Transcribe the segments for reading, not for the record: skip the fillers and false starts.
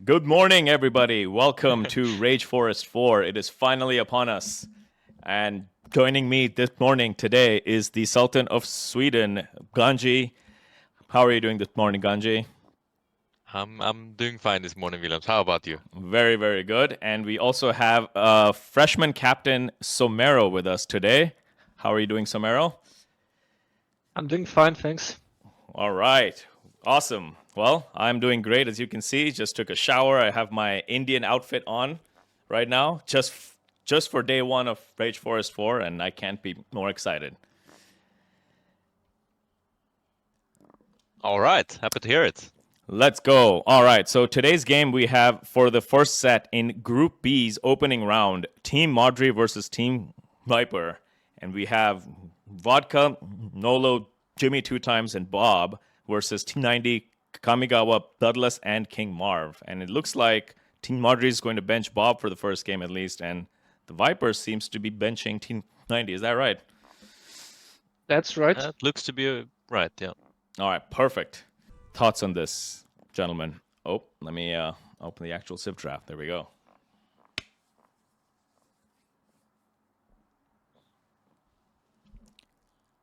Good morning, everybody. Welcome to Rage Forest 4. It is finally upon us. And joining me this morning today is the Sultan of Sweden, Ganji. How are you doing this morning, Ganji? I'm doing fine this morning, Williams. How about you? Very, very good. And we also have freshman captain Somero with us today. How are you doing, Somero? I'm doing fine, thanks. All right. Awesome. Well, I'm doing great, as you can see. Just took a shower. I have my Indian outfit on right now, just for day one of Rage Forest 4, and I can't be more excited. All right, happy to hear it. Let's go. All right. So today's game we have for the first set in Group B's opening round, Team Modri versus Team VIPER. And we have Vodka, Nolo, Jimmy 2 times, and Bob versus Team 90, Kamigawa, Bloodless, and King Marv. And it looks like Team Modri is going to bench Bob for the first game at least, and the VIPER seems to be benching Team 90. Is that right? That's right. That looks to be right, yeah. All right, perfect. Thoughts on this, gentlemen? Oh, let me open the actual Civ draft. There we go.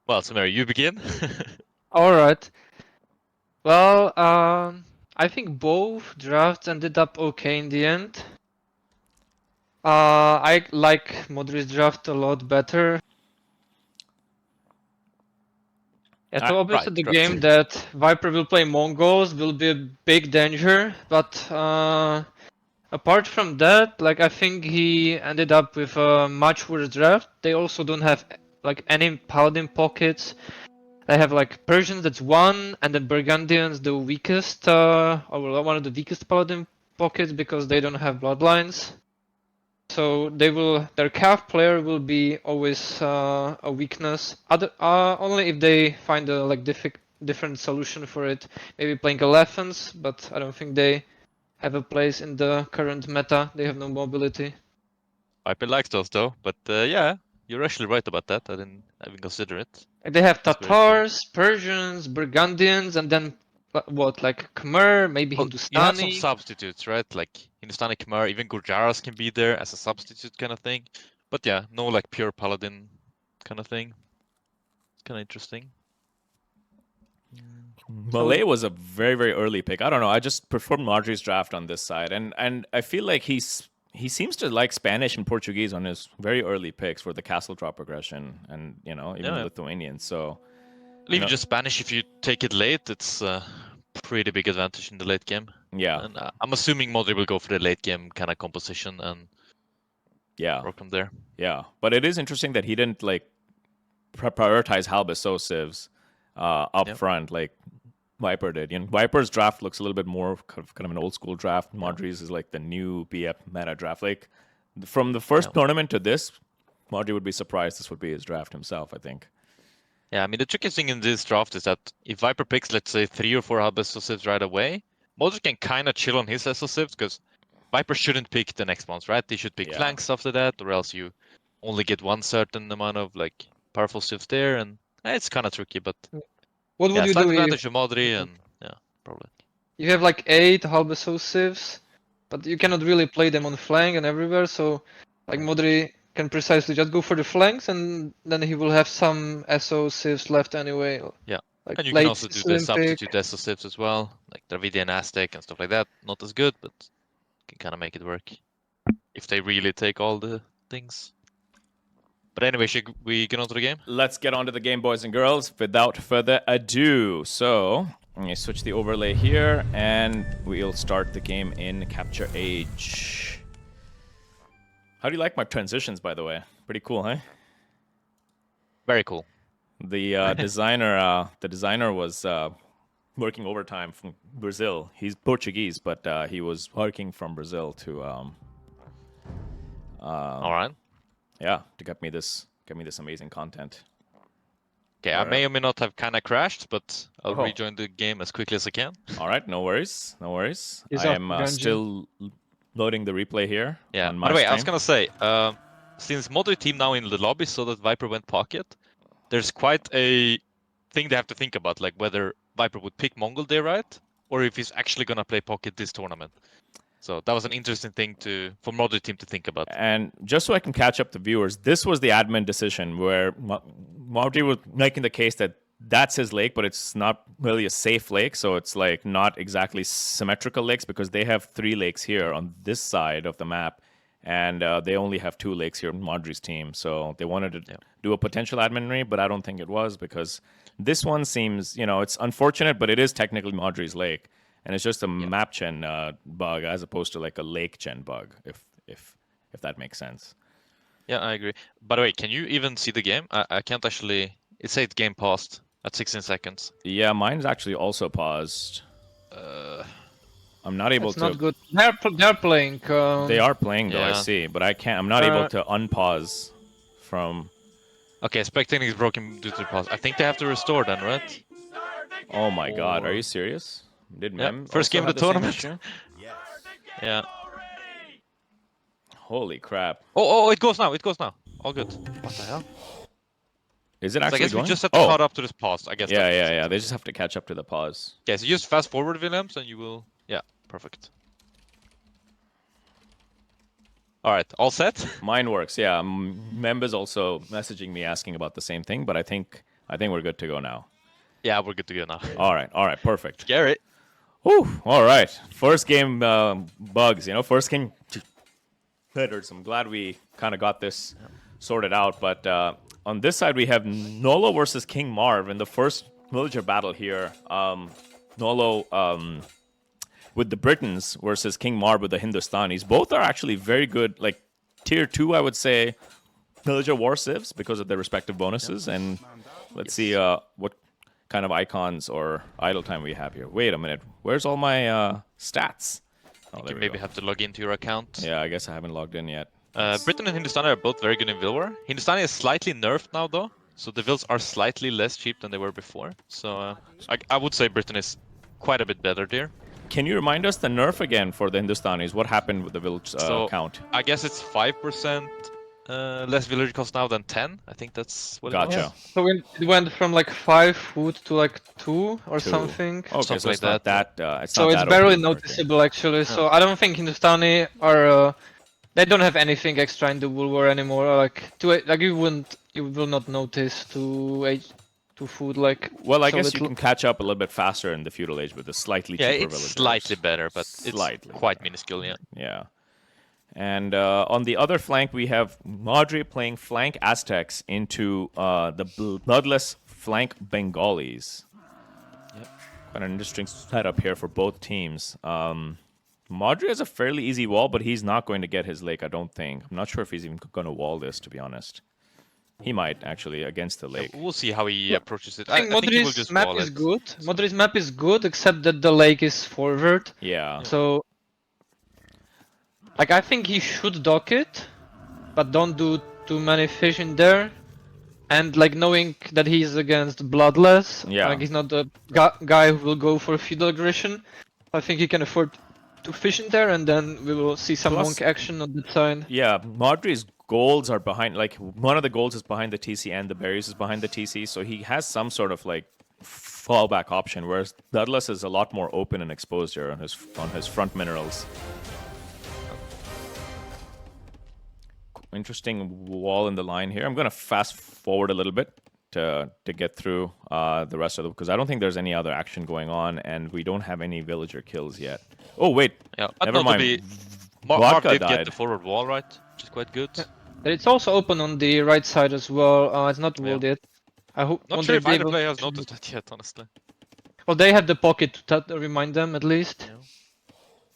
Well, Samir, you begin. All right. Well, I think both drafts ended up okay in the end. I like Modri's draft a lot better. Yeah, so obviously the game that VIPER will play Mongols will be a big danger, but apart from that, like I think he ended up with a much worse draft. They also don't have like any Paladin pockets. They have like Persians, that's one, and then Burgundians, the weakest, or one of the weakest Paladin pockets because they don't have bloodlines. So their calf player will be always a weakness. Only if they find a like different solution for it. Maybe playing elephants, but I don't think they have a place in the current meta. They have no mobility. VIPER likes those though, but yeah, you're actually right about that. I didn't even consider it. They have That's very true. Tatars, Persians, Burgundians, and then what, like Khmer, maybe Well, you have some Hindustani. substitutes, right? Like Hindustani Khmer, even Gurjaras can be there as a substitute kind of thing. But yeah, no like pure Paladin kind of thing. It's kind of interesting. Malay was a very, very early pick. I don't know. I just prefer Modri's draft on this side, and I feel like he seems to like Spanish and Portuguese on his very early picks for the castle drop progression, and even Lithuanian. So even just Spanish, if you take it late, it's a pretty big advantage in the late game. Yeah, and I'm assuming Modri will go for the late game kind of composition and work from there. Yeah, but it is interesting that he didn't like prioritize Halbis civs up front like VIPER did. VIPER's draft looks a little bit more kind of an old school draft. Modri's is like the new BF meta draft. Like from the first tournament to this, Modri would be surprised this would be his draft himself, I think. Yeah, I mean, the tricky thing in this draft is that if VIPER picks, let's say, 3 or 4 Halbis civs right away, Modri can kind of chill on his civs because VIPER shouldn't pick the next ones, right? They should pick flanks after that, or else you only get one certain amount of like powerful civs there, and it's kind of tricky. But what would you do? Advantage of Modri, and probably. You have like 8 Halbis civs, but you cannot really play them on flank and everywhere. So like Modri can precisely just go for the flanks, and then he will have some SO civs left anyway. Yeah. Like and you can also do the substitute SO civs as well, like Dravidian Aztec and stuff like that. Not as good, but can kind of make it work if they really take all the things. But anyway, should we get on to the game? Let's get on to the game, boys and girls, without further ado. So, I'm going to switch the overlay here, and we'll start the game in Capture Age. How do you like my transitions, by the way? Pretty cool, huh? Very cool. The designer was working overtime from Brazil. He's Portuguese, but he was working from Brazil to all right. Yeah, to get me this amazing content. Okay, I may or may not have kind of crashed, but I'll rejoin the game as quickly as I can. All right, no worries. I am still loading the replay here. Yeah. By the way, I was gonna say, since Modri team now in the lobby, so that VIPER went pocket, there's quite a thing they have to think about, like whether VIPER would pick Mongol Day, right, or if he's actually gonna play pocket this tournament. So that was an interesting thing for Modri team to think about. And just so I can catch up the viewers, this was the admin decision where Modri was making the case that that's his lake, but it's not really a safe lake. So it's like not exactly symmetrical lakes because they have 3 lakes here on this side of the map. And they only have 2 lakes here on Modri's team. So they wanted to do a potential admin read, but I don't think it was because this one seems, it's unfortunate, but it is technically Modri's lake. And it's just a map gen bug as opposed to like a lake gen bug, if that makes sense. Yeah, I agree. By the way, can you even see the game? I can't actually. It says game paused at 16 seconds. Yeah, mine's actually also paused. I'm not able It's to. not good. They're playing. They are playing though, I Yeah. see, but I can't. I'm not able to unpause from. Okay, spectating is broken due to the pause. I think they have to restore then, right? Oh my god, are Or- you serious? Did Yeah, Mem first also game of have the same tournament. issue? Yeah. Holy crap! Oh, it goes now. It goes now. All good. What the hell? Is it So I actually guess going? we just have to caught up to this pause. I guess. Yeah, that's it. yeah. They just have to catch up to the pause. Yeah, so just fast forward, Williams, and you will. Yeah, perfect. All right, all set. Mine works. Yeah, Member's also messaging me asking about the same thing, but I think we're good to go now. Yeah, we're good to go now. All right, perfect. Garrett. Whew, all right. First game bugs, first game hitters. I'm glad we kind of got this sorted out. But on this side, we have Nolo versus King Marv in the first villager battle here. Nolo with the Britons versus King Marv with the Hindustanis. Both are actually very good, like tier 2, I would say, villager war civs because of their respective bonuses. And let's see what kind of icons or idle time we have here. Wait a minute. Where's all my stats? Oh, You maybe have to log into your account. Yeah, I guess I haven't logged in yet. Britain and Hindustani are both very good in Vil War. Hindustani is slightly nerfed now, though, so the Vils are slightly less cheap than they were before. So I would say Britain is quite a bit better there. Can you remind us the nerf again for the Hindustanis? What happened with the village count? I guess it's 5% less village cost now than 10. I think that's what it Gotcha. was. So it went from like 5 food to like 2 or 2. something. Okay, Something so like it's not that. that. It's So not it's that barely OP. noticeable actually. So I don't think Hindustani are. They don't have anything extra in the Wool War anymore. Like you will not notice to food like. Well, I so guess little. you can catch up a little bit faster in the feudal age with the slightly Yeah, cheaper it's villagers. slightly better, but Slightly it's quite better. minuscule, yeah. Yeah. And on the other flank, we have Modri playing flank Aztecs into the bloodless flank Bengalis. Yep. Quite an interesting setup here for both teams. Modri has a fairly easy wall, but he's not going to get his lake, I don't think. I'm not sure if he's even going to wall this, to be honest. He might, actually, against the lake. We'll see how he approaches it. I think think he will Modri's just map wall is it. good. Modri's map is good, except that the lake is forward. Yeah. So, like, I think he should dock it, but don't do too many fish in there. And like knowing that he's against Bloodless, Yeah. like he's not the guy who will go for feudal aggression. I think he can afford to fish in there, and then we will see some Plus- monk action on that side. Yeah, Modri's goals are behind, like, one of the goals is behind the TC and the berries is behind the TC, so he has some sort of, like, fallback option, whereas Bloodless is a lot more open and exposed here on his front minerals. Interesting wall in the line here. I'm going to fast forward a little bit to get through the rest of the, because I don't think there's any other action going on, and we don't have any villager kills yet. Oh, wait. Yeah, but Never mind. notably, Marv Vodka did died. get the forward wall, right? Which is quite good. But it's also open on the right side as well. It's not walled yet. I hope. Not won't sure they if be either able player has to- noticed that yet, honestly. Well, they have the pocket to remind them at least. Yeah.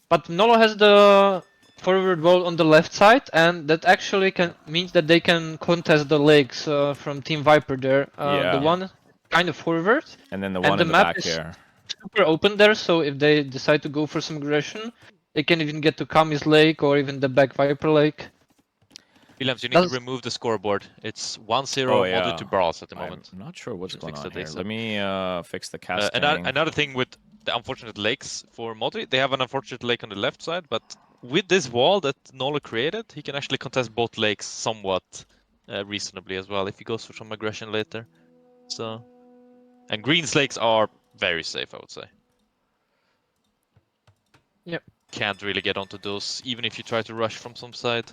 But Nolo has the forward wall on the left side, and that actually means that they can contest the legs from Team Viper there. Yeah. The one kind of forward, And then the And one the in the map back is- here. super open there. So if they decide to go for some aggression, they can even get to Kami's Lake or even the back Viper Lake. Williams, you need Does- to remove the scoreboard. It's 1-0 Oh, Modri yeah. to Bras at the moment. I'm not sure what's Should going fix on that here. ASAP. Let me fix the casting. Another thing with the unfortunate lakes for Modri, they have an unfortunate lake on the left side, but with this wall that Nolo created, he can actually contest both lakes somewhat reasonably as well if he goes for some aggression later. So, and Green's lakes are very safe, I would say. can't really get onto those, even if you try to rush from some side.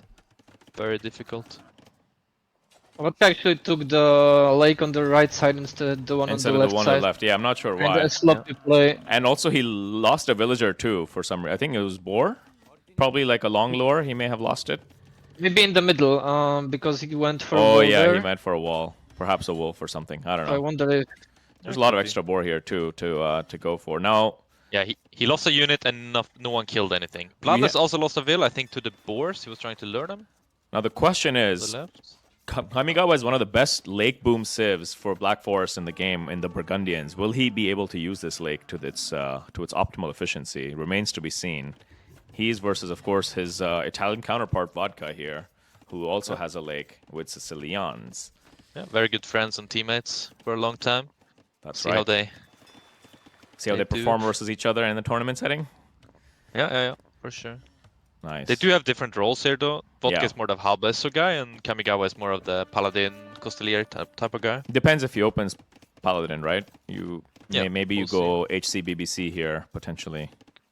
Very difficult. What actually took the lake on the right side instead the one Instead on the of the left one side? on the left. Yeah, I'm not sure And why. a sloppy play. And also he lost a villager too for some reason. I think it was boar. Probably like a long lure. He may have lost it. Maybe in the middle, because he went for a Oh wall yeah, there. he went for a wall. Perhaps a wolf or something. I don't know. I wonder if There's a lot of extra boar here too to go for. Now, Yeah, he lost a unit and no one killed anything. Bloodless also lost a vill, I think, to the boars. He was trying to lure them. now the question To is, the left. Kamigawa is one of the best lake boom civs for Black Forest in the game in the Burgundians. Will he be able to use this lake to its optimal efficiency? Remains to be seen. He's versus, of course, his Italian counterpart Vodka here, who also has a lake with Sicilians. Yeah, very good friends and teammates for a long time. That's See right. how they they perform versus each other in the tournament setting. Yeah, for sure. Nice. They do have different roles here, though. Vodka Yeah. is more the Halbesso guy, and Kamigawa is more of the Paladin, Costelier type of guy. Depends if he opens Paladin, right? Maybe you we'll go HC BBC here potentially.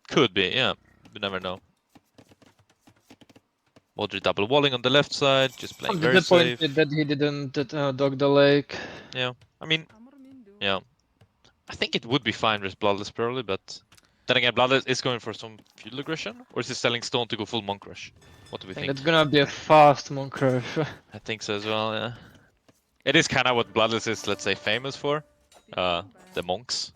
Could be, yeah. You never know. Modri double walling on the left side, just playing I'm very safe. disappointed that he didn't dog the lake. Yeah, I mean, yeah. I think it would be fine with Bloodless Pearly, but then again, Bloodless is going for some feudal aggression, or is he selling stone to go full monk rush? What do we I think think? it's gonna be a fast monk rush. I think so as well, yeah. It is kind of what Bloodless is, let's say, famous for. The monks.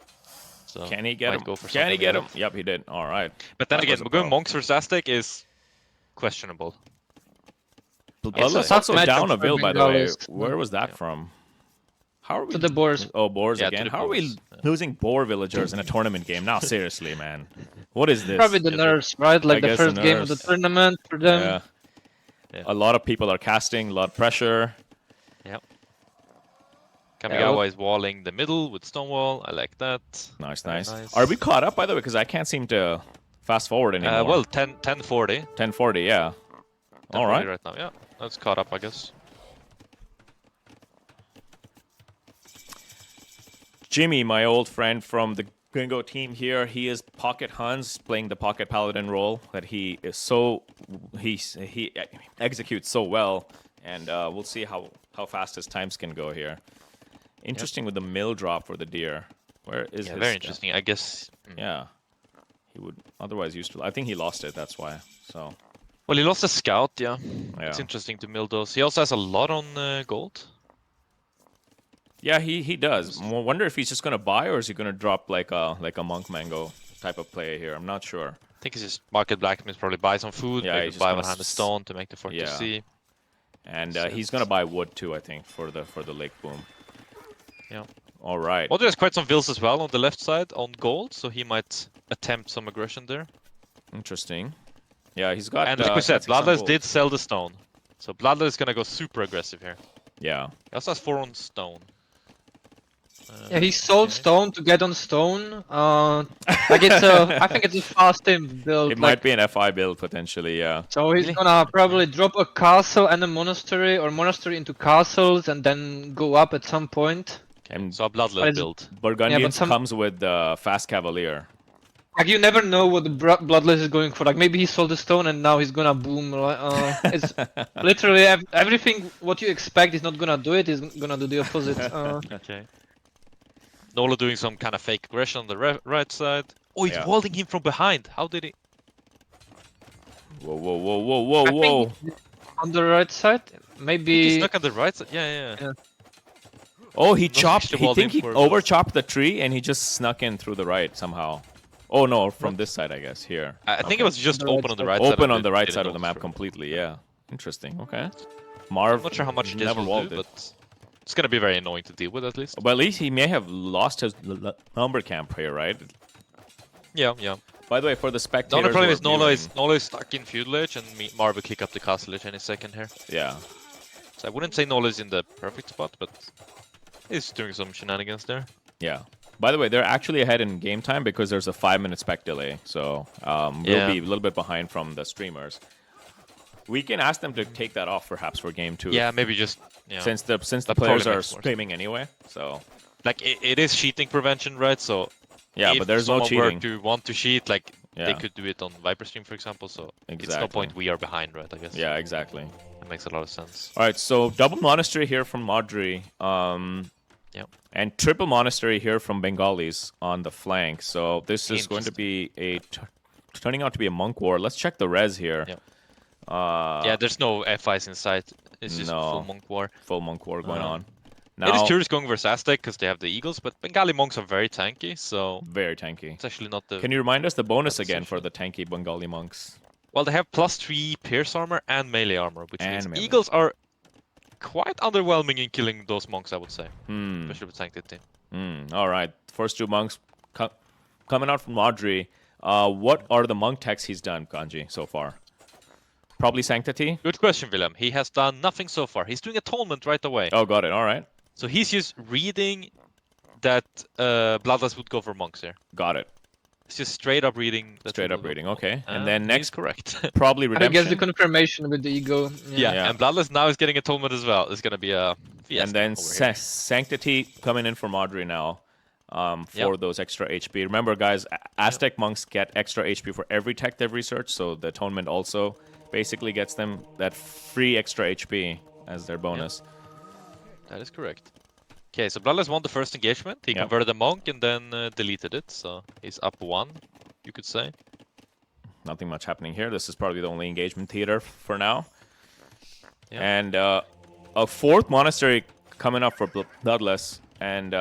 So Can he get him? go for Can he something get like him? that. Yep, he did. All right. But then That again, was a going pro. monks versus Aztec is questionable. Bloodless a also tough down matchup a for bill, by the way. Bengalis. Where was that from? How are we? To the boars. Oh, boars Yeah, to again. the How are we boars, yeah. losing boar villagers in a tournament game? Now, seriously, man. What is this? Probably the Yes, nerves, right? Like the guess the first game of the nerves. tournament for them. Yeah. Yeah. A lot of people are casting, a lot of pressure. Yep. Kamigawa is walling the middle with Stonewall. I like that. Nice, Very nice. Are we caught up, by the way? Because I can't seem to fast forward anymore. Well, 1040. 1040, yeah. All right. Right now, yeah. That's caught up, I guess. Jimmy, my old friend from the Gringo team here, he is Pocket Hans, playing the Pocket Paladin role that he executes so well, and we'll see how fast his times can go here. Interesting with the mill drop for the deer. Where is his? Very interesting. I guess. Yeah, he would otherwise used to. I think he lost it. That's why. So. Well, he lost a scout. Yeah. Yeah. It's interesting to mill those. He also has a lot on gold. Yeah, he does. I wonder if he's just gonna buy or is he gonna drop like a monk mango type of play here. I'm not sure. I think he's just market blacksmith, probably buy some food, Yeah, maybe he's just buy gonna one-handed stone to make the fort to see. And he's gonna buy wood too, I think, for the lake boom. Yeah. All right. Modri has quite some vills as well on the left side on gold, so he might attempt some aggression there. Interesting. Yeah, he's got. And like we said, 600 Bloodless gold. did sell the stone, so Bloodless is gonna go super aggressive here. Yeah. He also has 4 on stone. Yeah, he sold okay. stone to get on stone. Like it's a, I think it's a fast team build. It like, might be an FI build potentially. Yeah. So he's Really? gonna probably drop a castle and a monastery, or monastery into castles, and then go up at some point. And So a Bloodless build. Burgundians comes with fast cavalier. Like you never know what the Bloodless is going for. Like maybe he sold the stone and now he's gonna boom. It's literally everything what you expect. He's not gonna do it. He's gonna do the opposite. Okay. Nola doing some kind of fake aggression on the right side. Oh, he's Yeah. holding him from behind. How did he? Whoa, whoa, whoa, whoa, whoa, I whoa. think on the right side, He maybe. stuck on the right side. Yeah. Oh, he Not chopped. actually He walled think in he for a over chopped the tree and he just snuck in through the right somehow. Oh no, from this side, I guess. Here. I think it was just On the right open on the side. right side. Open of on the right side of didn't the go map through. completely. Yeah. Interesting. Okay. Marv. I'm not sure how much this never will walled do, it. but it's gonna be very annoying to deal with at least. But at least he may have lost his lumber camp here, right? Yeah. By the way, for the The spectators. only problem who is are Nola is stuck in feudal age, and Marv will kick up the castle age any second here. viewing- Yeah. So I wouldn't say Nola is in the perfect spot, but he's doing some shenanigans there. Yeah. By the way, they're actually ahead in game time because there's a 5-minute spec delay. So we'll Yeah. be a little bit behind from the streamers. We can ask them to take that off perhaps for game 2. Yeah, maybe just Since the That players probably are makes more sense. streaming anyway. So like it is cheating prevention, right? So yeah, if but there's no someone cheating. were to want to cheat, like Yeah. They could do it on Viper stream, for example. So it's no Exactly. point we are behind, right? I guess. Yeah, exactly. That makes a lot of sense. All right, so double monastery here from Modri. Yep. And triple monastery here from Bengalis on the flank. So this is going to be turning out to be a monk war. Let's check the res here. Yep. Yeah, there's no FIs in sight. It's just full monk war. Full monk war going on. Now, it is curious going versus Aztec because they have the Eagles, but Bengali monks are very tanky, so very tanky. It's actually not the. Can you remind us the bonus again for the tanky Bengali monks? Well, they have +3 pierce armor and melee armor, which means Eagles are quite underwhelming in killing those monks, I would say. Especially with sanctity. All right, first 2 monks coming out from Modri. What are the monk techs he's done, Kanji, so far? Probably sanctity? Good question, Willem. He has done nothing so far. He's doing atonement right away. Oh, got it. All right. So he's just reading that Bloodlust would go for monks here. Got it. It's just straight up reading. Straight up reading, okay. And then next, correct. probably redemption. I guess the confirmation with the ego. Yeah, and Bloodlust now is getting atonement as well. It's gonna be a fiesta. And then sanctity coming in for Modri now. For those extra HP. Remember, guys, Aztec monks get extra HP for every tech they've researched, so the atonement also basically gets them that free extra HP as their bonus. That is correct. Okay, so Bloodless won the first engagement. He converted a monk and then deleted it, so he's up 1, you could say. Nothing much happening here. This is probably the only engagement theater for now. And a 4th monastery coming up for Bloodless, and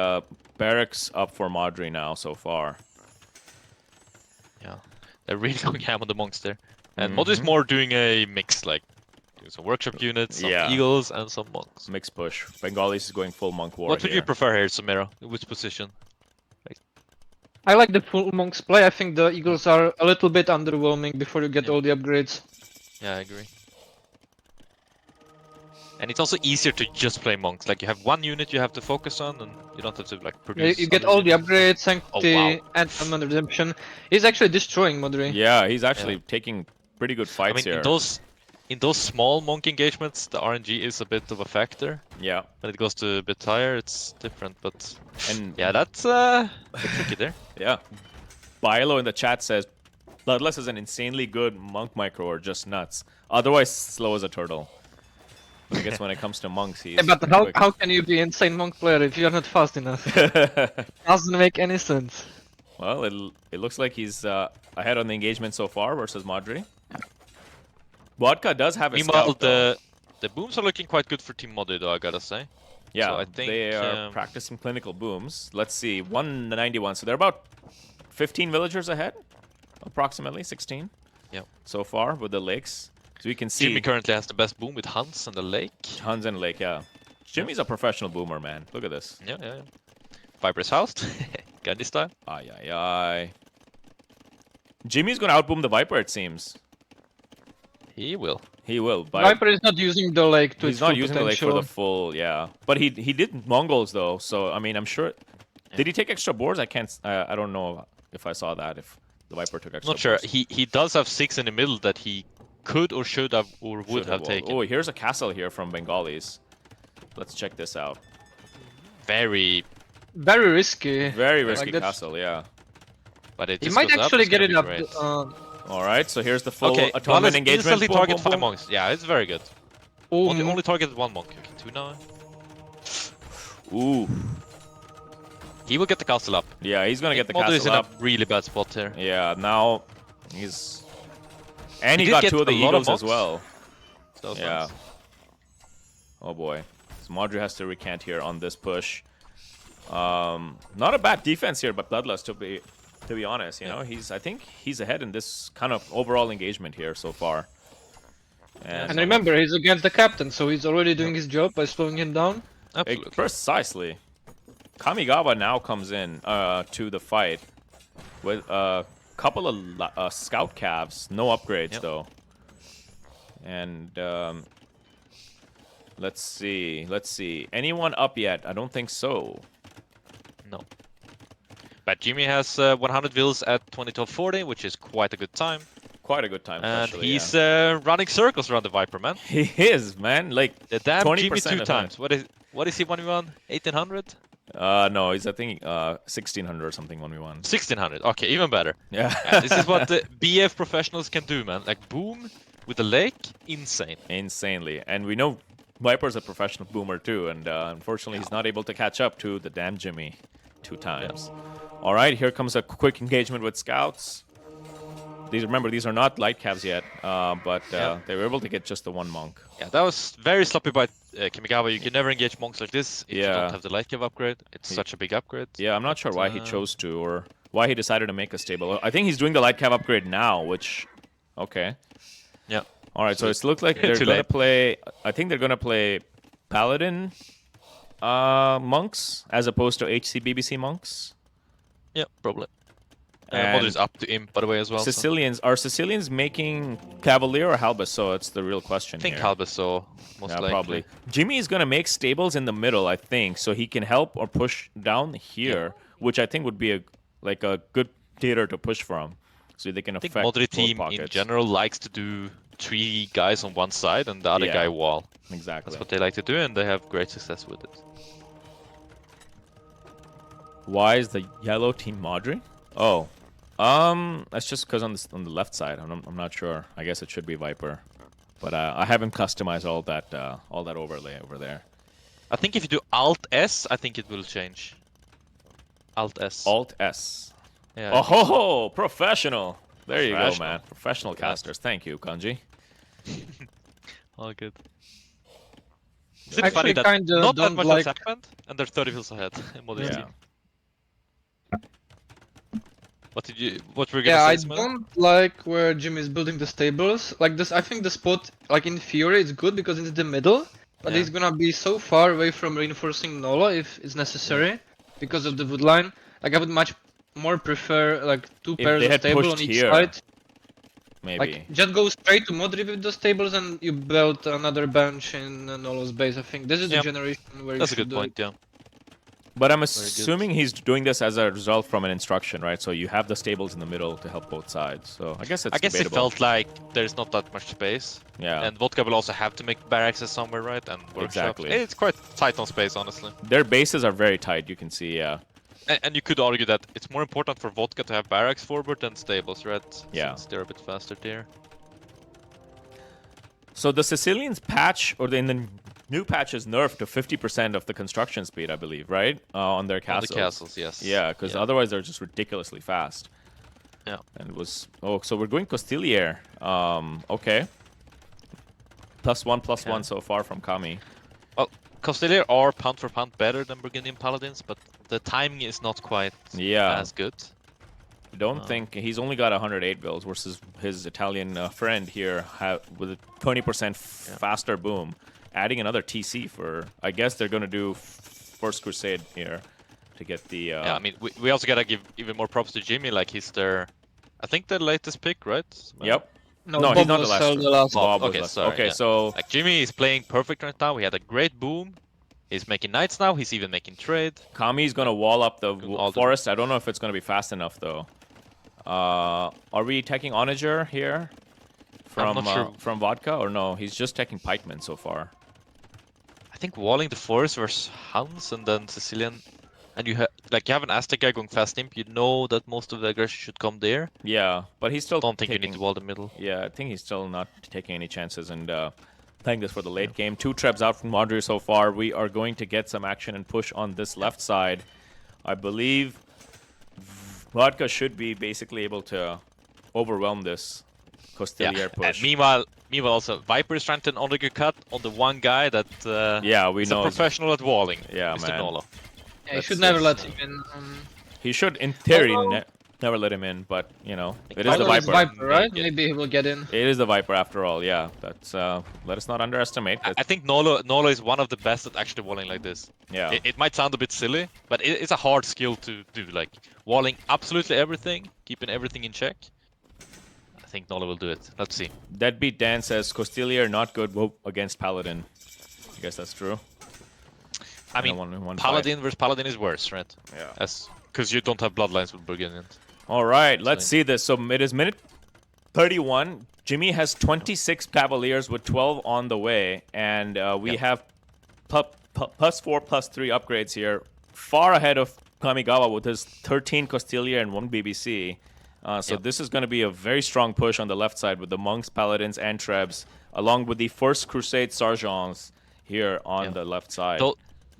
barracks up for Modri now so far. Yeah, they're really going ham on the monks there. And Modri's more doing a mix, like doing some workshop units, some eagles, and some monks. Mix push. Bengalis is going full monk war. What would you prefer here, Samira? Which position? I like the full monks play. I think the eagles are a little bit underwhelming before you get all the upgrades. Yeah, I agree. And it's also easier to just play monks. Like you have one unit you have to focus on, and you don't have to like produce. You get all the upgrades, sanctity, and redemption. He's actually destroying Modri. Yeah, he's actually taking pretty good fights here. In those small monk engagements, the RNG is a bit of a factor. Yeah. When it goes to a bit higher, it's different. But yeah, that's a bit tricky there. Yeah. Bilo in the chat says, Bloodless is an insanely good monk micro or just nuts. Otherwise, slow as a turtle. But I guess when it comes to monks, he's but how can you be insane monk player if you're not fast enough? Doesn't make any sense. Well, it looks like he's ahead on the engagement so far versus Modri. Vodka does have a Meanwhile, scout, though. the booms are looking quite good for Team Modri, though, I gotta say. Yeah, so I think, they are practicing clinical booms. Let's see, 191. So they're about 15 villagers ahead, approximately 16. Yeah. So far with the lakes. So you can see Jimmy currently has the best boom with Hans and the lake. Hans and lake, yeah. Jimmy's a professional boomer, man. Look at this. Yeah. Viper's housed. Gandhi style. Aye. Jimmy's gonna outboom the Viper, it seems. He will. He will. Viper is not using the lake to He's its not full using potential. the lake for the full, yeah. But he did Mongols though, so I mean I'm sure. Did he take extra boards? I can't. I don't know if I saw that. If the Viper took extra. Not sure. boards. He does have 6 in the middle that he could or should have or would have taken. Oh, here's a castle here from Bengalis. Let's check this out. Very risky. Very risky castle, yeah. But it He just might goes actually up, get it up. All right, so here's the full atonement Wallace engagement. instantly Boom, target boom, 5 boom. monks. Yeah, it's very good. Only targeted 1 monk. Okay, 2 now. Ooh. He will get the castle up. Yeah, he's gonna get the Modri is castle in up. a really bad spot here. Yeah, now he's. And he did got get 2 of the a lot of Eagles as monks. well. So Yeah. nice. Oh boy. So Modri has to recant here on this push. Not a bad defense here, but Bloodlust to be honest, you know, I think he's ahead in this kind of overall engagement here so far. And remember, he's against the captain, so he's already doing his job by slowing him down. Absolutely. Precisely. Kamigawa now comes in to the fight with a couple of scout calves, no upgrades though. And let's see. Anyone up yet? I don't think so. No. But Jimmy has 100 vills at 2012-40, which is quite a good time. Quite a good time, And especially, he's running circles around the Viper, man. He is, man. Like The damn 20% Jimmy 2 of times. What is he 1v1? 1800? No, he's I think 1600 or something 1v1. 1600. Okay, even better. Yeah. Yeah, this is what the BF professionals can do, man. Like boom with the lake, insane. Insanely. And we know Viper's a professional boomer too, and unfortunately he's not able to catch up to the damn Jimmy 2 times. All right, here comes a quick engagement with scouts. Remember, these are not light cavs yet, but they were able to get just the 1 monk. Yeah, that was very sloppy by Kimigawa. You can never engage monks like this if you don't have the light cav upgrade. It's such a big upgrade. Yeah, I'm not sure why he chose to, or why he decided to make a stable. I think he's doing the light cav upgrade now, which, okay. Yeah. All right, so it looks like they're going to play, I think they're going to play Paladin monks as opposed to HC BBC monks. Yeah, probably. Modri's up to Imp, by the way, as well. Sicilians, are Sicilians making Cavalier or Halbus? So it's the real question here. I think here. Halbus, so most likely. Probably. Jimmy is going to make stables in the middle, I think, so he can help or push down here, which I think would be a good theater to push from, so they can affect Modri team pockets. in general likes to do 3 guys on one side and the other guy wall. Exactly. That's what they like to do, and they have great success with it. Why is the yellow team Modri? Oh, that's just because on the left side. I'm not sure. I guess it should be Viper, but I haven't customized all that overlay over there. I think if you do Alt S, I think it will change. Alt S. Alt S. Yeah. Oh ho ho! Professional. There you go, man. Professional casters. Thank you, Kanji. All good. Is it funny that not that much has happened and they're 30 kills ahead in Modri team? What were you gonna say, I don't like where Jimmy is building the stables. Like this, I think the spot, like in theory, it's good because it's the middle, but he's gonna be so far away from reinforcing Nolo if it's necessary because of the wood line. Like I would much more prefer like 2 pairs of tables on each side. Maybe. Like just go straight to Modri with those tables and you build another bench in Nolo's base. I think this is the generation where that's you a good point. Yeah. But I'm assuming he's doing this as a result from an instruction, right? So you have the stables in the middle to help both sides. So I guess it's it felt like there's not that much space. Yeah. And Vodka will also have to make barracks somewhere, right? And workshops. Exactly. It's quite tight on space, honestly. Their bases are very tight, you can see, yeah. And you could argue that it's more important for Vodka to have barracks forward than stables, right? Yeah. Since they're a bit faster there. So the Sicilians patch, or in the new patch is nerfed to 50% of the construction speed, I believe, right? On their castles. On the castles, yes. Yeah, because otherwise they're just ridiculously fast. Yeah. And it was... Oh, so we're going Costilier. Okay. +1/+1 so far from Kami. Well, Costilier are pound for pound better than Burgundian Paladins, but the timing is not quite as good. I don't think he's only got 108 builds versus his Italian friend here with a 20% faster boom, adding another TC for. I guess they're gonna do First Crusade here to get the. Yeah, I mean we also gotta give even more props to Jimmy. Like he's their, I think the latest pick, right? Yep. No, he's not the last. Bob, okay, sorry. Okay, so like Jimmy is playing perfect right now. He had a great boom. He's making knights now. He's even making trade. Kami's gonna wall up the forest. I don't know if it's gonna be fast enough though. Are we taking Onager here from Vodka, or no? He's just taking Pikemen so far. I think walling the forest versus Hans and then Sicilian, and you have an Aztec guy going fast imp. You know that most of the aggression should come there. Yeah, but he's still. Don't think you need to wall the middle. Yeah, I think he's still not taking any chances. And thank this for the late game. 2 trebs out from Modri so far. We are going to get some action and push on this left side. I believe Vodka should be basically able to overwhelm this Costilier push. And meanwhile also Viper is trying to cut on the one guy that we know a professional at walling. Yeah, Mr. man. Nolo. Yeah, you should never let him in. He should, in theory, never let him in, but you know, it is the It's Viper. Viper, right? Maybe he will get in. It is the Viper after all. Yeah, that's let us not underestimate. I think Nolo is one of the best at actually walling like this. Yeah. It might sound a bit silly, but it's a hard skill to do. Like walling absolutely everything, keeping everything in check. I think Nolo will do it. Let's see. Deadbeat Dan says Costilier not good against Paladin. I guess that's true. I mean, Paladin versus Paladin is worse, right? Yeah. Because you don't have bloodlines with Burgundians. All right, let's see this. So it is minute 31. Jimmy has 26 Cavaliers with 12 on the way, and we have +4/+3 upgrades here far ahead of Kamigawa with his 13 Costilla and 1 BBC. So this is going to be a very strong push on the left side with the Monks, Paladins, and Trebs, along with the First Crusade Sergeants here on the left side.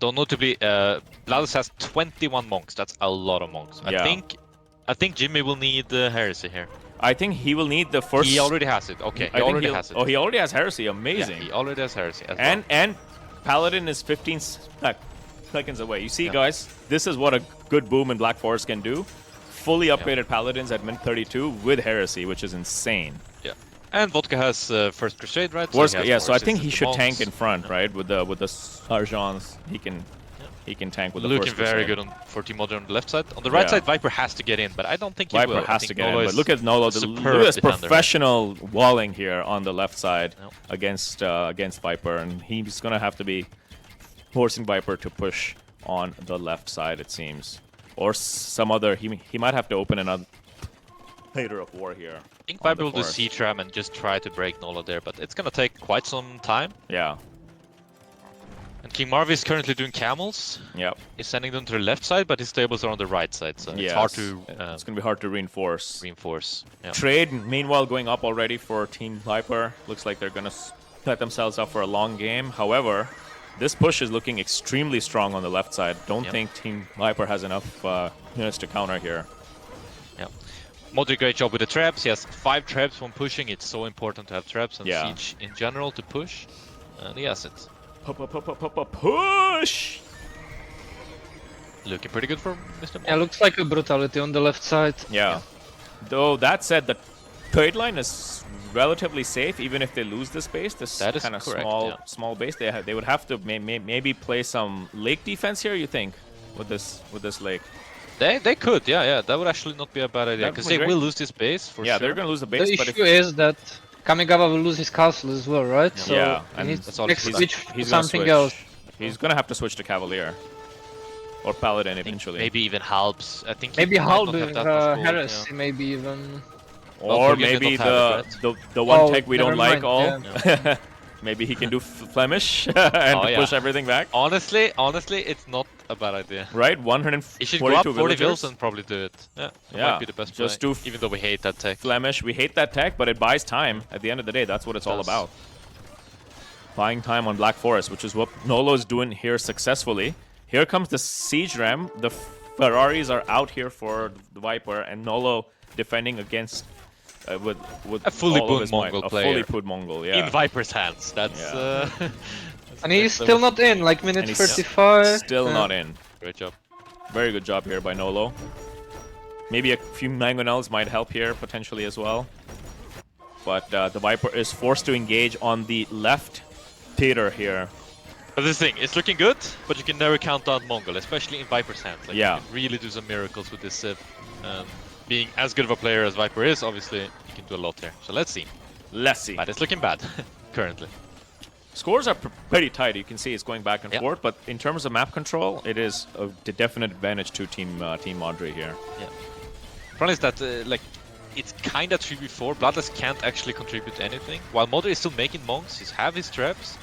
Though notably, Bladus has 21 monks. That's a lot of monks. I think Jimmy will need Heresy here. I think he will need the first. He already has it. Okay, he already has it. Oh, he already has Heresy. Amazing. Yeah, he already has Heresy. As and well. and Paladin is 15 seconds away. You see, guys, this is what a good boom in Black Forest can do. Fully upgraded Paladins at min 32 with Heresy, which is insane. Yeah. And Vodka has First Crusade, right? So I think he should tank in front, right? With the Sergeants, he can tank with the looking First Crusade. very good for Team Modri on the left side. On the right side, Viper has to get in, but I don't think he will. Viper has to get in, Nolo but look at Nolo. Look at this professional walling here on the left side against Viper, and he's gonna have to be forcing Viper to push on the left side, it seems, or some other. He might have to open another Theater of War here. I think Viper will do C-Tram and just try to break Nolo there, but it's gonna take quite some time. Yeah. And King Marvi is currently doing camels. Yep. He's sending them to the left side, but his stables are on the right side, so it's hard to. It's gonna be hard to reinforce. Yeah. Trade, meanwhile, going up already for Team Viper. Looks like they're gonna set themselves up for a long game. However, this push is looking extremely strong on the left side. Don't think Team Viper has enough units to counter here. Yeah. Modri, great job with the traps. He has 5 traps when pushing. It's so important to have traps and siege in general to push. And he has it. Push! Looking pretty good for Mr. Modri. Yeah, looks like a brutality on the left side. Yeah. Though that said, the trade line is relatively safe, even if they lose this base. This kind of small base. They would have to maybe play some lake defense here. You think with this lake? They could, yeah. That would actually not be a bad idea because they will lose this base for sure. Yeah, they're gonna lose the base. The issue is that Kamigawa will lose his castle as well, right? So and that's all. He's something else. He's gonna have to switch to Cavalier or Paladin eventually. Maybe even Halbs. I think maybe Halb with Heresy, maybe even. Or maybe the one tech we don't like all. Maybe he can do Flemish and push everything back. Honestly, it's not a bad idea. Right, 142 he should go up 40 vills and probably do it. Yeah, that might be the best just play, do even though we hate that tech. Flemish, we hate that tech, but it buys time. At the end of the day, that's what it's all about. Buying time on Black Forest, which is what Nolo is doing here successfully. Here comes the Siege Ram. The Ferraris are out here for the Viper, and Nolo defending against with a fully put Mongol player. A fully put Mongol, in Viper's hands. That's and he's still not in, like minute 35. Still not in. Great job. Very good job here by Nolo. Maybe a few mangonels might help here potentially as well. But the Viper is forced to engage on the left theater here. But this thing, it's looking good, but you can never count out Mongol, especially in Viper's hands. Like, you can really do some miracles with this Civ. Being as good of a player as Viper is, obviously, you can do a lot here. So let's see. But it's looking bad, currently. Scores are pretty tight. You can see it's going back and forth, but in terms of map control, it is a definite advantage to Team Modri here. Yeah. Problem is that, like, it's kind of 3v4. Bloodless can't actually contribute anything. While Modri is still making monks, he has his traps.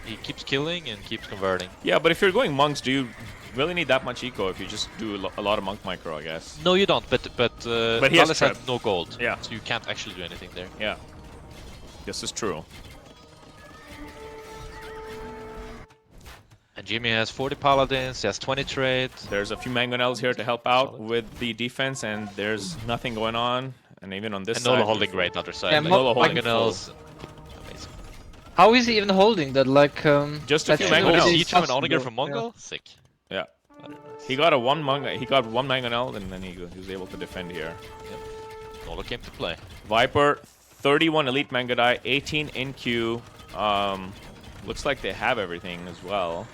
He keeps killing and keeps converting. Yeah, but if you're going monks, do you really need that much eco if you just do a lot of monk micro, I guess? No, you don't, but he has no gold. Yeah. So you can't actually do anything there. Yeah. This is true. And Jimmy has 40 paladins, he has 20 trade. There's a few mangonels here to help out with the defense, and there's nothing going on. And even on this side... And Nolo holding great other side. Yeah, like, Nolo holding mangonels. Amazing. How is he even holding that? Like, just a few mangonels. Each from an Onager from Mongol? Sick. Yeah. He got one mangonel, and then he was able to defend here. Yep. Nolo came to play. Viper, 31 elite Mangadai, 18 in queue. Looks like they have everything as well.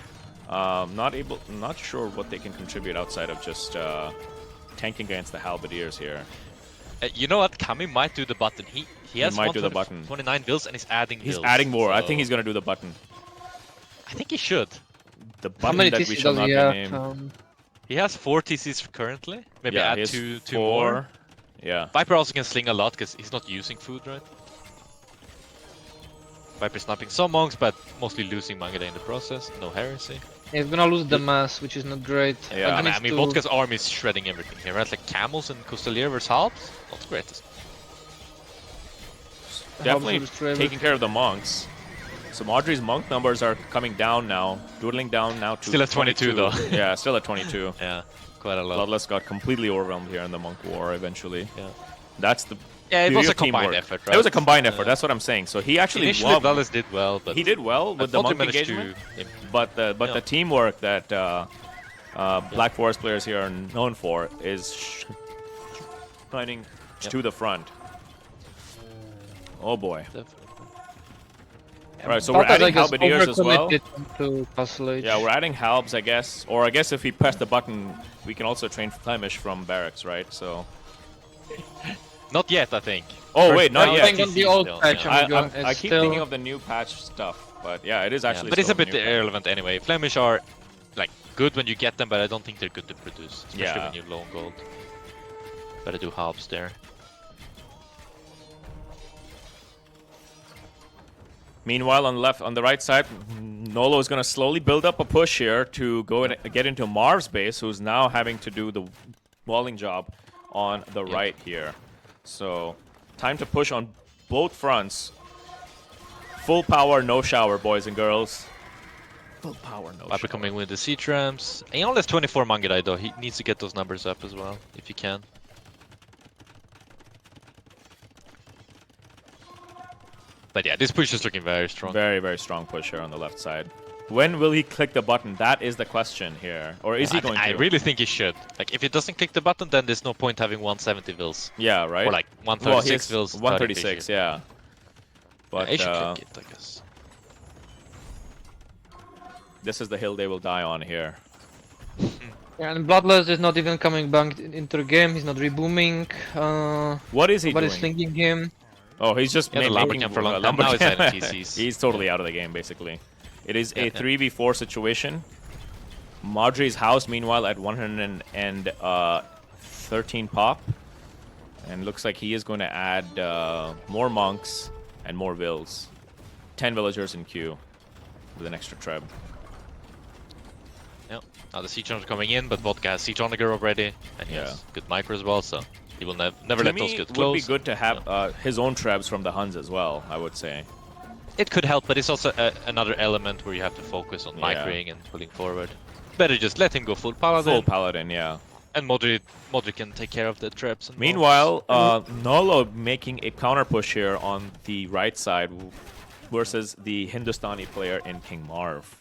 Not sure what they can contribute outside of just tanking against the halberdiers here. You know what? Kami might do the button. He has might do the button. 29 bills and he's adding bills. He's adding more. So I think he's gonna do the button. I think he should. The button that we shall not be named. He has 4 TCs currently. Maybe add two more. Yeah. Viper also can sling a lot because he's not using food, right? Viper sniping some monks, but mostly losing Mangada in the process. No heresy. He's gonna lose the mass, which is not great. Yeah. I mean, Vodka's army is shredding everything here, right? Like camels and Costelier versus Halbs, not the greatest. Definitely taking care of the monks. So Modri's monk numbers are coming down now, dwindling down now to Still at 22 though. Yeah, still at 22. Yeah, quite a lot. Bloodlust got completely overwhelmed here in the monk war eventually. Yeah. That's the Yeah, it beauty was a of teamwork. combined effort, right? It was a combined effort. That's what I'm saying. So he actually Initially, won. Bloodlust did well, but He did well with the Modri monk managed engagement, to- but the teamwork that Black Forest players here are known for is shining to the front. Oh boy. Definitely. Right, so we're adding halberdiers as well. To Castle Yeah, we're adding halbs, I guess. Or I guess if we press the button, we can also train Flemish from barracks, right? So. Not yet, I think. Oh wait, not I yet. think on the old still, patch, yeah. I keep thinking of the new patch stuff, but yeah, it is actually. But it's a still bit new patch. irrelevant anyway. Flemish are like good when you get them, but I don't think they're good to produce, especially Yeah. when you're low on gold. Better do halves there. Meanwhile, on the right side, Nolo is going to slowly build up a push here to go and get into Marv's base, who's now having to do the walling job on the right here. So, time to push on both fronts. Full power, no shower, boys and girls. Full power, no Viper shower. coming with the siege ramps. He only has 24 Mangudai though. He needs to get those numbers up as well, if he can. But yeah, this push is looking very strong. Very, very strong push here on the left side. When will he click the button? That is the question here. Or is he going to? I really think he should. Like, if he doesn't click the button, then there's no point having 170 vills. Yeah, right? Or like 136 vills. 136, yeah. But he should click it, I guess. this is the hill they will die on here. Yeah, and Bloodlust is not even coming back into the game. He's not rebooming. What is he Nobody's doing? thinking him. Oh, he's just Yeah, the making Lumbercamp for a long time. Now he's at TCs. He's totally out of the game, basically. It is a 3v4 situation. Modri's house, meanwhile, at 113 pop. And looks like he is going to add more monks and more vills. 10 villagers in queue with an extra treb. Yep. Now the siege runners are coming in, but Vodka has siege onagger already, and he has good micro as well, so he will never let those get It close. would be good to have his own trebs from the Huns as well, I would say. It could help, but it's also another element where you have to focus on microing and pulling forward. Better just let him go full paladin. Full paladin, yeah. And Modri can take care of the traps. And Meanwhile, Nolo making a counter push here on the right side versus the Hindustani player in King Marv.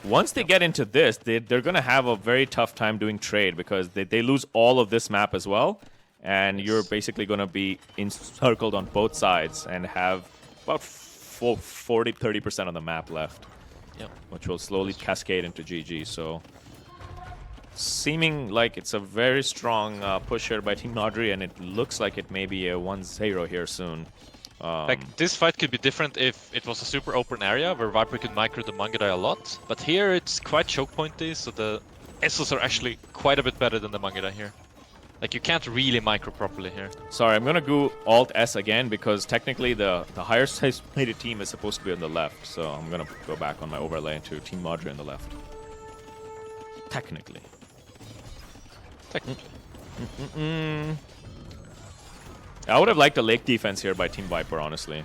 Once they get into this, they're going to have a very tough time doing trade because they lose all of this map as well. And you're basically going to be encircled on both sides and have about 40-30% of the map left. Yep. Which will slowly cascade into GG. So, seeming like it's a very strong push here by Team Modri, and it looks like it may be a 1-0 here soon. Like, this fight could be different if it was a super open area where Viper could micro the Mangudai a lot. But here it's quite choke pointy, so the Essos are actually quite a bit better than the Mangudai here. Like, you can't really micro properly here. Sorry, I'm gonna go Alt-S again because technically the higher size plated team is supposed to be on the left. So I'm gonna go back on my overlay to Team Modri on the left. Technically. I would have liked a lake defense here by Team Viper, honestly.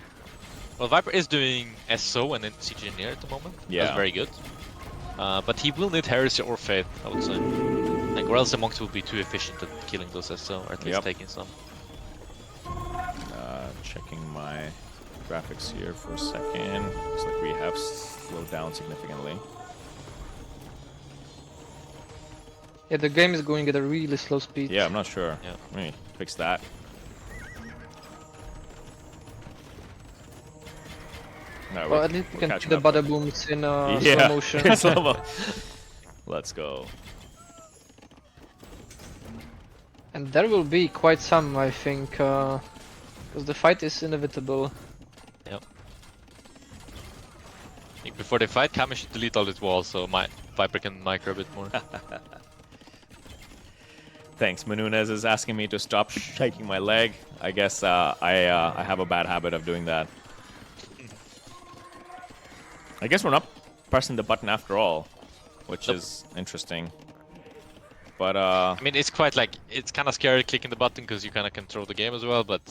Well, Viper is doing SO and then Siege Engineer at the moment. Yeah. That's very good. But he will need Heresy or Faith, I would say. Like, or else the monks will be too efficient at killing those SO, or at least taking some. Checking my graphics here for a second. Looks like we have slowed down significantly. Yeah, the game is going at a really slow speed. Yeah, I'm not sure. Yeah. Let me fix that. No, Well, at least you we're can see catching the up. bada booms in slow motion. Slow-mo. Let's go. And there will be quite some, I think, because the fight is inevitable. Yep. I think before they fight, Kami should delete all his walls so my Viper can micro a bit more. Thanks. Menunez is asking me to stop shaking my leg. I guess I have a bad habit of doing that. I guess we're not pressing the button after all. which is interesting. But I mean, it's quite like it's kind of scary clicking the button because you kind of can throw the game as well. But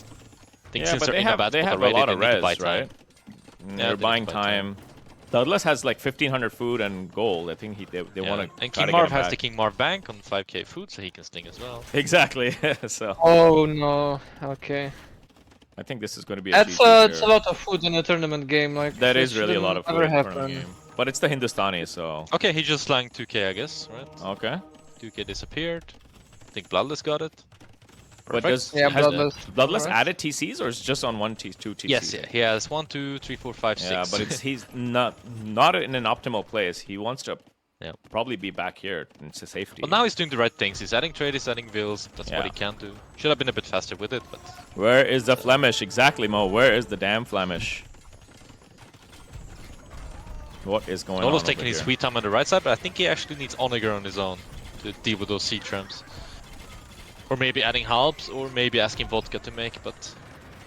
I think yeah, since but they're in a bad they spot have a already, lot they of need to buy res, time. right? Yeah, They're they need buying to buy time. time. Douglas has like 1,500 food and gold. I think they Yeah. want to. And King Marv has the King Marv bank on 5k food, so he can sting as well. Exactly. So Oh no. Okay. I think this is going to be a That's GG it's here. a lot of food in a tournament game. Like That it is really a lot of shouldn't food ever in a tournament happen. game. But it's the Hindustani, so Okay, he just slang 2k, I guess, right? okay. 2k disappeared. I think Bloodless got it. But Perfect. Yeah, has Bloodless. Bloodless added TCs or is it just on two TCs? Yes, yeah, he has 1, 2, 3, 4, 5, 6. Yeah, but he's not in an optimal place. He wants to Yeah. probably be back here. It's a safety. But now he's doing the right things. He's adding trade, he's adding vills. That's what Yeah. he can do. Should have been a bit faster with it, but Where is the Flemish? Exactly, Mo. Where is the damn Flemish? What is going on? Nolo's over taking his here? sweet time on the right side, but I think he actually needs Onager on his own to deal with those siege trams. Or maybe adding Halbs, or maybe asking Vodka to make, but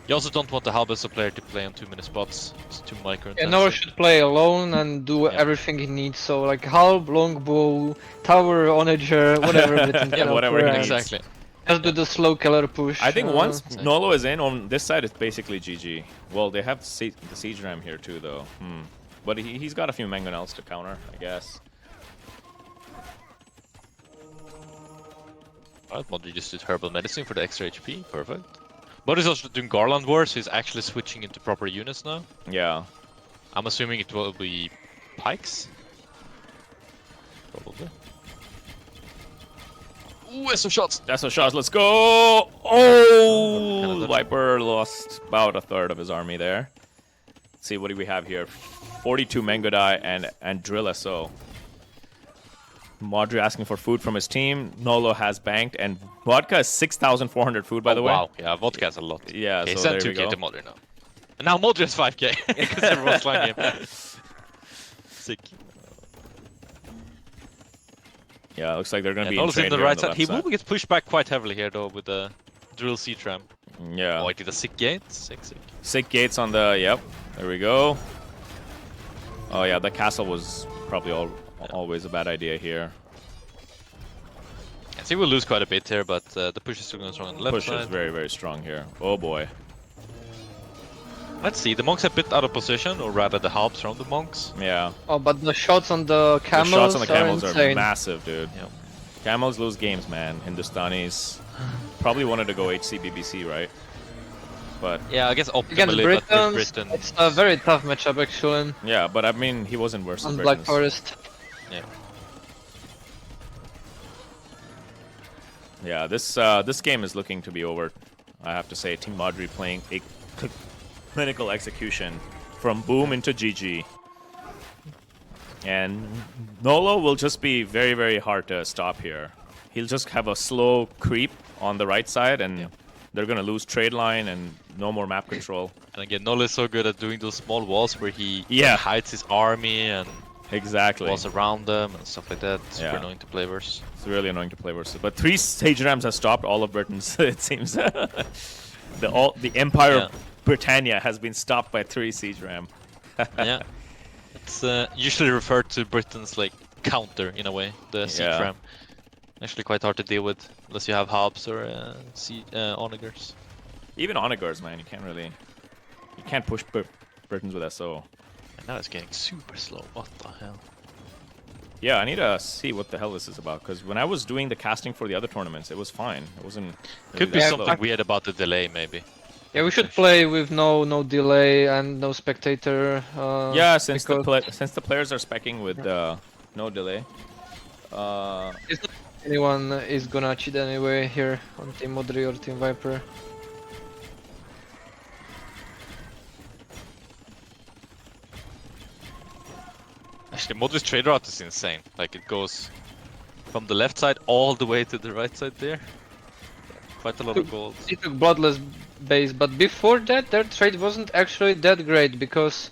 you also don't want the Halbs player to play on too many spots. It's too micro Yeah, Noah should play alone and do everything he needs. So like halb, longbow, tower, onager, whatever. Yeah, whatever he needs. Exactly. Just do the slow killer push. I think once Nolo is in on this side, it's basically GG. Well, they have the siege ram here too, though. But he's got a few mangonels to counter, I guess. Alright, Modri just did herbal medicine for the extra HP. Perfect. Modri's also doing Garland Wars, so he's actually switching into proper units now. Yeah. I'm assuming it will be pikes. Probably. Ooh, some shots! That's some shots. Let's go! Oh! Viper lost about a third of his army there. Let's see, what do we have here? 42 Mengodai and Drill SO. Modri asking for food from his team. Nolo has banked, and Vodka is 6,400 food, by the way. Wow, yeah, Vodka has a lot. Yeah, okay, so send there we 2k go. to Modri now. And now Modri has 5k, because everyone's flying him. Sick. Yeah, looks like they're going to be in Nolo's trade in the here right on the side. left He side. will get pushed back quite heavily here, though, with the drill C-tram. Yeah. Oh, I did a sick gate. Sick. Sick gates on the... Yep. There we go. Oh, yeah, the castle was probably always a bad idea here. I think we'll lose quite a bit here, but the push is still going strong on the left Push side. is very, very strong here. Oh, boy. Let's see. The monks are a bit out of position, or rather the halbs from the monks. Yeah. Oh, but the shots on the camels, The shots on the camels are are insane. massive, dude. Yeah. Camels lose games, man. Hindustanis probably wanted to go HC BBC, right? But Yeah, I guess Against optimally, but with Britons, Britain. it's a very tough matchup actually yeah, but I mean, he wasn't versus on Black Britons. Forest. Yeah. Yeah, this game is looking to be over. I have to say, Team Modri playing a clinical execution from boom into GG. And Nolo will just be very, very hard to stop here. He'll just have a slow creep on the right side, and they're gonna lose trade line and no more map control. And again, Nolo is so good at doing those small walls where he hides his army and Exactly. walls around them and stuff like that. Super Yeah. annoying to play versus. It's really annoying to play versus. But 3 Sage Rams have stopped all of Britain's, it seems. the Empire of Britannia has been stopped by 3 Siege Ram. Yeah. It's usually referred to Britain's like counter in a way, the siege ram. Actually quite hard to deal with unless you have halbs or onagers. Even onagers, man, you can't push Britons with SO. And now it's getting super slow. What the hell? Yeah, I need to see what the hell this is about, because when I was doing the casting for the other tournaments, it was fine. It wasn't. Could be that something slow. weird about the delay, maybe. Yeah, we should play with no delay and no spectator. Yeah, since because the players are specking with no delay. anyone is gonna cheat anyway here on Team Modri or Team Viper. Actually, Modri's trade route is insane. Like, it goes from the left side all the way to the right side there. Quite a lot of gold. He took Bloodless base, but before that, their trade wasn't actually that great because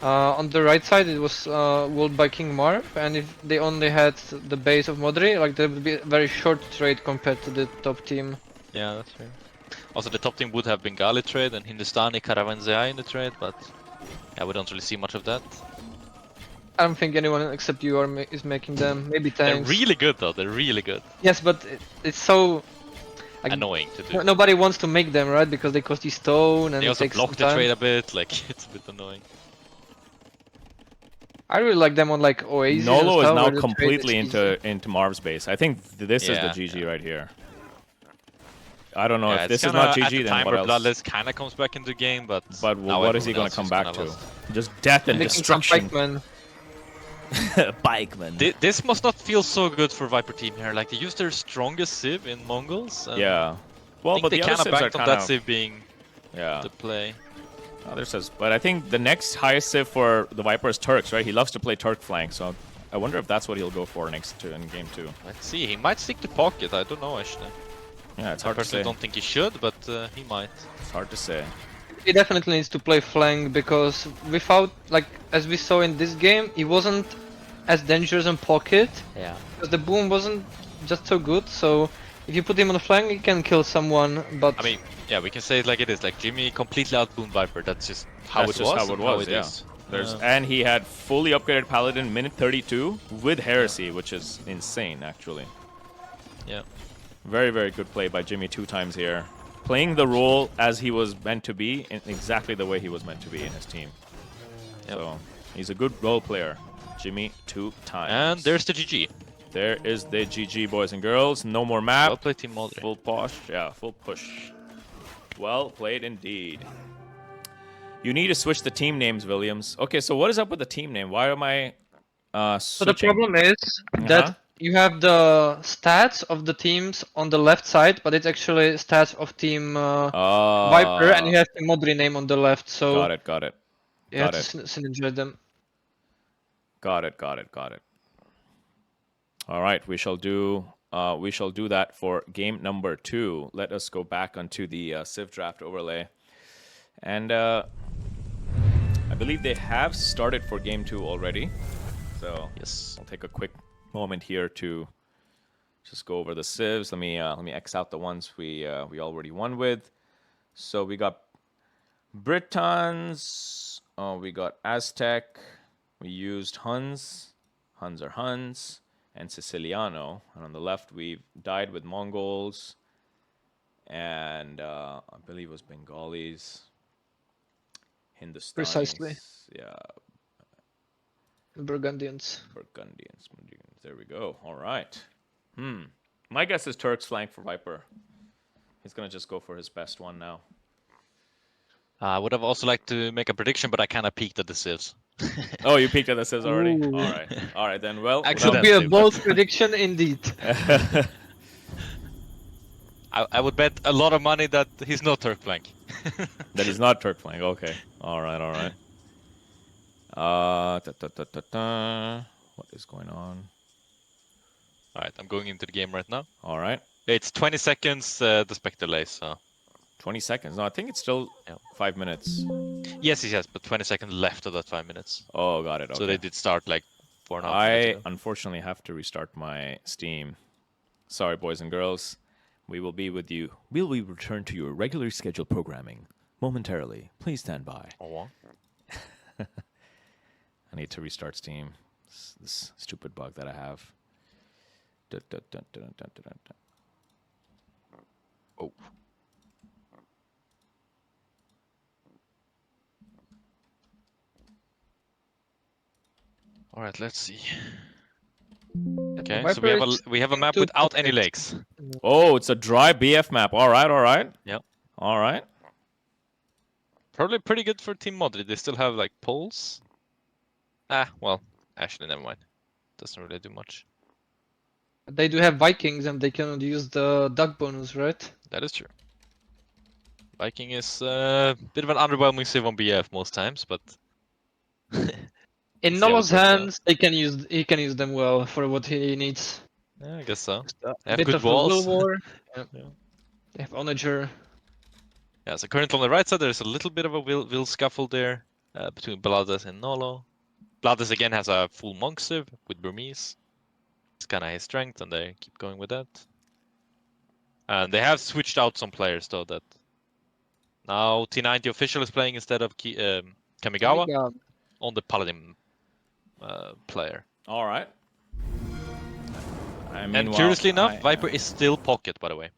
on the right side it was walled by King Marv, and if they only had the base of Modri, like there would be a very short trade compared to the top team. Yeah, that's fair. Also, the top team would have Bengali trade and Hindustani Caravanserai in the trade, but yeah, we don't really see much of that. I don't think anyone except you is making them. Maybe They're tanks. really good though. They're really good. Yes, but it's so like, Annoying to do. nobody wants to make them, right? Because they cost you stone and They it also takes block some the time. trade a bit. Like it's a bit annoying. I really like them on like Oasis. Nolo is and stuff, now where the trade completely is easy. into Marv's base. I think this is the Yeah, GG yeah. right here. I don't know Yeah, if it's this is kinda not at GG, the then time what where else? Bloodless kind of comes back into the game, but But now what is he everyone going to else come is back kinda to? lost. Just death and Making some destruction. pikemen. Bikeman. This must not feel so good for Viper team here. Like they used their strongest civ in Mongols. And Yeah. Well, I think but they the other kind of civs are banked on kind that of civ being yeah. the play. Other civs, but I think the next highest civ for the Viper is Turks, right? He loves to play Turk flank, so I wonder if that's what he'll go for next in game 2. Let's see. He might stick to pocket. I don't know actually. Yeah, it's I hard to personally say. don't think he should, but he might. It's hard to say. He definitely needs to play flank because without, like, as we saw in this game, he wasn't as dangerous in pocket Yeah. because the boom wasn't just so good. So if you put him on flank, he can kill someone. But I mean, yeah, we can say it like it is. Like Jimmy completely outboomed Viper. That's just how That's it just was. how it and was, it yeah. is. There's and he had fully upgraded Paladin minute 32 with Heresy, which is insane actually. Yeah. Very, very good play by Jimmy 2 times here. Playing the role as he was meant to be, in exactly the way he was meant to be in his team. Yep. So, he's a good role player. Jimmy 2 times. And there's the GG. There is the GG, boys and girls. No more map. Well played, Team Modri. Full push. Yeah, full push. Well played indeed. You need to switch the team names, Williams. Okay, so what is up with the team name? Why am I so the switching? problem is that you have the stats of the teams on the left side, but it's actually stats of team Viper, and you have the Modri name on the left. So got it, got it. you have to synergize them. Got it, got it, got it. All right, we shall do that for game number 2. Let us go back onto the Civ Draft overlay. And I believe they have started for game 2 already. So Yes. I'll take a quick moment here to just go over the civs. Let me X out the ones we already won with. So we got Britons. Oh, we got Aztec. We used Huns. Huns are Huns. And Siciliano. And on the left, we died with Mongols. And I believe it was Bengalis. Hindustanis. Precisely. Yeah. Burgundians. Burgundians. There we go. All right. My guess is Turks flank for Viper. He's going to just go for his best one now. I would have also liked to make a prediction, but I kind of peeked at the civs. Oh, you peeked at the civs already? Ooh. All right. All right, then. Well, Actually, Could be a Accidentally, bold but- prediction indeed. I would bet a lot of money that he's not Turk flank. that he's not Turk flank. Okay. All right, all right. What is going on? Alright, I'm going into the game right now. All right. It's 20 seconds, the spec delay, so... 20 seconds. No, I think it's still 5 minutes. Yes, but 20 seconds left of that 5 minutes. Oh, got it. Okay. So they did start like 4.5 minutes I ago. unfortunately have to restart my Steam. Sorry, boys and girls. We will be with you. Will we return to your regularly scheduled programming momentarily? Please stand by. Oh, I need to restart Steam. This stupid bug that I have. Oh. Alright, let's see. Okay, so Viper we have a map two without any pockets. lakes. Oh, it's a dry BF map. All right, all right. Yep. All right. Probably pretty good for Team Modri. They still have like poles. Well, actually, never mind. Doesn't really do much. They do have Vikings and they cannot use the duck bonus, right? That is true. Viking is a bit of an underwhelming civ on BF most times, but In See how it Nolo's works out. hands, he can use them well for what he needs. yeah, I guess so. A They have bit good of a will walls. war. Yeah. Yeah. They have Onager. Yeah, so currently on the right side, there's a little bit of a will scuffle there between Blades and Nolo. Blades again has a full monk civ with Burmese. It's kind of his strength, and they keep going with that. And they have switched out some players, though, that now T90 official is playing instead of Kamigawa on the Paladin. player. All right. And curiously enough, Viper is still pocket, by the way.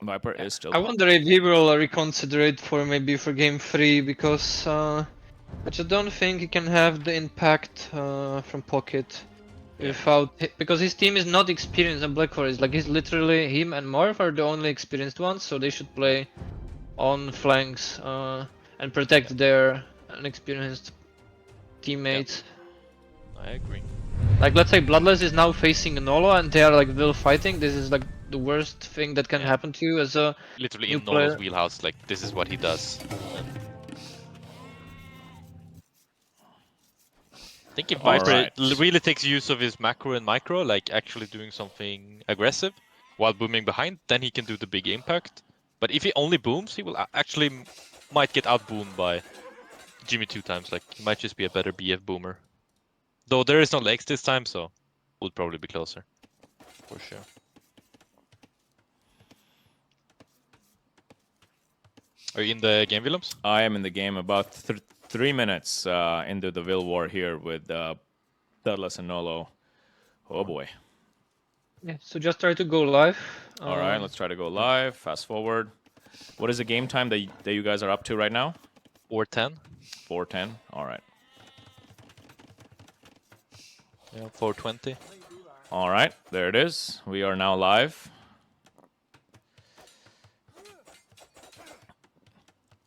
Viper is still. I wonder if he will reconsider it for maybe for game 3 because I just don't think he can have the impact from pocket without because his team is not experienced in Black Forest. Like he's literally him and Marv are the only experienced ones, so they should play on flanks and protect their inexperienced teammates. I agree. Like let's say Bloodless is now facing Nolo and they are like will fighting. This is like the worst thing that can happen to you as a literally new in Nolo's player. wheelhouse. Like this is what he does. I think if Viper really takes use of his macro and micro, like actually doing something aggressive while booming behind, then he can do the big impact. But if he only booms, he will actually might get out boomed by Jimmy 2 times. Like he might just be a better BF boomer. Though there is no legs this time, so would probably be closer for sure. Are you in the game, Willems? I am in the game. About 3 minutes into the Vil War here with Bloodless and Nolo. Oh boy. Yeah, so just try to go live. All right, let's try to go live. Fast forward. What is the game time that you guys are up to right now? 4:10. 4:10. All right. Yeah, 4:20. All right, there it is. We are now live.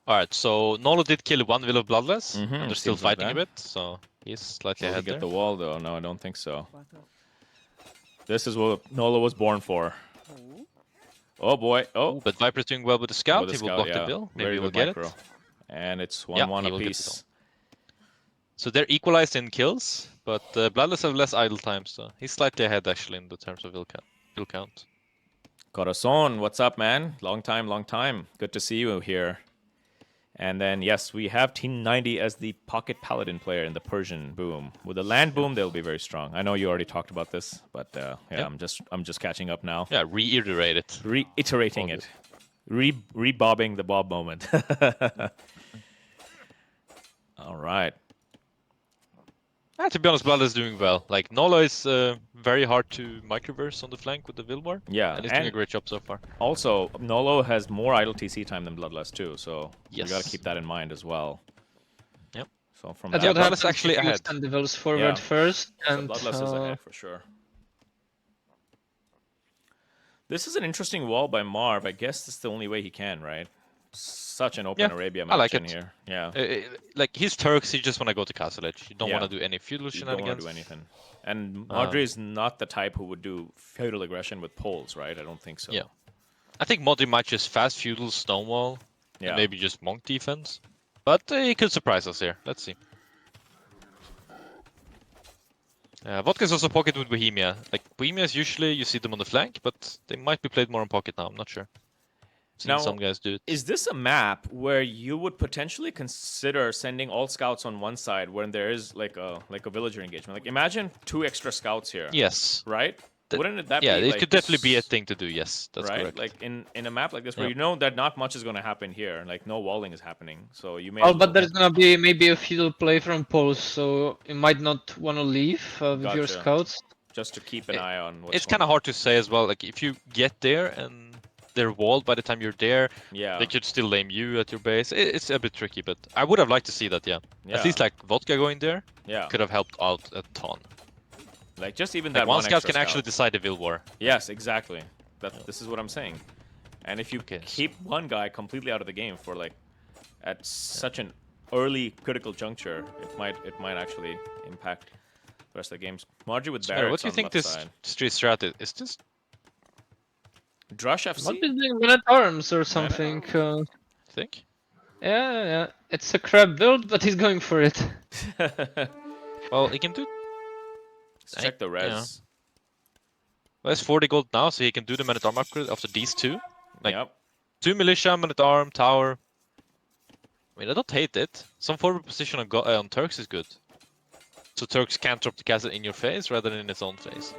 All right, so Nolo did kill one Will of Bloodless, and they're still seems like fighting a that. bit, so he's slightly Will he ahead get there. the wall though? No, I don't think so. This is what Nolo was born for. Oh boy. Oh. But Viper's doing well with the scout. With he will block the bill. Maybe he will get it. And it's 1-1 apiece. So they're equalized in kills, but Bloodless have less idle time, so he's slightly ahead actually in the terms of kill count. Corazon, what's up, man? Long time, long time. Good to see you here. And then, yes, we have Team 90 as the pocket paladin player in the Persian boom. With the land boom, they'll be very strong. I know you already talked about this, but I'm just catching up now. Yeah, reiterate it. Reiterating it. Rebobbing the bob moment. All right. To be honest, Bloodless is doing well. Like, Nolo is very hard to microverse on the flank with the Vilmar. Yeah. And he's doing a great job so far. Also, Nolo has more idle TC time than Bloodless too, so yes. you gotta keep that in mind as well. Yep. So from that, Bloodless actually ahead. Send the Vils forward first, and so Bloodless is ahead for sure. This is an interesting wall by Marv. I guess that's the only way he can, right? Such an open Arabia match in here. Yeah. Like, he's Turks, he just want to go to Castle Edge. You don't want to do any feudal shenanigans. You don't want to do anything. And Modri is not the type who would do feudal aggression with poles, right? I don't think so. Yeah. I think Modri might just fast feudal stonewall. Yeah. And maybe just monk defense. But he could surprise us here. Let's see. Vodka is also pocket with Bohemia. Like, Bohemia's usually, you see them on the flank, but they might be played more on pocket now. I'm not sure. Seen some guys do it. Is this a map where you would potentially consider sending all scouts on one side when there is like a villager engagement? Like imagine 2 extra scouts here. Yes. Right? Wouldn't that be it like could definitely be a thing to do. Yes, that's correct. Like in a map like this where you know that not much is going to happen here, like no walling is happening, so you may. But there's gonna be maybe a feudal play from poles, so you might not want to leave with your scouts. Just to keep an eye on. It's kind of hard to say as well. Like if you get there and they're walled by the time you're there, they could still lame you at your base. It's a bit tricky, but I would have liked to see that. Yeah. At least like Vodka going there. Could have helped out a ton. Like just even that one scout can actually decide the Vil War. Yes, exactly. This is what I'm saying. And if you keep one guy completely out of the game for like at such an early critical juncture, it might actually impact the rest of the games. Modri with barracks. What do you think this street strat is? Is this Drush FC? What is doing men at arms or something? Think? Yeah. It's a crab build, but he's going for it. Well, he can do. Let's check the res. Yeah. Well, it's 40 gold now, so he can do the man-at-arm upgrade after these 2. Like 2 militia, man-at-arm, tower. I mean, I don't hate it. Some forward position on Turks is good. So Turks can't drop the castle in your face rather than in its own face.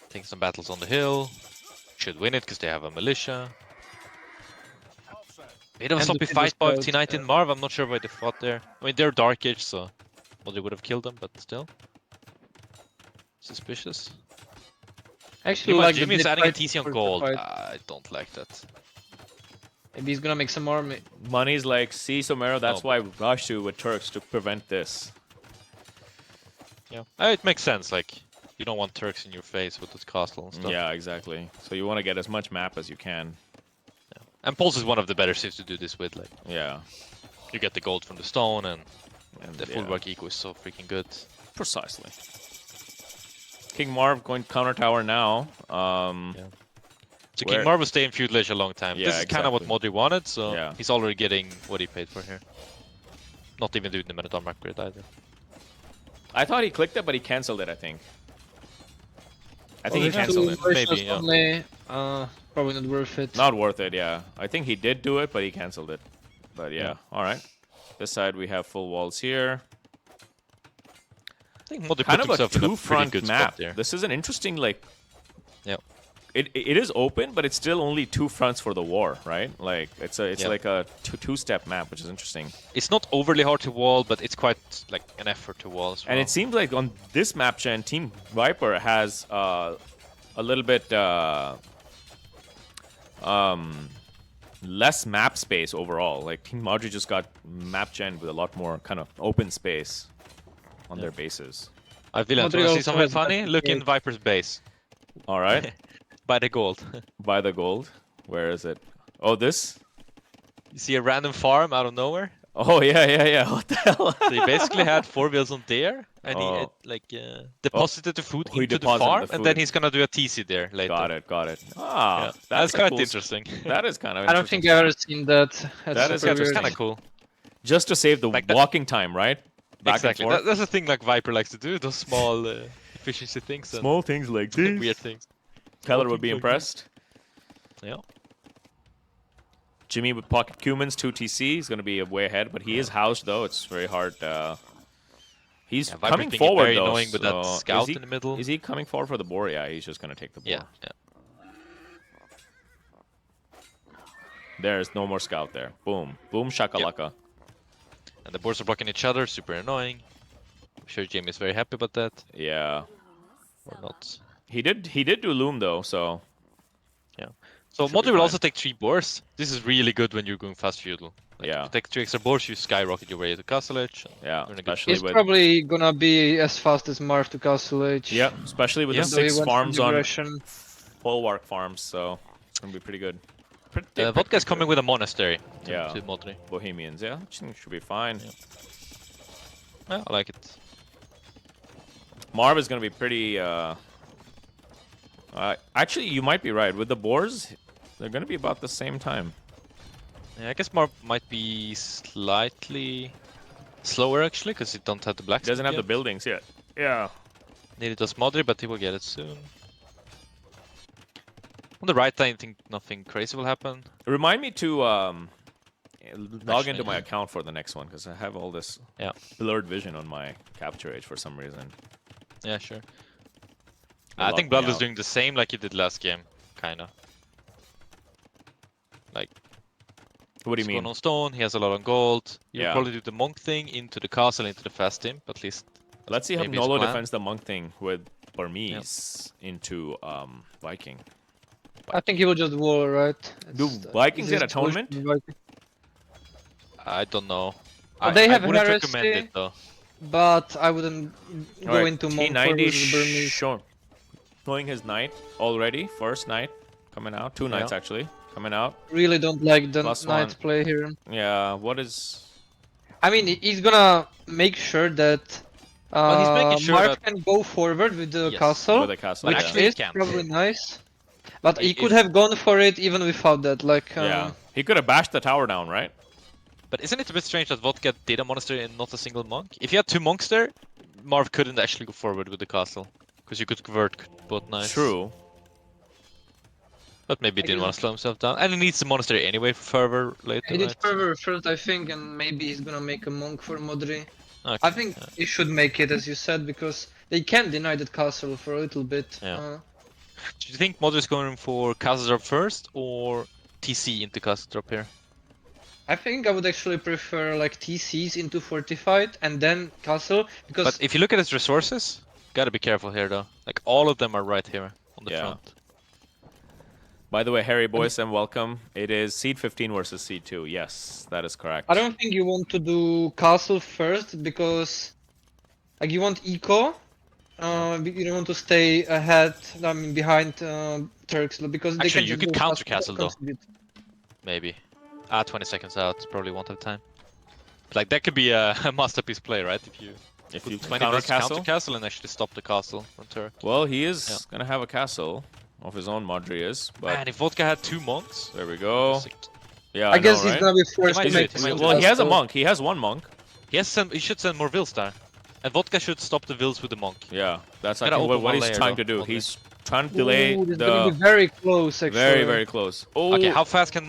Take some battles on the hill. Should win it because they have a militia. Bit of a And sloppy the fight by scouts, T19 Marv. I'm not sure why they fought there. I mean, they're Dark Age, so Modri would have killed them, but still. Suspicious. Actually, Meanwhile, like Jimmy is the adding a TC on first gold. fight. I don't like that. Maybe he's gonna make some army. Money's like, see, Somero, that's Oh, why we rushed you with Turks to prevent this. Yeah, it makes sense. Like, you don't want Turks in your face with this castle and stuff. Yeah, exactly. So you want to get as much map as you can. Yeah. And Pulse is one of the better civs to do this with. Like, Yeah. you get the gold from the stone, and the full yeah, work eco is so freaking good. Precisely. King Marv going counter tower now. So King Marv will stay in feudal age a long time. Yeah, This is kind of what exactly. Modri wanted, so Yeah. he's already getting what he paid for here. Not even doing the Minotaur upgrade either. I thought he clicked it, but he cancelled it, I think. I think he Well, cancelled it. two Maybe, versus yeah. only, probably not worth it. Not worth it, yeah. I think he did do it, but he cancelled it. But yeah, alright. This side we have full walls here. I think Modri Kind put of a himself in a pretty two-front good map. spot there. This is an interesting, like... Yep. It is open, but it's still only two fronts for the war, right? Like, it's Yep. like a two-step map, which is interesting. It's not overly hard to wall, but it's quite like an effort to wall as well. And it seems like on this map, Chen, Team Viper has a little bit less map space overall. Like Team Modri just got map gen with a lot more kind of open space on their bases. I feel like Modri to see also something has funny. better Look in gauge. Viper's base. All right, By the gold. buy the gold. Where is it? Oh, this? You see a random farm out of nowhere? Oh, yeah. What the hell? So he basically had 4 wheels on there, and Oh. he deposited the food he into the deposited farm, the and then food. he's gonna do a TC there later. Got it. Ah, Yeah. that's That's a quite cool interesting. That is kind of I don't interesting. think I've ever seen that. That is super That's weird. kind of cool. Just to save the Like that- walking time, right? Back Exactly. and forth. That's the thing like Viper likes to do, those small efficiency things and Small things like this. weird things. Keller would be things like impressed. Yeah. Jimmy with pocket cumans, 2 TC. He's going to be way ahead, but he is housed, though. It's very hard. He's Viper coming being very forward, though. annoying with that so scout is he, in the middle. Is he coming forward for the boar? Yeah, he's just going to take the boar. Yeah. There's no more scout there. Boom. Boom shakalaka. And the boards are blocking each other, super annoying. I'm sure Jamie is very happy about that. Yeah. Or not. He did do loom, though, so... Yeah. So Should be Modri will fine. also take 3 boars. This is really good when you're going fast feudal. Like, Yeah. if you take 3 extra boars, you skyrocket your way to Castle Edge. Yeah, You're in a good especially He's with... probably gonna be as fast as Marv to Castle Age. Yeah, especially with Yeah. the Though he 6 went farms from on digression. Folwark farms, so it's going to be pretty good. Vodka's coming with a monastery Yeah. to Modri. Bohemians, yeah. I think should be fine. Yeah, I like it. Marv is going to be pretty... actually, you might be right. With the boars, they're going to be about the same time. Yeah, I guess Marv might be slightly slower actually, because he don't have the black. He doesn't have the buildings yet. Yeah. Needed does Modri, but he will get it soon. On the right, I think nothing crazy will happen. Remind me to log Actually, into my yeah. account for the next one, because I have all this Yeah. blurred vision on my capture age for some reason. Yeah, sure. It'll I lock think me Blood was out. doing the same like he did last game, kinda. Like, What do you he's going mean? on stone, he has a lot on gold. You'll Yeah. probably do the monk thing into the castle, into the fast team, at least. Let's see how maybe his Nolo plan. defends the monk thing with Burmese into Viking. I think he will just wall, right? Do Vikings get easiest atonement? solution for Viking. I don't know. Well, they have I wouldn't heresy. recommend it though. But I wouldn't go Alright, into monk T90 versus Burmese. showing his knight already. First knight coming out. 2 knights Yeah. actually coming out. Really don't like the Plus knight one. play here. Yeah, what is... I mean, he's gonna make sure that Well, he's making sure Marv that- can go forward with the Yes, castle, with a castle? which Yeah. Actually, he is can. probably nice. But he If- could have gone for it even without that. Like, Yeah. He could have bashed the tower down, right? But isn't it a bit strange that Vodka did a monastery and not a single monk? If you had 2 monks there, Marv couldn't actually go forward with the castle. Because you could convert both knights. True. But maybe he didn't guess- want to slow himself down. And he needs the monastery anyway for fervor later. he did right? fervor first, I think, and maybe he's gonna make a monk for Modri. Okay, I think yeah. he should make it, as you said, because they can deny that castle for a little bit. Yeah. Do you think Modri is going for castle drop first or TC into castle drop here? I think I would actually prefer like TCs into Fortified and then Castle, because But if you look at his resources, gotta be careful here though. Like all of them are right here on the Yeah. front. By the way, Harry Boyce, and welcome. It is Seed 15 versus Seed 2. Yes, that is correct. I don't think you want to do Castle first, because like you want eco. You don't want to stay ahead, I mean behind Turks, because they Actually, can you just could go counter fast castle though. contribute. Maybe. 20 seconds out, probably won't have time. But, like that could be a masterpiece play, right? If you put 20 counter versus counter castle and actually stop the castle from Turk. Well, he is gonna have a castle of his own, Modri is, but Man, if Vodka had 2 monks, there we go. Yeah, I guess know, he's right? gonna be forced might to do make it, this he might do Well, it. he has a castle. monk. He has one monk. he should send more Vils there. And Vodka should stop the Vils with the monk. Yeah, that's Gotta actually open what one he's layer, trying though, to do. Modri. He's trying to delay Ooh, this is gonna the be very close, actually. very, very close. Oh, Okay, how fast can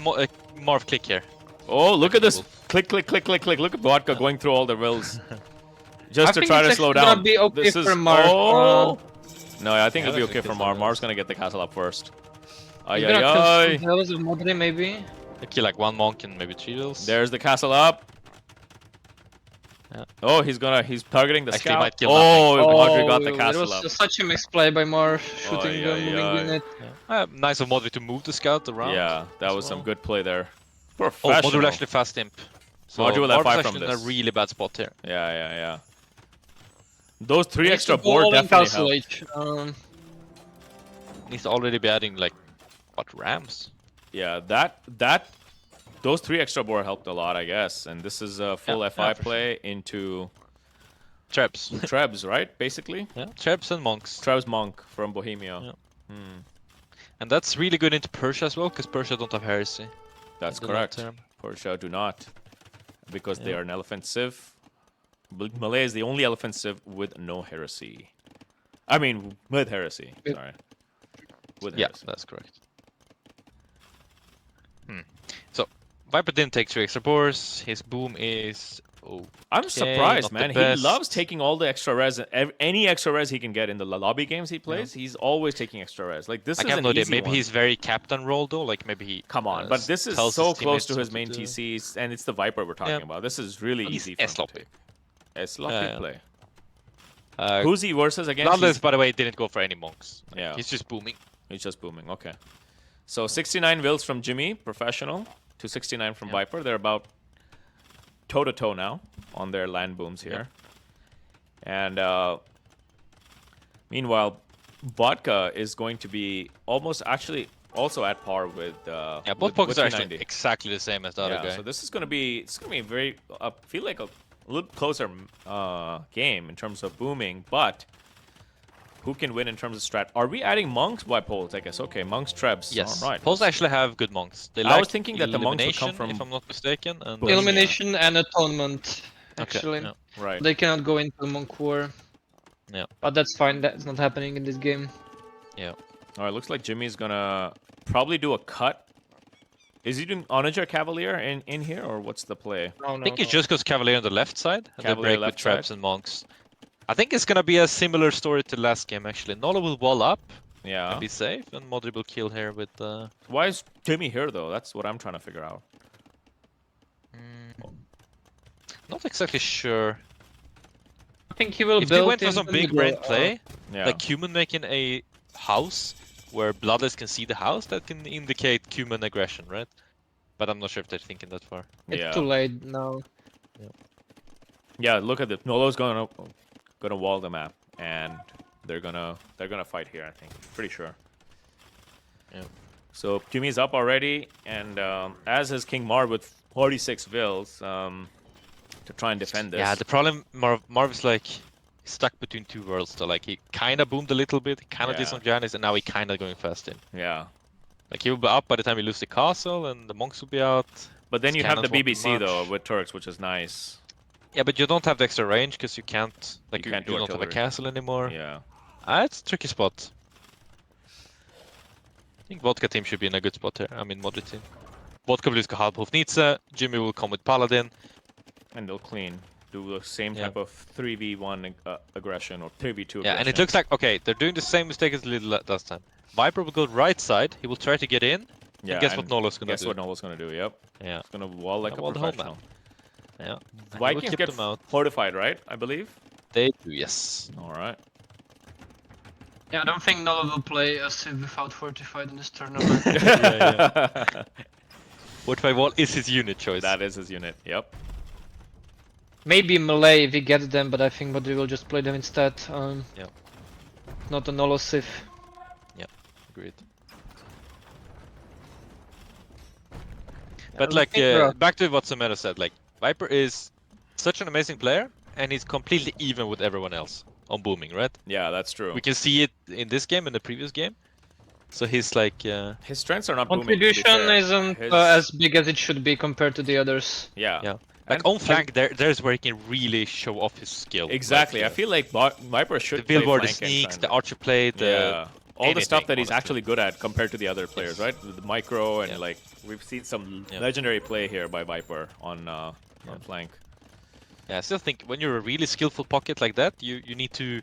Marv click here? oh, look at this! Cool. Click, click, click, click, click. Look at Vodka going through all the wills, I just to think try it's to slow actually gonna down. be okay This for is Marv, oh. No, I think Yeah, it'll be that okay should for kill Marv. some Marv's wills. gonna get the castle up first. Ay, He's ay, gonna kill ay. some Vils of Modri, maybe. Kill like 1 monk and maybe 3 Vils. There's the castle up. Yeah. Oh, he's targeting the Actually, scout. might kill Oh, nothing. Modri got the It castle was up. such a misplay by Marv, shooting Ay, the ay, moving ay. unit. Nice of Modri to move the scout around. Yeah, that as was some well. good play there. Oh, Professional. Modri will actually fast imp. So Modri will have Marv is 5 from actually in a this. really bad spot here. Yeah, yeah, yeah. Those 3 He needs extra to go board all in definitely Castle helped. Age. Needs to already be adding like, what, rams? Yeah, those 3 extra board helped a lot, I guess. And this is a full Yeah, FI for play into Trebs. Trebs, right? Basically, Yeah, Trebs and monks. Trebs Monk from Bohemia. Yeah. And that's really good into Persia as well, because Persia don't have heresy. That's in the long correct. term. Persia do not, because they Yeah. are an elephant civ. Malay is the only elephant civ with no heresy. I mean, with heresy. Yep. Sorry. With Yeah, heresy. that's correct. So, Viper didn't take 3 extra boars. His boom is... I'm Okay, surprised, not the man. He best. loves taking all the extra res. Any extra res he can get in the lobby games he plays, he's always taking extra res. Like this I is have an no idea. easy Maybe one. he's very captain role though. Like maybe he. Come on, but this is tells so his close to teammates his what main to do. TCs, and it's the Viper we're talking Yeah. about. This is really He's easy for him to sloppy. take. A sloppy Yeah. play. Uh, Who's he versus again? Bloodless, by the way, didn't go for any monks. Like, Yeah. He's just booming. He's just booming. Okay. So 69 wills from Jimmy, professional, to 69 from Yeah. Viper. They're about toe-to-toe now on their land booms here. And meanwhile, Vodka is going to be almost actually also at par with Yeah, both with pockets are actually 290. exactly the same as the other Yeah, guy. so this is gonna be very feel like a little closer game in terms of booming, but who can win in terms of strat? Are we adding monks? Why Poles? I guess okay, monks Trebs. Yes. All right. Poles actually have good monks. They I was lack thinking that the monks would come Illumination, from if I'm not mistaken. And Bohemia. Illumination and Atonement, Okay, actually. yeah. Right. They cannot go into Monk War. Yeah. But that's fine, that's not happening in this game. Yeah. All right. Looks like Jimmy's gonna probably do a cut. Is he doing Onager Cavalier in here, or what's the play? No, I think it just goes Cavalier on the left side, and they Cavalier break with left traps side. and monks. I think it's gonna be a similar story to last game actually. Nolo will wall up Yeah. and be safe, and Modri will kill here with Why is Jimmy here though? That's what I'm trying to figure out. Not exactly sure. I think he will If they build went for in some the big middle, brain play, Yeah. like Cuman making a house where Bloodless can see the house, that can indicate Cuman aggression, right? But I'm not sure if they're thinking that far. It's yeah. too late now. Yeah. Look at it. Nolo's gonna wall the map, and they're gonna fight here. I think. Pretty sure. Yeah. So Jimmy's up already, and as is King Marv with 46 vills to try and defend this. Yeah, the problem, Marv is like stuck between 2 worlds though. Like he kind of boomed a little bit, kind of did Yeah. some Giannis, and now he kind of going fast in. Yeah. Like he will be up by the time we lose the castle, and the monks will be out. But then His you have the cannons won't do BBC though much. with Turks, which is nice. Yeah, but you don't have the extra range because you can't. Like You you, can't do you don't have a artillery. castle anymore. Yeah. It's a tricky spot. I think Vodka team should be in a good spot here. I mean, Modri team. Vodka will use Halbhof Nietzsche. Jimmy will come with Paladin. And they'll clean. Do the same Yeah. type of 3v1 aggression or 3v2 Yeah, aggression. and it looks like, okay, they're doing the same mistake as last time. Viper will go right side. He will try to get in. Yeah, and guess what Nolo's gonna do? Guess what Nolo's gonna do, yep. Yeah. He's gonna wall like a Wall the whole professional. Yeah. The Vikings get them out. fortified, right? I believe? They do, yes. Alright. Yeah, I don't think Nolo will play a Civ without Fortified in this tournament. Yeah. Fortified wall is his unit choice. That is his unit, yep. Maybe melee if he gets them, but I think Modri will just play them instead. Yeah. Not a Nolo Civ. Agreed. But like, back to what Samara said, like, Viper is such an amazing player, and he's completely even with everyone else on booming, right? Yeah, that's true. We can see it in this game, in the previous game. So he's like... his strengths are not booming, to be Contribution fair. isn't His- as big as it should be compared to the others. Yeah. Yeah. Like, on flank, there's where he can really show off his skill. Exactly. Like, I feel like Viper should the play billboard, the flanking, sneaks, kind the of. archer play, Yeah. All the stuff anything, that he's honestly. actually good at compared to the other players, Yes. right? The micro and Yeah. like we've seen some Yeah. legendary play here by Viper on flank. Yeah, I still think when you're a really skillful pocket like that, you need to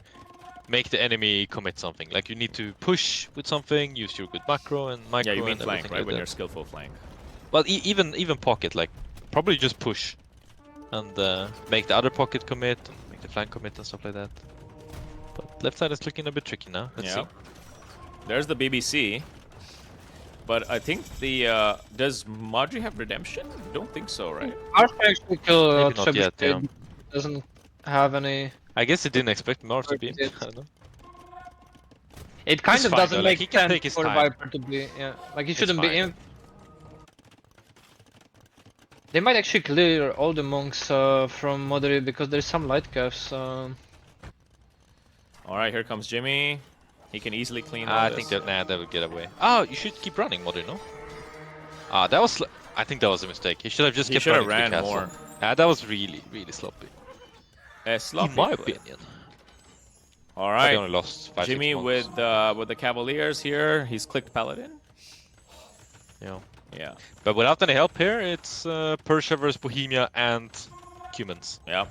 make the enemy commit something. Like you need to push with something, use your good macro and micro. Yeah, you mean and flank, everything right? like When that. you're skillful flank. Well, even pocket, like probably just push and make the other pocket commit, and make the flank commit and stuff like that. But left side is looking a bit tricky now. Let's see. There's the BBC. But I think the does Modri have redemption? Don't think so, right? RF actually kill Maybe not yet, yeah. Doesn't have any. I guess he didn't expect Mars to be. It is. I don't know. It kind It's of fine, doesn't though, like, make he can sense take his for time. Viper to be. Yeah, like he shouldn't be fine. in. They might actually clear all the monks from Modri because there's some light caps. Alright, here comes Jimmy. He can easily clean all I this. think that they will get away. Oh, you should keep running, Modri, no? That was. I think that was a mistake. He should have just He kept should have running to the ran castle. more. That was really sloppy. Sloppy In my play. opinion. But Alright. they only lost 5, Jimmy 6 with the Cavaliers here. He's clicked Paladin. Yeah. Yeah. But without any help here, it's Persia versus Bohemia and Humans. Yeah.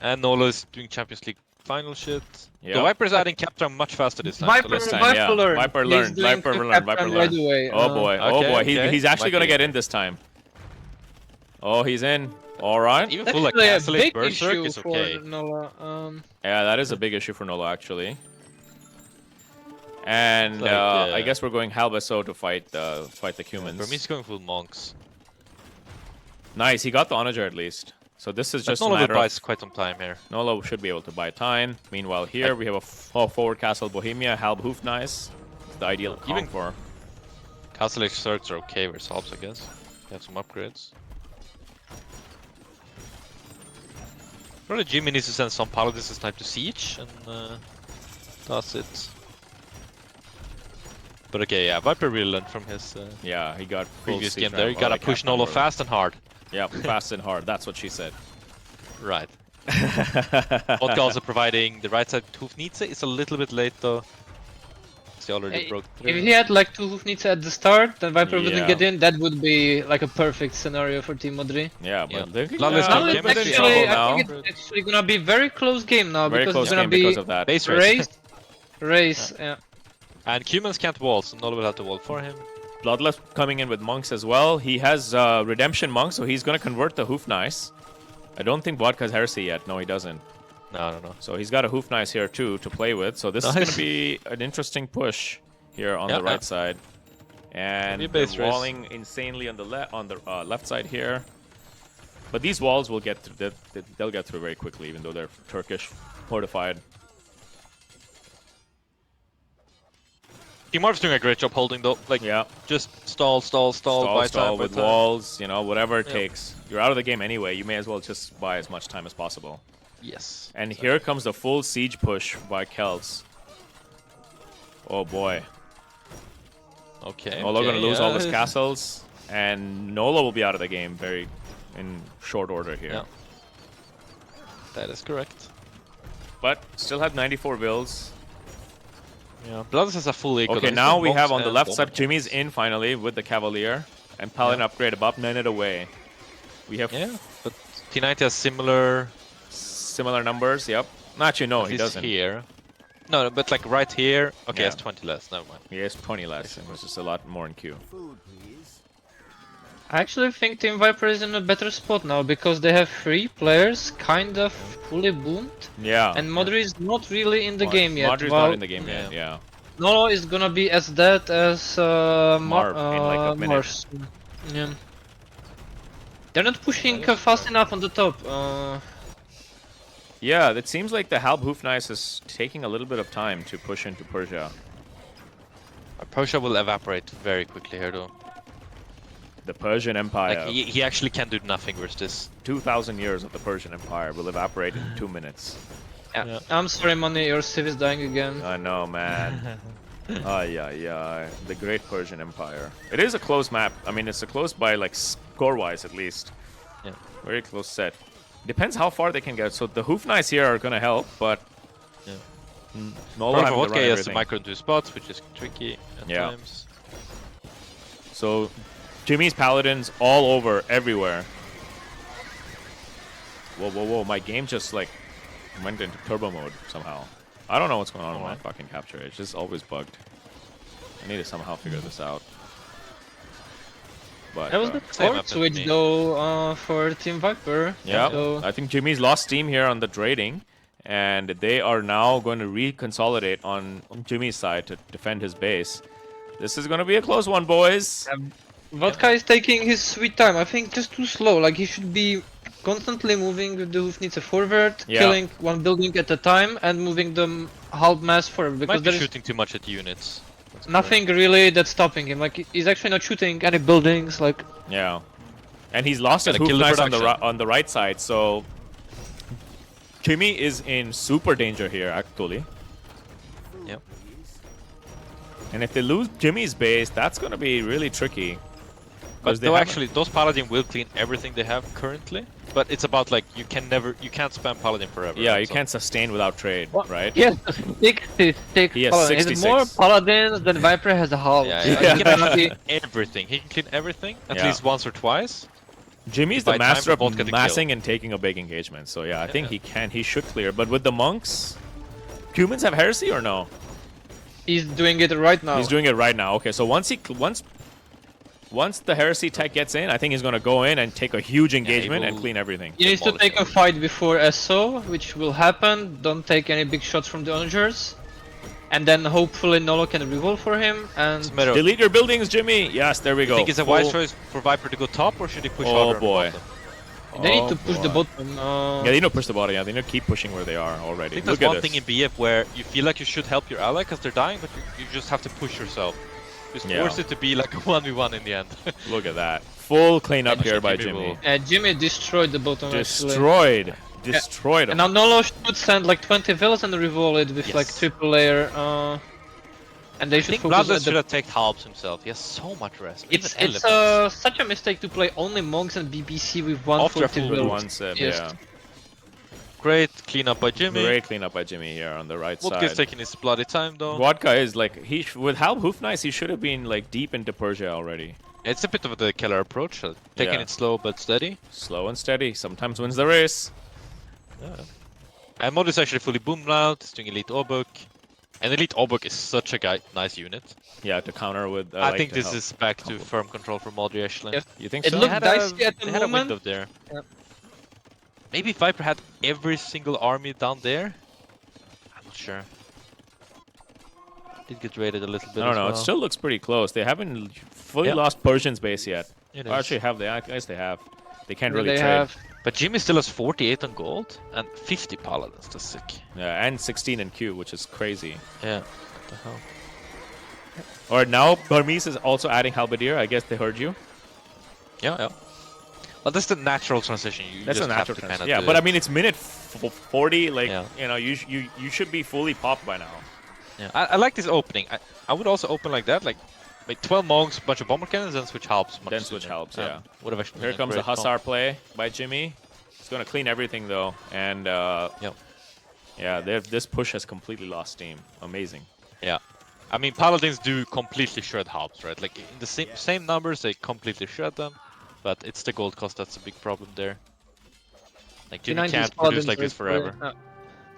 And Nolo is doing Champions League final shit. Yeah. The Viper is adding Capture much faster this time. Viper, so let's time, Viper yeah. learned. Viper He's learned, doing Viper quick learned, capture Viper right learned. away. Oh boy, oh Okay, boy. okay. He's actually Might gonna be. get in this time. Oh, he's in. Alright. even full like Actually, a Castle big Berserk issue is for okay. Nola. Yeah, that is a big issue for Nolo actually. And Like, I guess we're going Halbaso to fight the humans. For me, he's going full monks. Nice, he got the Onager at least. So this is But just a Nolo will matter buy of quite some time here. Nolo should be able to buy time. Meanwhile, here we have a forward castle Bohemia, Halb Hoofnice. It's the ideal comp Even- for. Castle Age Zergs are okay versus Hobbs, I guess. They have some upgrades. Probably Jimmy needs to send some paladins this time to siege, and that's it. But okay, yeah, Viper really learned from his Yeah, he got full previous siege game there. You ramp. gotta Like push half Nolo number. fast and hard. Yeah, fast and hard. That's what she said. Right. Vodka also providing the right side to Hufnitze. It's a little bit late though. He already broke through. If he had like 2 Hufnitz at the start, then Viper Yeah. wouldn't get in. That would be like a perfect scenario for Team Modri. Yeah, but Yeah. they're Bloodless Now Game it's is in actually, trouble now. I think it's actually gonna be very close game now Very because close it's gonna game be because of that. Base race. race. Yeah. And humans can't wall, so Nolo will have to wall for him. Bloodlust coming in with monks as well. He has redemption monk, so he's gonna convert the Hoofnice. I don't think Vodka has heresy yet. No, he doesn't. No. So he's got a Hoofnice here too to play with. So this is Nice. gonna be an interesting push here on Yeah, the right yeah. side. And Maybe a base they're race. walling insanely on the left side here. But these walls will get through. They'll get through very quickly, even though they're Turkish fortified. Team Marv's doing a great job holding though. Like, Yeah. just stall, Stall buy time, buy with time. walls, you know, whatever it Yeah. takes. You're out of the game anyway. You may as well just buy as much time as possible. Yes. And here comes the full siege push by Celts. Oh boy. Okay. Nolo okay, gonna lose all yeah. his castles, and Nolo will be out of the game in short order here. Yeah. That is correct. But still have 94 builds. Yeah. Bloodless has a full eco. Okay, though. now He's we got have monks on the and left side, bombers. Jimmy's in finally with the Cavalier, and Paladin upgrade about 9 it away. We have Yeah, but T90 has similar. similar numbers. Yep. Actually, no, at he least doesn't. Here. No, but like right here. Okay, Yeah. it's 20 less. Never mind. He has 20 less, and it's just a lot more in queue. I actually think Team Viper is in a better spot now because they have 3 players kind of fully boomed. Yeah. And Modri is not really in the game yet. Modri's while not in the game yet, yeah. Nolo is gonna be as dead as Marv in like a minute. Mars. Yeah. They're not pushing fast enough on the top. Yeah, it seems like the Halb Hoofnice is taking a little bit of time to push into Persia. Persia will evaporate very quickly here, though. The Persian Empire. Like he actually can do nothing versus this. 2,000 years of the Persian Empire will evaporate in 2 minutes. Yeah. I'm sorry, Money, your civ is dying again. I know, man. Yeah. The Great Persian Empire. It is a close map. I mean, it's a close by like score-wise at least. Yeah. Very close set. Depends how far they can get. So the Hoofnice here are gonna help, but Nolo having to run Vodka has the everything. micro into spots, which is tricky at times. So Jimmy's Paladins all over, everywhere. Whoa. My game just like went into turbo mode somehow. I don't know what's going on with my fucking capture. It's just always bugged. I need to somehow figure this out. But That was the Same court happened to switch me. though for Team Viper. yeah, So I think Jimmy's lost steam here on the trading, and they are now going to reconsolidate on Jimmy's side to defend his base. This is going to be a close one, boys. Vodka is taking his sweet time. I think just too slow. Like he should be constantly moving with the Hoofnitzer forward, killing one building at a time, and moving the half mass forward because Might be there is shooting too much at units. That's nothing really that's stopping him. Like he's actually not shooting any buildings. Like Yeah, and he's lost his Gotta kill the Hoofnice production. on the right side, so Jimmy is in super danger here, actually. Yep. And if they lose Jimmy's base, that's going to be really tricky. But they though haven't- actually, those Paladin will clean everything they have currently. But it's about like you can't spam Paladin forever. Yeah, right? you So- can't sustain without trade, right? he has 66 He has paladins. 66. More paladins than Viper has a half. Yeah, Yeah. he can actually clean everything. He can clean everything at Yeah. least once or twice. Jimmy's By the time master for Vodka of to massing and taking a big engagement, so yeah, I think Yeah. he should clear. But with the monks, humans have heresy or no? He's doing it right now. He's doing it right now. Okay, so once the heresy tech gets in, I think he's gonna go in and take a huge engagement and will- clean everything. He needs to demolish take a fight before SO, which will happen. Don't take any big shots from the onagers. And then hopefully Nolo can revolve for him. And It's a matter of, Delete your buildings, Jimmy. Yes, there we I go. think it's a wise Full- choice for Viper to go top, or should he push Oh, harder on the boy. bottom? they Oh, need to push the boy. bottom. Yeah, they need to push the bottom. Yeah, they need to keep pushing where they are already. I think Look there's at one this. thing in BF where you feel like you should help your ally because they're dying, but you just have to push yourself. Just Yeah. force it to be like a 1v1 in the end. Look at that. Full cleanup And here by Jimmy Jimmy. Jimmy destroyed the bottom actually. Destroyed. Destroyed And him. now Nolo should send like 20 villas and revolve it with like Yes. triple layer. And they I should think focus Bloodless at should the... have taken halves himself. He has so much rest. It's Even elephants. such a mistake to play only monks and BBC with After 140 full villas. One sip, Yes. yeah. Great cleanup by Jimmy. Great cleanup by Jimmy here on the right Vodka's side. taking his bloody time though. Vodka is like with Halb Hoofnice, he should have been like deep into Persia already. It's a bit of the killer approach, taking Yeah. it slow but steady. Slow and steady. Sometimes wins the race. And Mod is actually fully boomed out. He's doing Elite Obuk. And Elite Obuk is such a nice unit. Yeah, to counter with. I like think to this help. is back to firm control for Modri actually. Yes. You think It so? looked They had dicey at the they had a moment. window there. Yeah. Maybe Viper had every single army down there. I'm not sure. Did get raided a little bit. I don't as know. well. It still looks pretty close. They haven't fully Yeah. lost Persian's base yet. It Or is. actually, have they? I guess they have. They can't Yeah, really they trade. have. But Jimmy still has 48 on gold and 50 paladins. That's sick. Yeah, and 16 in Q, which is crazy. Yeah. What the hell? Or now Burmese is also adding Halberdier. I guess they heard you. Yeah. Well, that's the natural transition. You That's just a natural have to transition. kinda Yeah, do but it. I mean it's minute 40. Like Yeah. you know, you should be fully popped by now. Yeah, I like this opening. I would also open like that, like 12 monks, bunch of bomber cannons, then switch helps. Then switch helps, yeah. Would have actually Here been a comes the great Hussar comp. play by Jimmy. He's gonna clean everything though, and yeah, this push has completely lost steam. Amazing. Yeah, I mean paladins do completely shred helps, right? Like in the same numbers, they completely shred them, but it's the gold cost that's a big problem there. Like Jimmy 90s can't produce paladins like this are forever.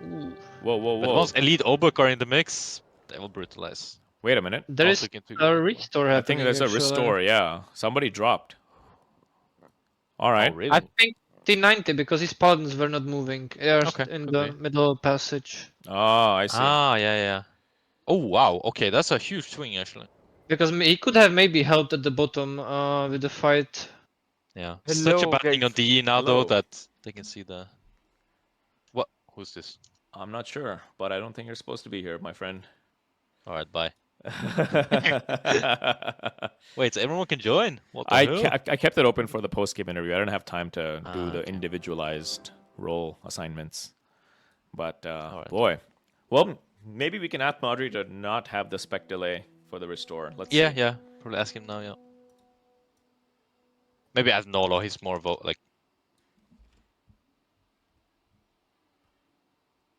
Ooh. Whoa, whoa, But whoa. once Elite Obok are in the mix, they will brutalize. Wait a minute. There Also is looking to a go. restore I happening. think there's a actually. restore, yeah. Somebody dropped. All right. Oh, really? I think T90 because his paladins were not moving. They are Okay, in could the be. middle passage. Oh, I see. Ah, yeah, yeah. Oh, wow. Okay, that's a huge swing, actually. Because he could have maybe helped at the bottom with the fight. Yeah. Such a Hello, bad thing on guys. DE now, though, Hello. that they can see the... What? Who's this? I'm not sure, but I don't think you're supposed to be here, my friend. Alright, bye. Wait, so everyone can join? What the I hell? kept it open for the post game interview. I didn't have time to do the Okay. individualized role assignments. But Alright. boy, well, maybe we can ask Modri to not have the spec delay for the restore. Let's Yeah, see. yeah. Probably ask him now, yeah. Maybe ask Nolo, he's more like...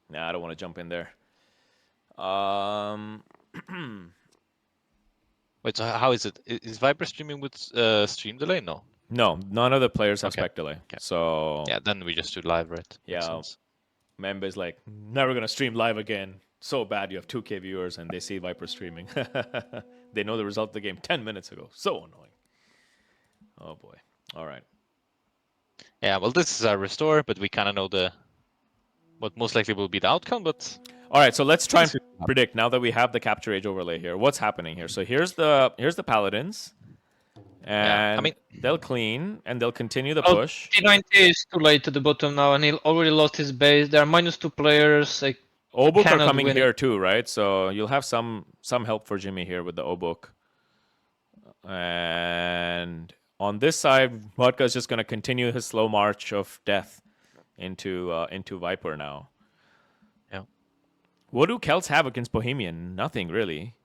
Nah, I don't want to jump in there. Um, Wait, so how is it? Is Viper streaming with stream delay? No. no, none of the players have Okay. spec delay. Okay. So Yeah, then we just do live, right? Makes yeah, sense. Member's like, never gonna stream live again. So bad you have 2K viewers and they see Viper streaming. They know the result of the game 10 minutes ago. So annoying. Oh boy. All right. Yeah, well, this is our restore, but we kind of know what most likely will be the outcome, but... All right, so let's try and predict now that we have the capture age overlay here. What's happening here? So here's the paladins. And Yeah, I mean... they'll clean and they'll continue the Oh, push. T90 is too late to the bottom now, and he already lost his base. There are -2 players. Like, Obuk are cannot coming win here it. too, right? So you'll have some help for Jimmy here with the Obuk. And on this side, Vodka is just going to continue his slow march of death into Viper now. Yeah. What do Celts have against Bohemian? Nothing really.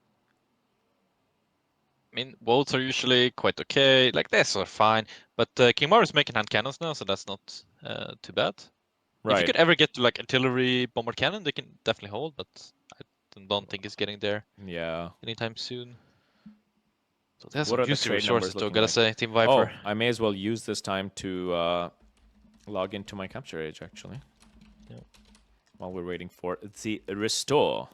I mean, bolts are usually quite okay. Like, this are fine. But King Mar is making hand cannons now, so that's not too bad. If you Right. could ever get to, like, artillery bombard cannon, they can definitely hold, but I don't think it's getting there Yeah. anytime soon. So there's What some are the juicy trade numbers resources, though, looking gotta like? say, Team Oh, Viper. I may as well use this time to log into my capture age, actually. Yeah. While we're waiting for the restore.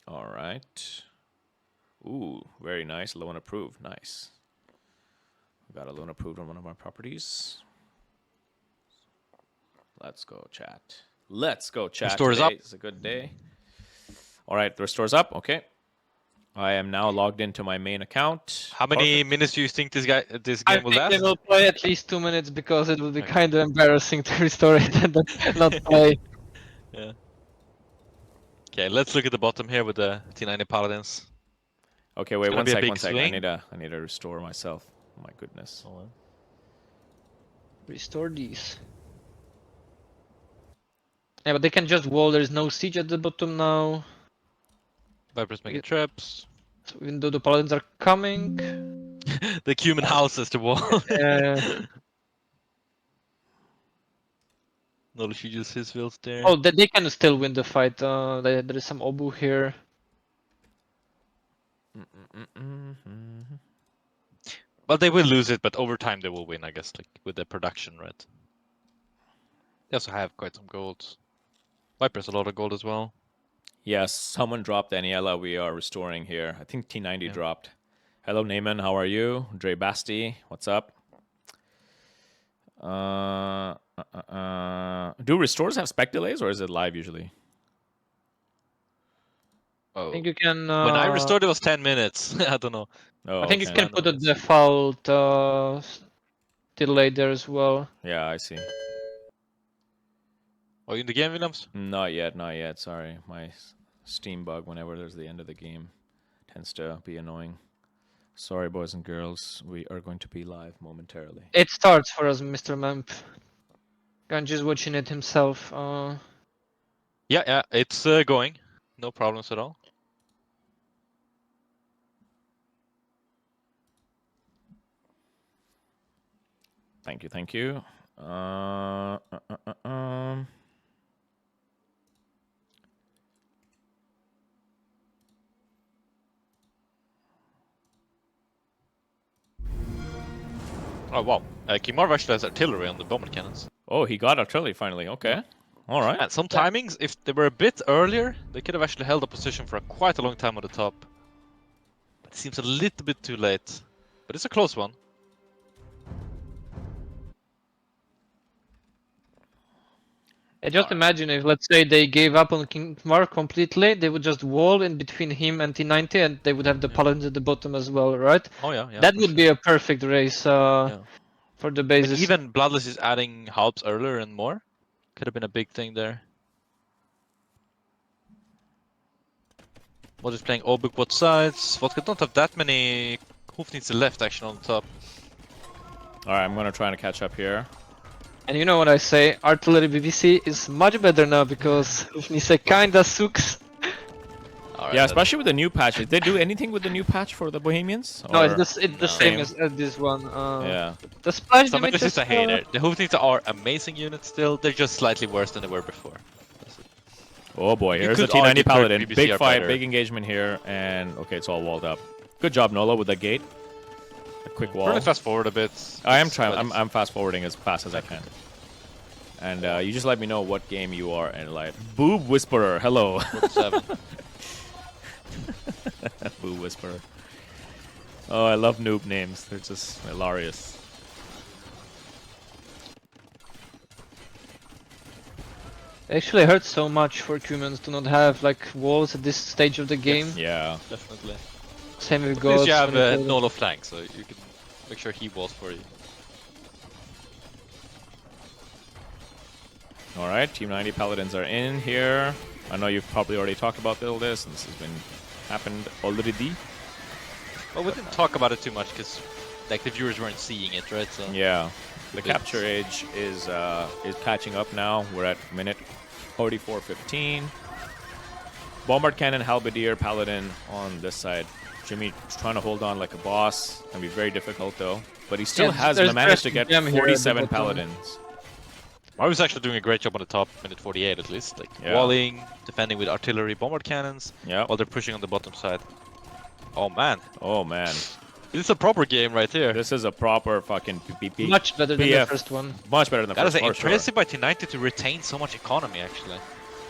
All right. Ooh, very nice. Loan approved. Nice. We got a loan approved on one of our properties. Let's go, chat. Let's go, chat. Restore is Today up. is a good day. All right, the restore's up. Okay. I am now logged into my main account. How many Perfect. minutes do you think this I game will think last? they will play at least 2 minutes because it will be Okay. kind of embarrassing to restore it and then not play. Yeah. Okay, let's look at the bottom here with the T90 Paladins. Okay, wait gonna one be a sec, big one sec. swing. I need to restore myself. Oh my goodness. Restore these. Yeah, but they can just wall. There is no siege at the bottom now. Viper's making traps. So even though the paladins are coming. The human houses the wall. No, she just his wheels there. Oh, they can still win the fight. There is some Obu here. But they will lose it, but over time they will win, I guess, like with the production, right? They also have quite some gold. Viper's a lot of gold as well. Yes, someone dropped Daniela. We are restoring here. I think T90 dropped. Hello, Naaman. How are you? Dre Basti, what's up? Do restores have spec delays or is it live usually? Oh. I think you can. When I restored, it was 10 minutes. I don't know. Oh, I think you okay. can put a default delay there as well. Yeah, I see. Are you in the game, Williams? Not yet, not yet. Sorry. My Steam bug whenever there's the end of the game tends to be annoying. Sorry, boys and girls. We are going to be live momentarily. It starts for us, Mr. Memp. Ganji's watching it himself. Yeah, it's going. No problems at all. Thank you, thank you. Oh wow, King Marv actually has artillery on the bomber cannons. Oh, he got artillery finally. Okay. All right. And some timings, if they were a bit earlier, they could have actually held a position for quite a long time on the top. But it seems a little bit too late. But it's a close one. Just imagine if, let's say, they gave up on King Marv completely, they would just wall in between him and T90 and they would have the paladins at the bottom as well, right? Oh yeah, That would be a perfect race for the bases. But even Bloodless is adding halbs earlier and more. Could have been a big thing there. Modri's playing Obuk both sides. Vodka don't have that many Hoofneeds left actually on the top. All right, I'm gonna try to catch up here. And you know what I say, artillery BBC is much better now because Hoofnisse kinda sucks. Right, Yeah, especially with the new patch. Did they do anything with the new patch for the Bohemians? No, Or- it's the same as this one. Yeah. The splash Some damage is just a hater. The Hoofneeds are amazing units still. They're just slightly worse than they were before. Oh boy, You here's the could argue T90 Paladin. BBC Big are fight, better. big engagement here, and okay, it's all walled up. Good job, Nolo, with the gate. A quick wall. Probably fast forward a bit. I am trying. I'm fast forwarding as fast as I can. And you just let me know what game you are in live. Boob Whisperer, hello. 7. Boob Whisperer. Oh, I love noob names. They're just hilarious. Actually, it hurts so much for humans to not have like walls at this stage of the game. Yeah. Definitely. Same with At least gods. you have when you play Nolo flank, so you can make sure he walls for you. All right, Team 90 Paladins are in here. I know you've probably already talked about all this, and this has been happened already. Well, we didn't talk about it too much because like the viewers weren't seeing it, right? So Yeah, the capture age is catching up now. We're at minute 44:15. Bombard Cannon, Halberdier, Paladin on this side. Jimmy trying to hold on like a boss. Gonna be very difficult though, but he still has there's managed to get Gem here at the 47 bottom. Paladins. Marvin's actually doing a great job on the top, minute 48 at least. Like Yeah. walling, defending with artillery, bombard cannons, Yeah. while they're pushing on the bottom side. Oh man, Oh man, this is a proper game right here. this is a proper fucking PvP. much better than the PF. first one. Much better than the That is first. for sure. impressive by T90 to retain so much economy actually.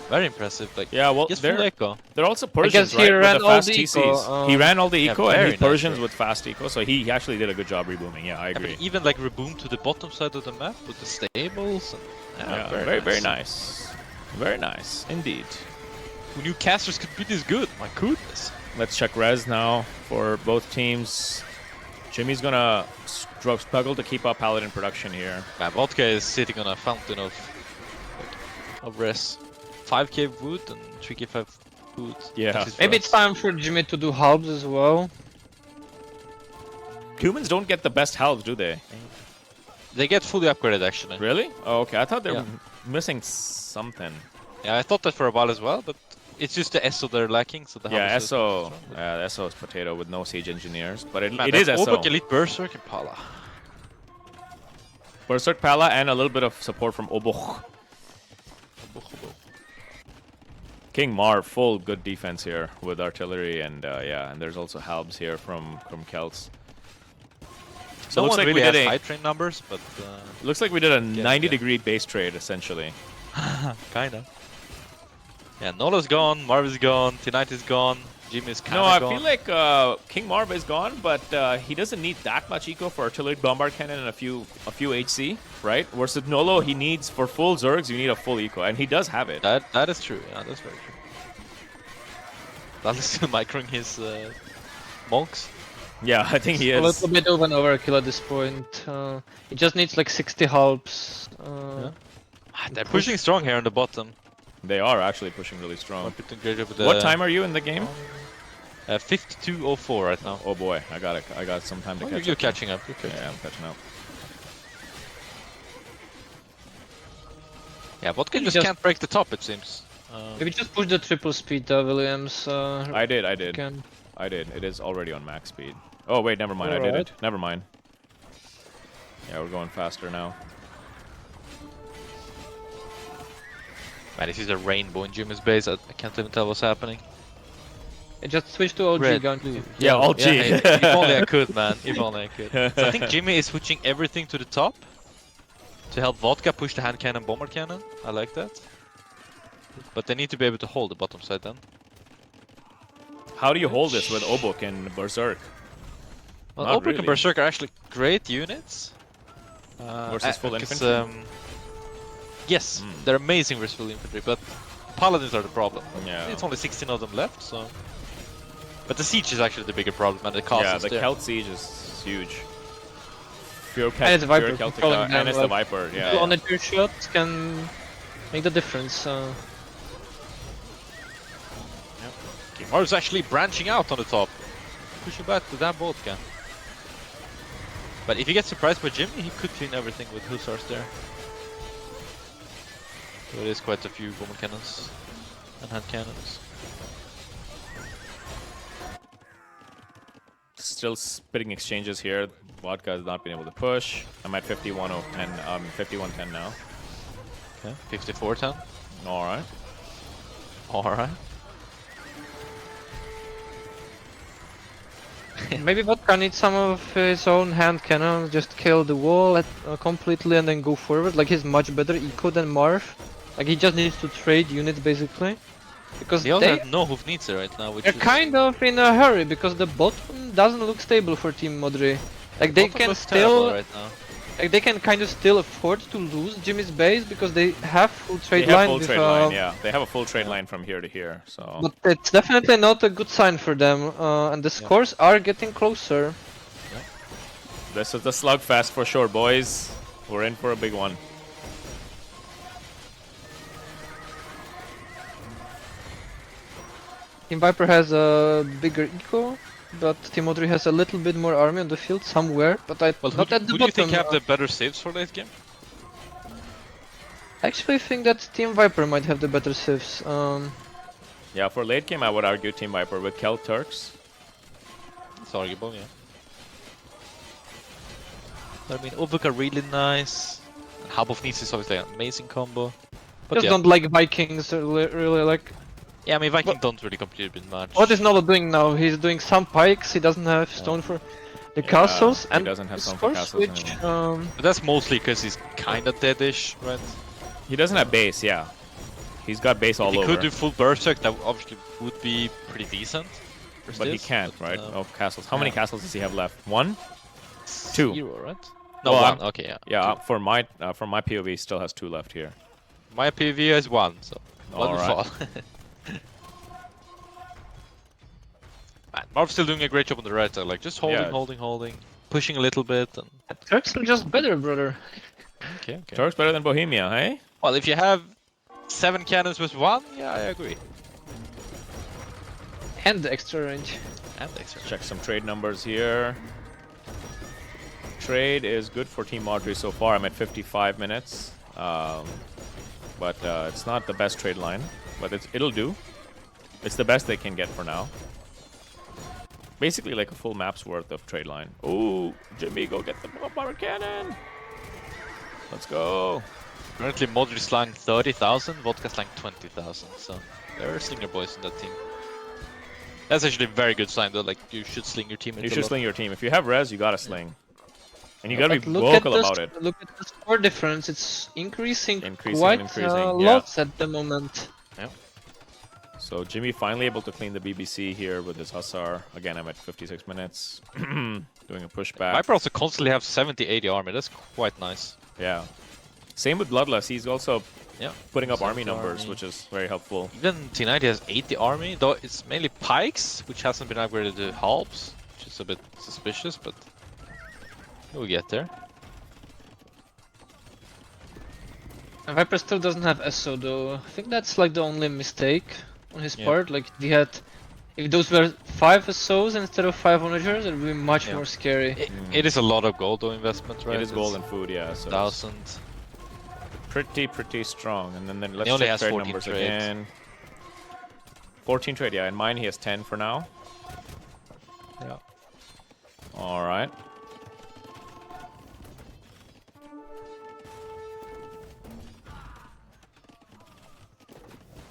Very impressive. Like Yeah, well, just full they're echo. also guess Persians, he right? ran With the all fast the TCs. eco, He ran all the yeah, eco, and very he Persians nice. with fast eco, so he actually did a good job rebooming. Yeah, I I mean, agree. even like reboom to the bottom side of the map with the stables. And, Yeah, very very nice. Very nice indeed. Who knew casters could be this good? My goodness. Let's check res now for both teams. Jimmy's gonna struggle to keep up Paladin production here. Man, Vodka is sitting on a fountain of res. 5k wood and 3k5 wood. Yeah. That is Maybe rough. it's time for Jimmy to do halves as well. Humans don't get the best health, do they? They get fully upgraded actually. Really? Oh, okay. I thought they Yeah. were missing something. Yeah, I thought that for a while as well, but it's just the SO they're lacking. So the Yeah, harvest is SO. not strong. Yeah, the SO is potato with no siege engineers, but it Man, is that's SO. Obok, Elite Berserk and Pala. Berserk Pala and a little bit of support from Oboch. King Marv, full good defense here with artillery and yeah, and there's also halbs here from Celts. So No looks one like really we has did high train numbers, but looks like we did a Yeah, 90-degree base trade essentially. kinda. Yeah, Nola's gone, Marv is gone, T90 is gone, Jimmy is kinda No, I gone. feel like King Marv is gone, but he doesn't need that much eco for artillery, bombard cannon, and a few HC, right? Versus Nolo, he needs for full Zergs, you need a full eco, and he does have it. That is true. Yeah, that's very true. That is still microing his monks. Yeah, I think he A is. little bit of an overkill at this point. He just needs like 60 halbs. They're pushing strong here on the bottom. They are actually pushing really strong. Great job with the, What time are you in the game? 52:04 right now. Oh boy, I got some time to catch You're up. catching up. You're catching Yeah, up. I'm catching up. Yeah, Vodka Maybe just just- can't break the top, it seems. Maybe just push the triple speed, Williams. I did. Can. I did. It is already on max speed. Oh wait, never mind. I did Alright. it. Never mind. Yeah, we're going faster now. Man, this is a rainbow in Jimmy's base. I can't even tell what's happening. Just switch to OG Red gun. blue. Yeah, OG. If only I could, man. If only I could. So I think Jimmy is switching everything to the top to help Vodka push the hand cannon, bomber cannon. I like that. But they need to be able to hold the bottom side then. How do you hold this with Obuk and Berserk? Well, Not Obrik and really. Berserk are actually great units. Versus full 'cause, infantry? yes, they're amazing versus full infantry, but paladins are the problem. Yeah. It's only 16 of them left, so. But the siege is actually the bigger problem, and the cost Yeah, is the there. Celt Siege is huge. Pure, And it's Viper Celtica, controlling them, and it's the like, Viper, Two yeah. on a 2 shots can make the difference. Kimaru's actually branching out on the top. Pushing back the damn Vodka. But if he gets surprised by Jimmy, he could clean everything with Hussars there. So it is quite a few bomber cannons and hand cannons. Still spitting exchanges here. Vodka has not been able to push. I'm at 51-10, 51-10 now. Okay, 54-10. Alright. Alright. Maybe Vodka needs some of his own hand cannon, just kill the wall completely and then go forward. Like he's much better eco than Marv. Like he just needs to trade units basically. Because They also they have no hoof needs right now, which they're is kind of in a hurry because the bottom doesn't look stable for Team Modri. Like they bottom can looks terrible still, right now. like they can kind of still afford to lose Jimmy's base because they have full They trade have line. full with, trade line, yeah. They have a full trade line from here to here, so... But it's definitely not a good sign for them, and the scores are getting closer. This is the slugfest for sure, boys. We're in for a big one. Team Viper has a bigger eco, but Team Modri has a little bit more army on the field somewhere, but Well, not at the who do bottom. you think have the better saves for late game? I actually think that Team Viper might have the better civs. Yeah, for late game, I would argue Team Viper with Celt Turks. It's arguable, yeah. I mean, Ubuk are really nice. Hub of Needs is obviously an amazing combo. But Just yeah. don't like Vikings really like. Yeah, I mean, Viking don't really contribute much. What is Nolo doing now? He's doing some pikes. He doesn't have stone for the castles, he and doesn't have the stone for score castles switch. But that's mostly because he's kinda deadish, right? He doesn't have base, yeah. He's got base all If he over. could do full Berserk, that obviously would be pretty decent. But he can't, right? Oh, castles. How many castles does he have left? One? Two. 0, right? No, Well, 1. Okay, yeah. Yeah, for my POV, he still has 2 left here. My PV is 1, so 1 will Alright. fall. Man, Marv's still doing a great job on the right side, like just holding, Yeah. holding, pushing a little bit, and Turks are just better, brother. okay. Turks better than Bohemia, hey? Well, if you have 7 cannons with 1, yeah, I agree. And the extra range. And extra. Check some trade numbers here. Trade is good for Team Modri so far. I'm at 55 minutes. But it's not the best trade line. But it'll do. It's the best they can get for now. Basically like a full map's worth of trade line. Oh, Jimmy, go get the bomber cannon. Let's go. Currently, Modri slang 30,000, Vodka slang 20,000, so there are slinger boys in that team. That's actually a very good sign, though. Like, you should sling your team. You should sling your team. If you have res, you gotta sling. And you gotta be But vocal about it. Look at the score difference. It's increasing, Increasing, quite yeah. lots at the moment. Yeah. So Jimmy finally able to clean the BBC here with his Hussar. Again, I'm at 56 minutes. Doing a pushback. Viper also constantly have 70, 80 armor. That's quite nice. Yeah. Same with Bloodlust. He's also Yeah. putting up 70 army numbers, army. which is very helpful. Even T90 has 80 army, though it's mainly pikes, which hasn't been upgraded to halbs, which is a bit suspicious, but we'll get there. And Viper still doesn't have SO though. I think that's like the only mistake on his Yeah. part. Like he had, if those were 5 SOs instead of 5 onagers, it would be much Yeah. more scary. It is a lot of gold, though, investment, right? It is gold and food, yeah. So it's 1,000. pretty strong. And then let's He only check has trade 14 numbers trades. again. 14 trade, yeah. In mine, he has 10 for now. Yeah. All right.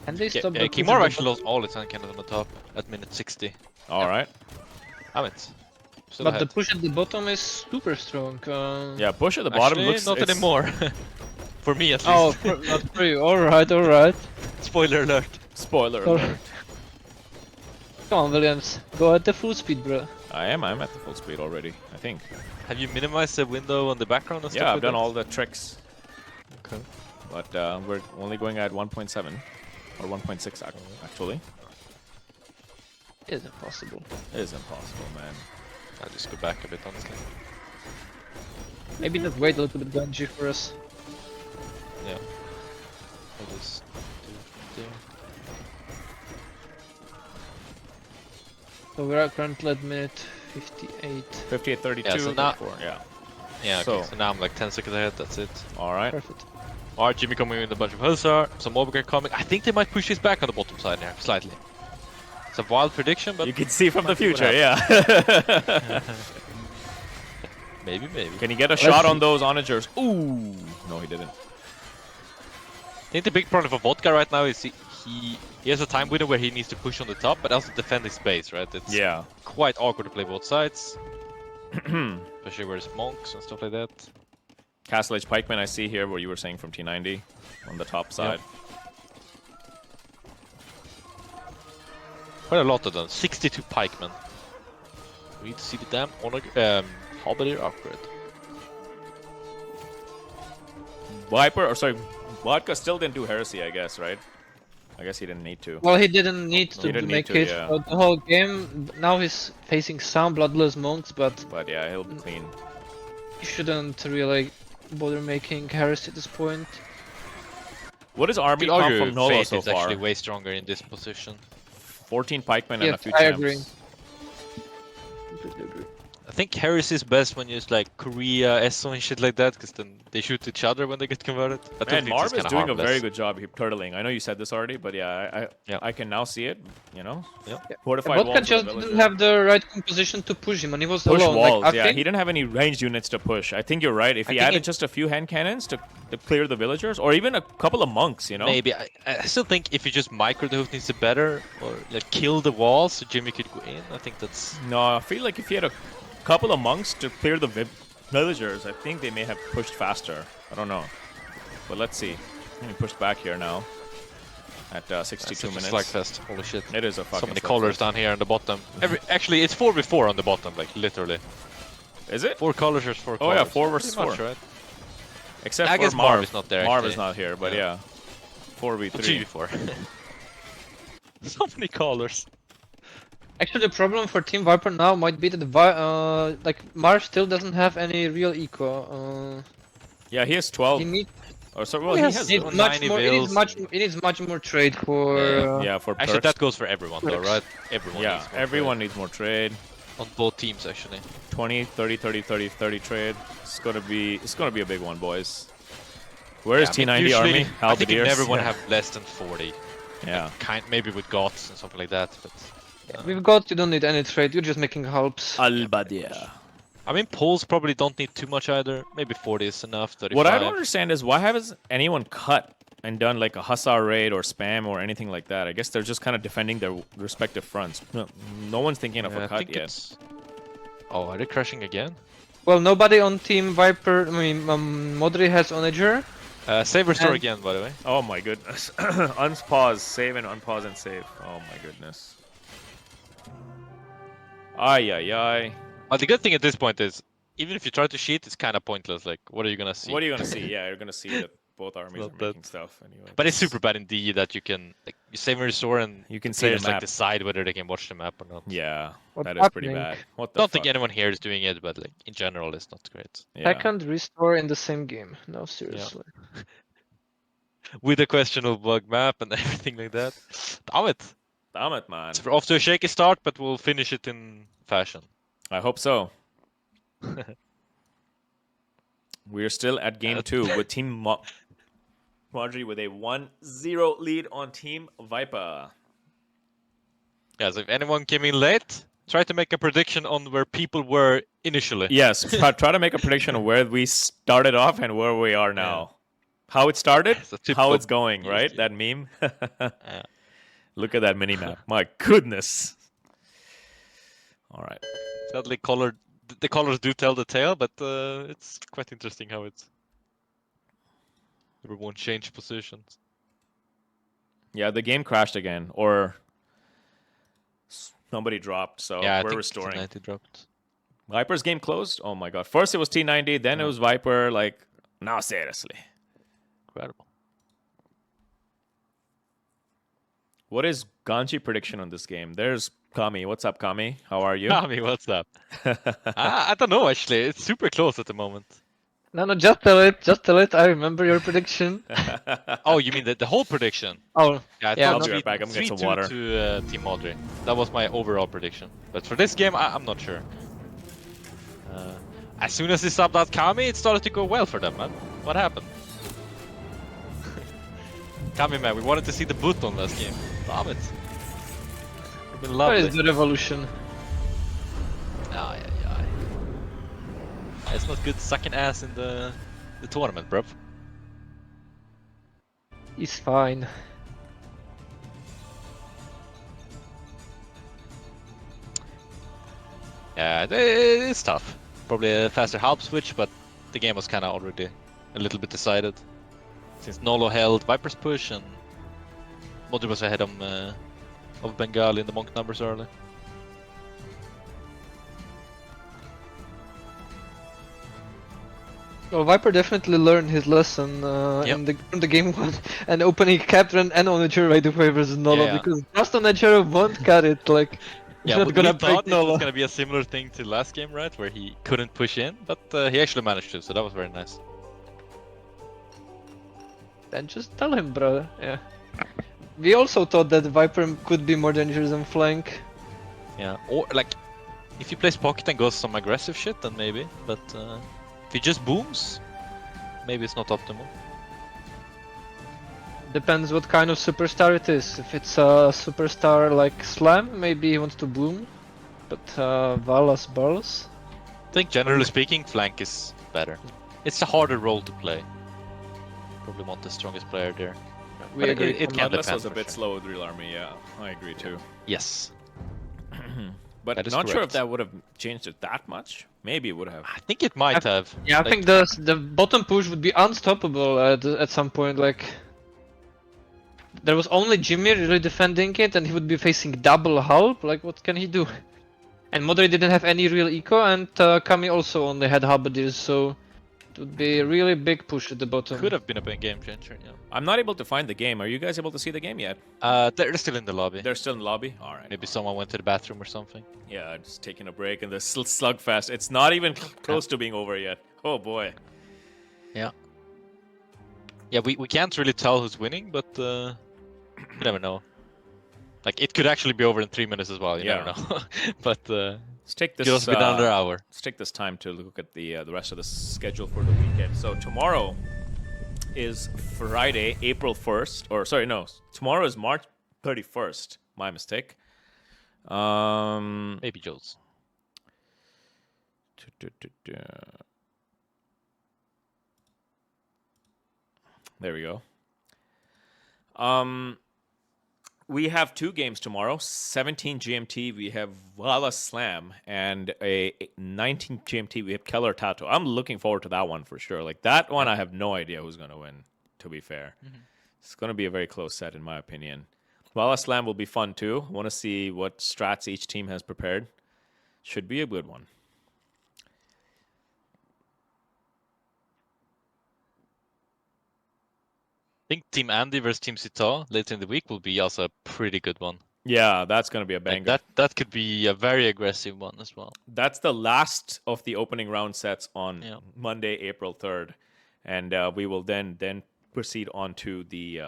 And they stopped. Yeah, Kimura actually lost all its hand cannons on the top. at minute 60. All right. Damn it. Still But ahead. the push at the bottom is super strong. Yeah, push at the bottom Actually, looks... not it's- anymore. For me, at Oh, least. not for you. Alright, alright. Spoiler alert. Spoiler Sorry. alert. Come on, Williams. Go at the full speed, bro. I'm at the full speed already, I think. Have you minimized the window on the background and stuff? Yeah, I've like done that? all the tricks. Okay. But we're only going at 1.7. Or 1.6 actually. It's impossible. It is impossible, man. I'll just go back a bit, honestly. Maybe just wait a little bit Genji for us. Yeah. I'll just do there. So we're currently at minute 58. 58.32. Yeah, so now- yeah. Yeah, okay, So- so now I'm like 10 seconds ahead, that's it. All right. Perfect. Alright, Jimmy coming in with a bunch of Hussar, some Mobiger coming. I think they might push this back on the bottom side here, slightly. It's a wild prediction, but You can see from the might be what future, yeah. maybe. Can he get a Let's shot see. on those onagers? Ooh. No, he didn't. I think the big problem for Vodka right now is he has a time window where he needs to push on the top, but also defend his base, right? It's Yeah. quite awkward to play both sides. Especially where there's monks and stuff like that. Castle Age Pikeman I see here where you were saying from T90 on the top side. Quite a lot of them. 62 pikemen. We need to see the damn Halberdier upgrade. Viper, or sorry, Vodka still didn't do Heresy, I guess, right? I guess he didn't need to. Well, he didn't need He to didn't need make to, it yeah. for the whole game. Now he's facing some bloodless monks, but But yeah, he'll be clean. he shouldn't really bother making heresy at this point. What is army Could comp argue from Nolo Fate so is far? actually way stronger in this position. 14 pikemen and a Yes, few I champs. agree. Completely agree. I think Heresy is best when you use like Korea, Esso and shit like that, because then they shoot each other when they get converted. I Man, think Marv it's is kinda doing a harmless. very good job here turtling. I know you said this already, but yeah, Yeah. I can now see it, you know? Yeah. Fortified Vodka walls for just the didn't villager. have the right composition to push him, and he was Push alone. walls, Like, I yeah. think He didn't have any ranged units to push. I think you're right. If he think added it- just a few hand cannons to clear the villagers, or even a couple of monks, you know? Maybe. I still think if you just micro the hoof needs to better, or like kill the walls so Jimmy could go in, I think that's... No, I feel like if he had a couple of monks to clear the villagers, I think they may have pushed faster. I don't know. But let's see. Let me push back here now. At 62 It's minutes. a slugfest, holy shit. It is a fucking So many slugfest. colors down here on the bottom. Actually, it's 4v4 on the bottom, like literally. Is it? 4 colors versus 4 Oh colors. yeah, 4 versus Pretty much, 4. right? Except I for guess Marv is not there, Marv is actually. not here, but Yeah. yeah. 4v3. 3v4. So many colors. actually the problem for Team Viper now might be that like Marv still doesn't have any real eco. Yeah, he has 12. He needs Or so, well, he has. it on much 90 more. bills. It needs much more trade for. Yeah, for Actually, perks. that goes for everyone though, right? Everyone Yeah, needs more everyone needs more trade. trade. On both teams, actually. 20, 30, 30, 30, 30 trade. It's gonna be a big one, boys. Where is Yeah, I mean, T90 usually, army? I think you Halberdiers? never want to Yeah. have less than 40. Yeah. Maybe with gods and something like that, but... We've got. You don't need any trade. You're just making helps. Albadia. I mean, poles probably don't need too much either. Maybe 40 is enough, 35. What I don't understand is why hasn't anyone cut and done like a Hussar raid or spam or anything like that? I guess they're just kind of defending their respective fronts. No one's thinking of Yeah, a I cut think yet. it's... Oh, are they crashing again? Well, nobody on Team Viper. I mean, Modri has Onager. Save restore And- again, by the way. Oh my goodness. Unpause, save and unpause and save. Oh my goodness. Ay ay ay. The good thing at this point is, even if you try to cheat, it's kind of pointless. Like, what are you gonna see? What are you gonna see? Yeah, you're gonna see that both armies are Not that- making stuff anyway. But it's super bad in DE that you can like you save and restore and You can see the players like map. decide whether they can watch the map or not. Yeah, What's that is pretty happening? bad. What the Don't think fuck? anyone here is doing it, but like in general, it's not great. Yeah. Second restore in the same game. No, seriously. With a questionable bug map and everything like that. Damn it! Damn it, man. It's off to a shaky start, but we'll finish it in fashion. I hope so. We're still at game 2 with Team Modri with a 1-0 lead on Team Viper. Yeah, so if anyone came in late, try to make a prediction on where people were initially. Yes, try to make a prediction of where we started off and where we are now. How it started, It's a typical how it's going, right? USG. That meme. Look at that mini map. My goodness. All right. Sadly, the colors do tell the tale, but it's quite interesting how everyone changed positions. Yeah, the game crashed again, or somebody dropped, so Yeah, I we're think restoring. T90 dropped. Viper's game closed? Oh my god. First it was T90, then it was Viper, like, now seriously. Incredible. What is Ganji prediction on this game? There's Kami. What's up, Kami? How are you? Kami, what's up? I don't know, actually. It's super close at the moment. No, just tell it. Just tell it. I remember your prediction. Oh, you mean the whole prediction? Oh, Yeah, yeah. I'll be right back. I'm getting some water. 3-2 to Team Modri. That was my overall prediction. But for this game, I'm not sure. As soon as they stopped out Kami, it started to go well for them, man. What happened? Kami, man, we wanted to see the boot on last game. Damn it. Would've been Where lovely. is the revolution? Aye. It's not good sucking ass in the tournament, bruv. He's fine. Yeah, it's tough. Probably a faster half switch, but the game was kind of already a little bit decided. Since Nolo held Viper's push and Modri was ahead of Bengali in the Monk numbers early. Well, Viper definitely learned his lesson in the game one, and opening Captain and Onagera right away versus Nolo, Yeah. because just Onagera won't cut it. Like, Yeah, not we gonna thought break it Nolo. was gonna be a similar thing to last game, right? Where he couldn't push in, but he actually managed to, so that was very nice. Then just tell him, bro. Yeah. We also thought that Viper could be more dangerous than flank. Yeah, or like, if he plays pocket and goes some aggressive shit, then maybe. But if he just booms, maybe it's not optimal. Depends what kind of superstar it is. If it's a superstar like Slam, maybe he wants to boom. But Valas, Barlas? I think generally speaking, flank is better. It's a harder role to play. Probably want the strongest player there. We But agree. It can Unless depend was a for bit sure. slow with Real Army, yeah. I agree too. Yes, But That is not sure if correct. that would have changed it that much. Maybe it would have. I think it might have. Yeah, I Like, think the bottom push would be unstoppable at some point. Like, there was only Jimmy really defending it, and he would be facing double Hulk. Like, what can he do? And Modri didn't have any real eco, and Kami also only had halberdiers, so it would be a really big push at the bottom. could have been a big game changer. Yeah. I'm not able to find the game. Are you guys able to see the game yet? They're still in the lobby. They're still in the lobby? All right. Maybe someone went to the bathroom or something. Yeah, just taking a break, and the slugfest. It's not even close to being over yet. Oh boy. Yeah, we can't really tell who's winning, but you never know. Like, it could actually be over in 3 minutes as well. You never know. But Let's take this. just been another hour. Let's take this time to look at the rest of the schedule for the weekend. So tomorrow is Friday, April 1st, or sorry, no, tomorrow is March 31st. My mistake. Maybe Joe's. There we go. We have two games tomorrow. 17 GMT, we have Vala Slam, and a 19 GMT, we have Keller Tato. I'm looking forward to that one for sure. Like, that one, I have no idea who's going to win, to be fair. It's going to be a very close set, in my opinion. Vala Slam will be fun, too. I want to see what strats each team has prepared. Should be a good one. I think Team Andy versus Team Sita later in the week will be also a pretty good one. Yeah, that's going to be a banger. Like that could be a very aggressive one as well. That's the last of the opening round sets on Yeah. Monday, April 3rd. And we will then proceed on to the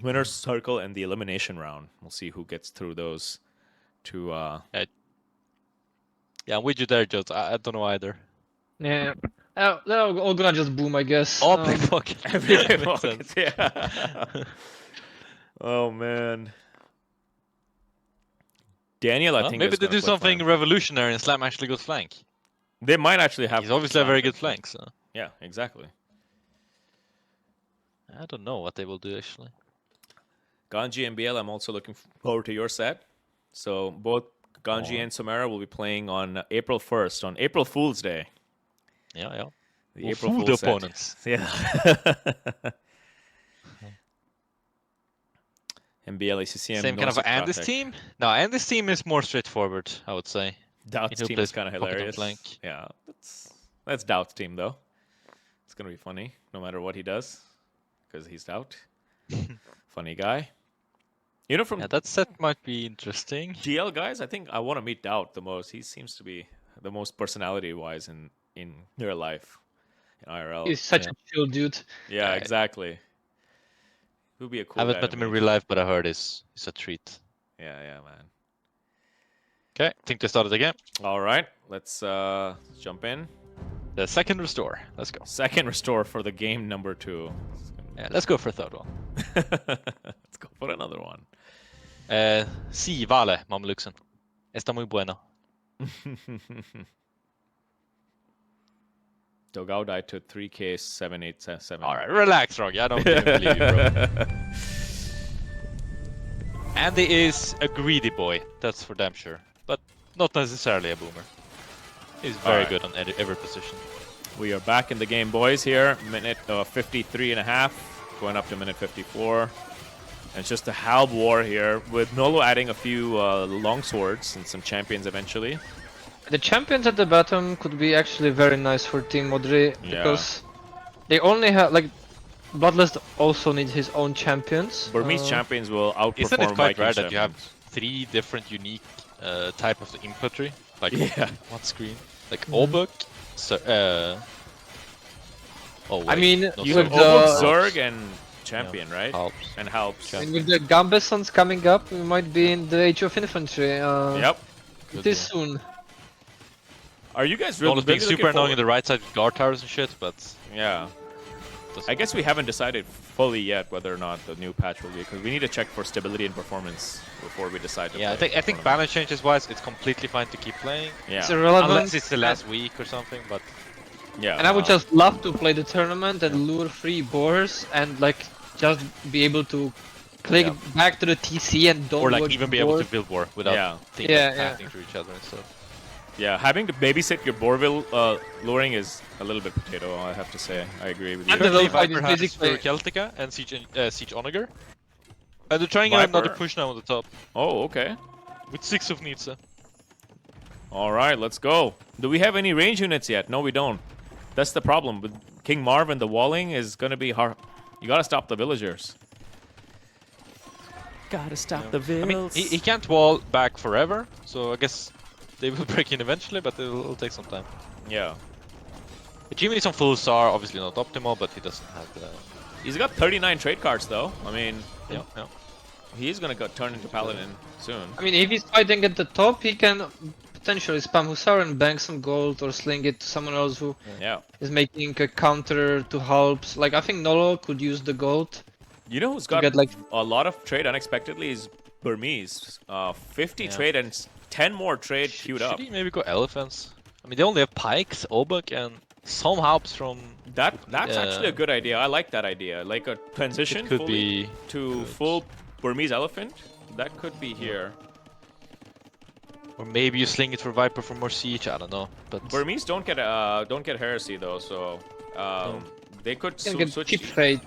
winner's circle and the elimination round. We'll see who gets through those to... Yeah, I'm with you there, Joe. I don't know either. Yeah. They're all gonna just boom, I guess. All play pocket. Everybody Makes pockets, sense. yeah. Oh, man. Daniel, I Well, think maybe is they gonna do play something flank. revolutionary and Slam actually goes flank. They might actually have... He's obviously a very good flank, so Yeah, exactly. I don't know what they will do actually. Ganji and BL, I'm also looking forward to your set. So both Ganji and Somera will be playing on April 1st, on April Fool's Day. Yeah, yeah. The We'll April fool Fool's the set. opponents. Yeah. And BLACCM. Same kind of Andy's team? No, Andy's team is more straightforward, I would say. Doubt's Who team plays is kind of pocket and hilarious. flank. Yeah, that's Doubt's team though. It's gonna be funny no matter what he does, because he's Doubt. Funny guy. You know, from Yeah, that set might be interesting. GL guys, I think I want to meet Doubt the most. He seems to be the most personality-wise in real life, in IRL. He's such a chill dude. Yeah, exactly. He would be a cool I haven't guy met to him in meet. real life, but I heard he's a treat. Yeah, man. Okay, think they started the game. All right, let's jump in. The second restore. Let's go. Second restore for the game number 2. Yeah, let's go for a third one. Let's go for another one. Sí, vale, Mamluxen. Está muy bueno. Dogao died to 3K 787. Alright, relax, Rocky. I don't even believe you, bro. Andy is a greedy boy, that's for damn sure. But not necessarily a boomer. He's very good on every position. We are back in the game, boys, here. Minute 53 and a half, going up to minute 54. And it's just a halb war here, with Nolo adding a few long swords and some champions eventually. The champions at the bottom could be actually very nice for Team Modri, because they only have, like, Bloodlust also needs his own champions. Burmese champions will outperform Isn't it quite Viking rare that you have champions. 3 different unique type of the infantry? Like one screen? Like Obuk, I mean, You with have the Obuk, Zerg, and champion, right? Helps. And helps. and with the Gambesons coming up, we might be in the Age of Infantry. Yep. This soon. Are you guys really Almost being super annoying on the right side with guard towers and shit, but Yeah. I guess we haven't decided fully yet whether or not the new patch will be, because we need to check for stability and performance before we decide to play. I think balance changes wise, it's completely fine to keep playing. Yeah. It's irrelevant. Unless it's the last week or something, but Yeah. And I would just love to play the tournament and lure 3 boars and like just be able to click back to the TC and don't or like watch even be board. able to build war without things passing through each other and stuff. Yeah, having to babysit your Boarville luring is a little bit potato, I have to say. I agree with you. And the low fight Viper is has basically... for Celtica and Siege Onager. And they're trying Viper? another push now on the top. Oh, okay. With 6 of Nietzsche. Alright, let's go. Do we have any range units yet? No, we don't. That's the problem. With King Marvin, the walling is gonna be hard. You gotta stop the villagers. Gotta stop the I mean, vills. he can't wall back forever, so I guess they will break in eventually, but it'll take some time. Yeah. Jimmy is on full SAR, obviously not optimal, but he doesn't have the... He's got 39 trade cards though. I mean, Yeah. he's gonna turn into Paladin soon. I mean, if he's fighting at the top, he can potentially spam Hussar and bank some gold or sling it to someone else who Yeah. is making a counter to Halps. Like, I think Nolo could use the gold. You know who's got get, like- a lot of trade unexpectedly is Burmese. 50 trade and 10 more trade queued up. Should he maybe go elephants? I mean, they only have pikes, Obuk, and some helps from... That's actually a good idea. I like that idea. Like a transition It could fully be to good. full Burmese elephant. That could be here. Or maybe you sling it for Viper for more siege, I don't know. But Burmese don't get heresy though, so they could Can get switch. cheap fate.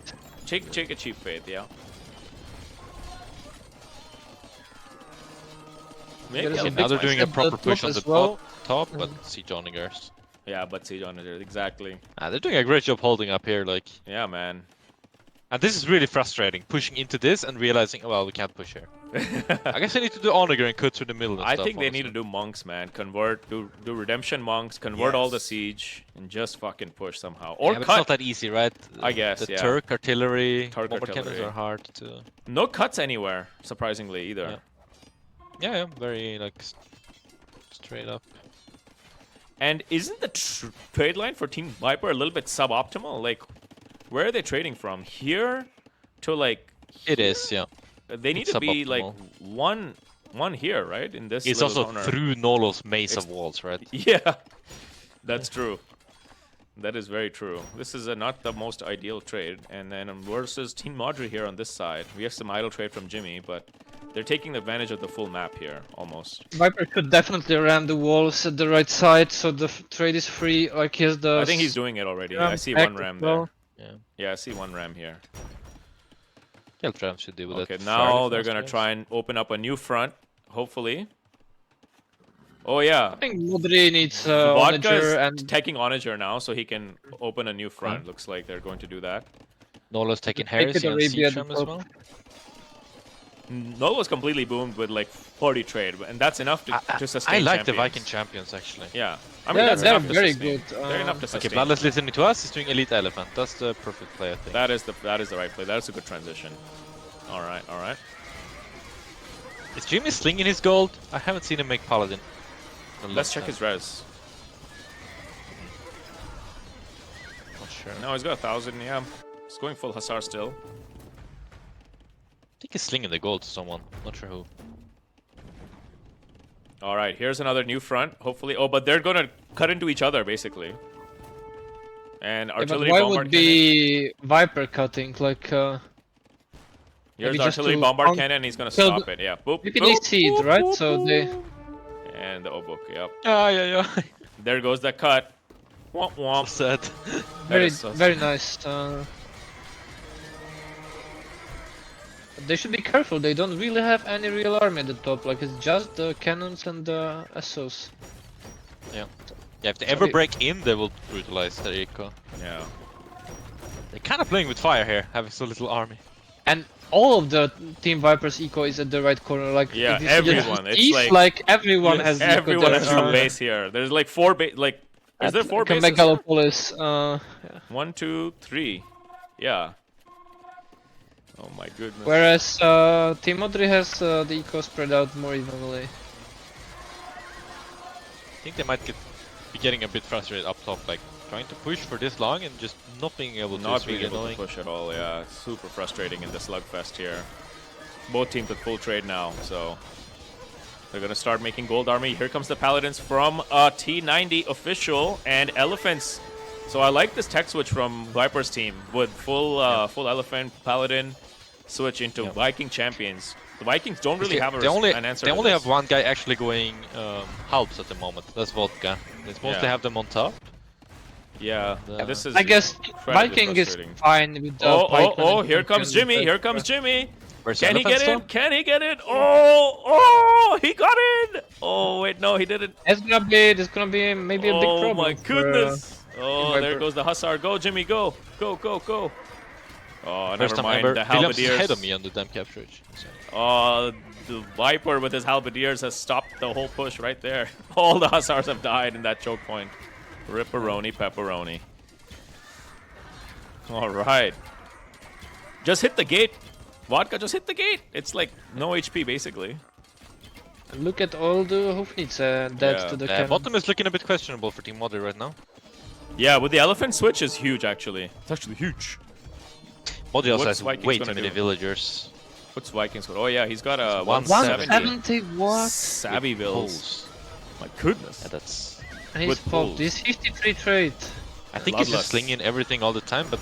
Take a cheap faith, yeah. Maybe There's a I'll big now they're doing a step proper at the push top on the as well. top, but siege onagers. Yeah, but Siege on it, exactly. They're doing a great job holding up here, like... Yeah, man. And this is really frustrating, pushing into this and realizing, oh, well, we can't push here. I guess I need to do onager and cut through the middle and I stuff, think they need honestly. to do monks, man. Convert, do redemption monks, convert all the siege, and just fucking push somehow. Or Yeah, but it's not cut. that easy, right? I guess, the yeah. Turk artillery, Turk mobile cannons artillery. are hard to... No cuts anywhere, surprisingly either. Yeah, very like straight up. And isn't the trade line for Team Viper a little bit suboptimal? Like, where are they trading from? Here to like? It is, yeah. They need It's to be like suboptimal. one here, right? In this. It's little also corner. through Nolo's maze of walls, right? Yeah, that's true. That is very true. This is not the most ideal trade. And then versus Team Modri here on this side. We have some idle trade from Jimmy, but they're taking advantage of the full map here, almost. VIPER could definitely ram the walls at the right side, so the trade is free. Like he has the. I think he's doing it already. I see back one ram as well. there. Yeah, I see one ram here. Keltram should deal with Okay, that. now they're gonna try and open up a new front, hopefully. Oh yeah. I think Modri needs Vodka Onager is and taking Onager now, so he can open a new front. Looks like they're going to do that. Nola's taking Take Heresy it and Arabia Seasham at the as top. well. Nola's completely boomed with like 40 trade, and that's enough to sustain I like the champions. Viking champions actually. Yeah, I mean Yeah, that's they're enough to very sustain. good. They're enough to Okay, sustain. Bloodless listening to us is doing Elite Elephant. That's the perfect play, I think. That is the right play. That is a good transition. All right, all right. Is Jimmy slinging his gold? I haven't seen him make Paladin. Let's check his res. Not sure. No, he's got 1,000. Yeah, he's going full Hussar still. I think he's slinging the gold to someone. Not sure who. All right, here's another new front. Hopefully, oh, but they're gonna cut into each other basically. And Yeah, but artillery why bombard would be VIPER cutting? Like, Here's maybe the just artillery to bombard count- cannon. And he's gonna kill stop the- it. Yeah, boop. maybe boop, they see it, boop, right? boop, So they. And the O-book. Yep. Ah, yeah. There goes that cut. Womp womp. Sad. Very, is so very nice. They should be careful. They don't really have any real army at the top. Like it's just the cannons and the SOs. Yeah, if they ever break in, they will brutalize their eco. Yeah. They're kind of playing with fire here, having so little army. And all of the Team Vipers eco is at the right corner. Like Yeah, if you see the everyone. It's east, like- everyone has. eco Everyone there. has a base here. There's like 4 base. Like, is there 4 Like a bases? Megalopolis. 1, 2, 3. Yeah. Oh my goodness. Whereas Team Modri has the eco spread out more evenly. I think they might be getting a bit frustrated up top, like trying to push for this long and just not being able to. Not It's being really able annoying. to push at all. Yeah, super frustrating in the slugfest here. Both teams with full trade now, so they're gonna start making gold army. Here comes the Paladins from T90 official and Elephants. So I like this tech switch from Viper's team with full full Elephant Paladin switch into Viking champions. The Vikings don't really have an answer. They to only this. have one guy actually going halbs at the moment. That's Vodka. They're supposed to Yeah. have them on top. Yeah, The- this is. I guess incredibly Viking is frustrating. fine with the Oh! Here comes Jimmy! Here comes Jimmy! Where's Can he Elephant get still? in? Can he get in? Oh! He got in! Oh wait, no, he didn't. It's gonna be maybe a big Oh problem. my goodness! Oh, Team there Viper. goes the Hussar. Go, Jimmy, go! Go, go, go! Oh, First never time mind. ever. The Williams is ahead halberdiers. of me on the damn capture. So. Oh, the Viper with his halberdiers has stopped the whole push right there. All the Hussars have died in that choke point. Ripperoni, pepperoni. All right. Just hit the gate. Vodka, just hit the gate. It's like no HP basically. Look at all the Hoofnits dead Yeah. to the cannon. Bottom is looking a bit questionable for Team Modri right now. Yeah, with the elephant switch is huge actually. It's actually huge. Modri also What's has Vikings way gonna too many do? villagers. What's Vikings with? Oh yeah, he's got a 170. 170 what? Savvy bills. Pulls. My goodness. Yeah, that's. And he's With popped. pulls. He's 53 trade. I think he's Bloodlust. just slinging everything all the time, but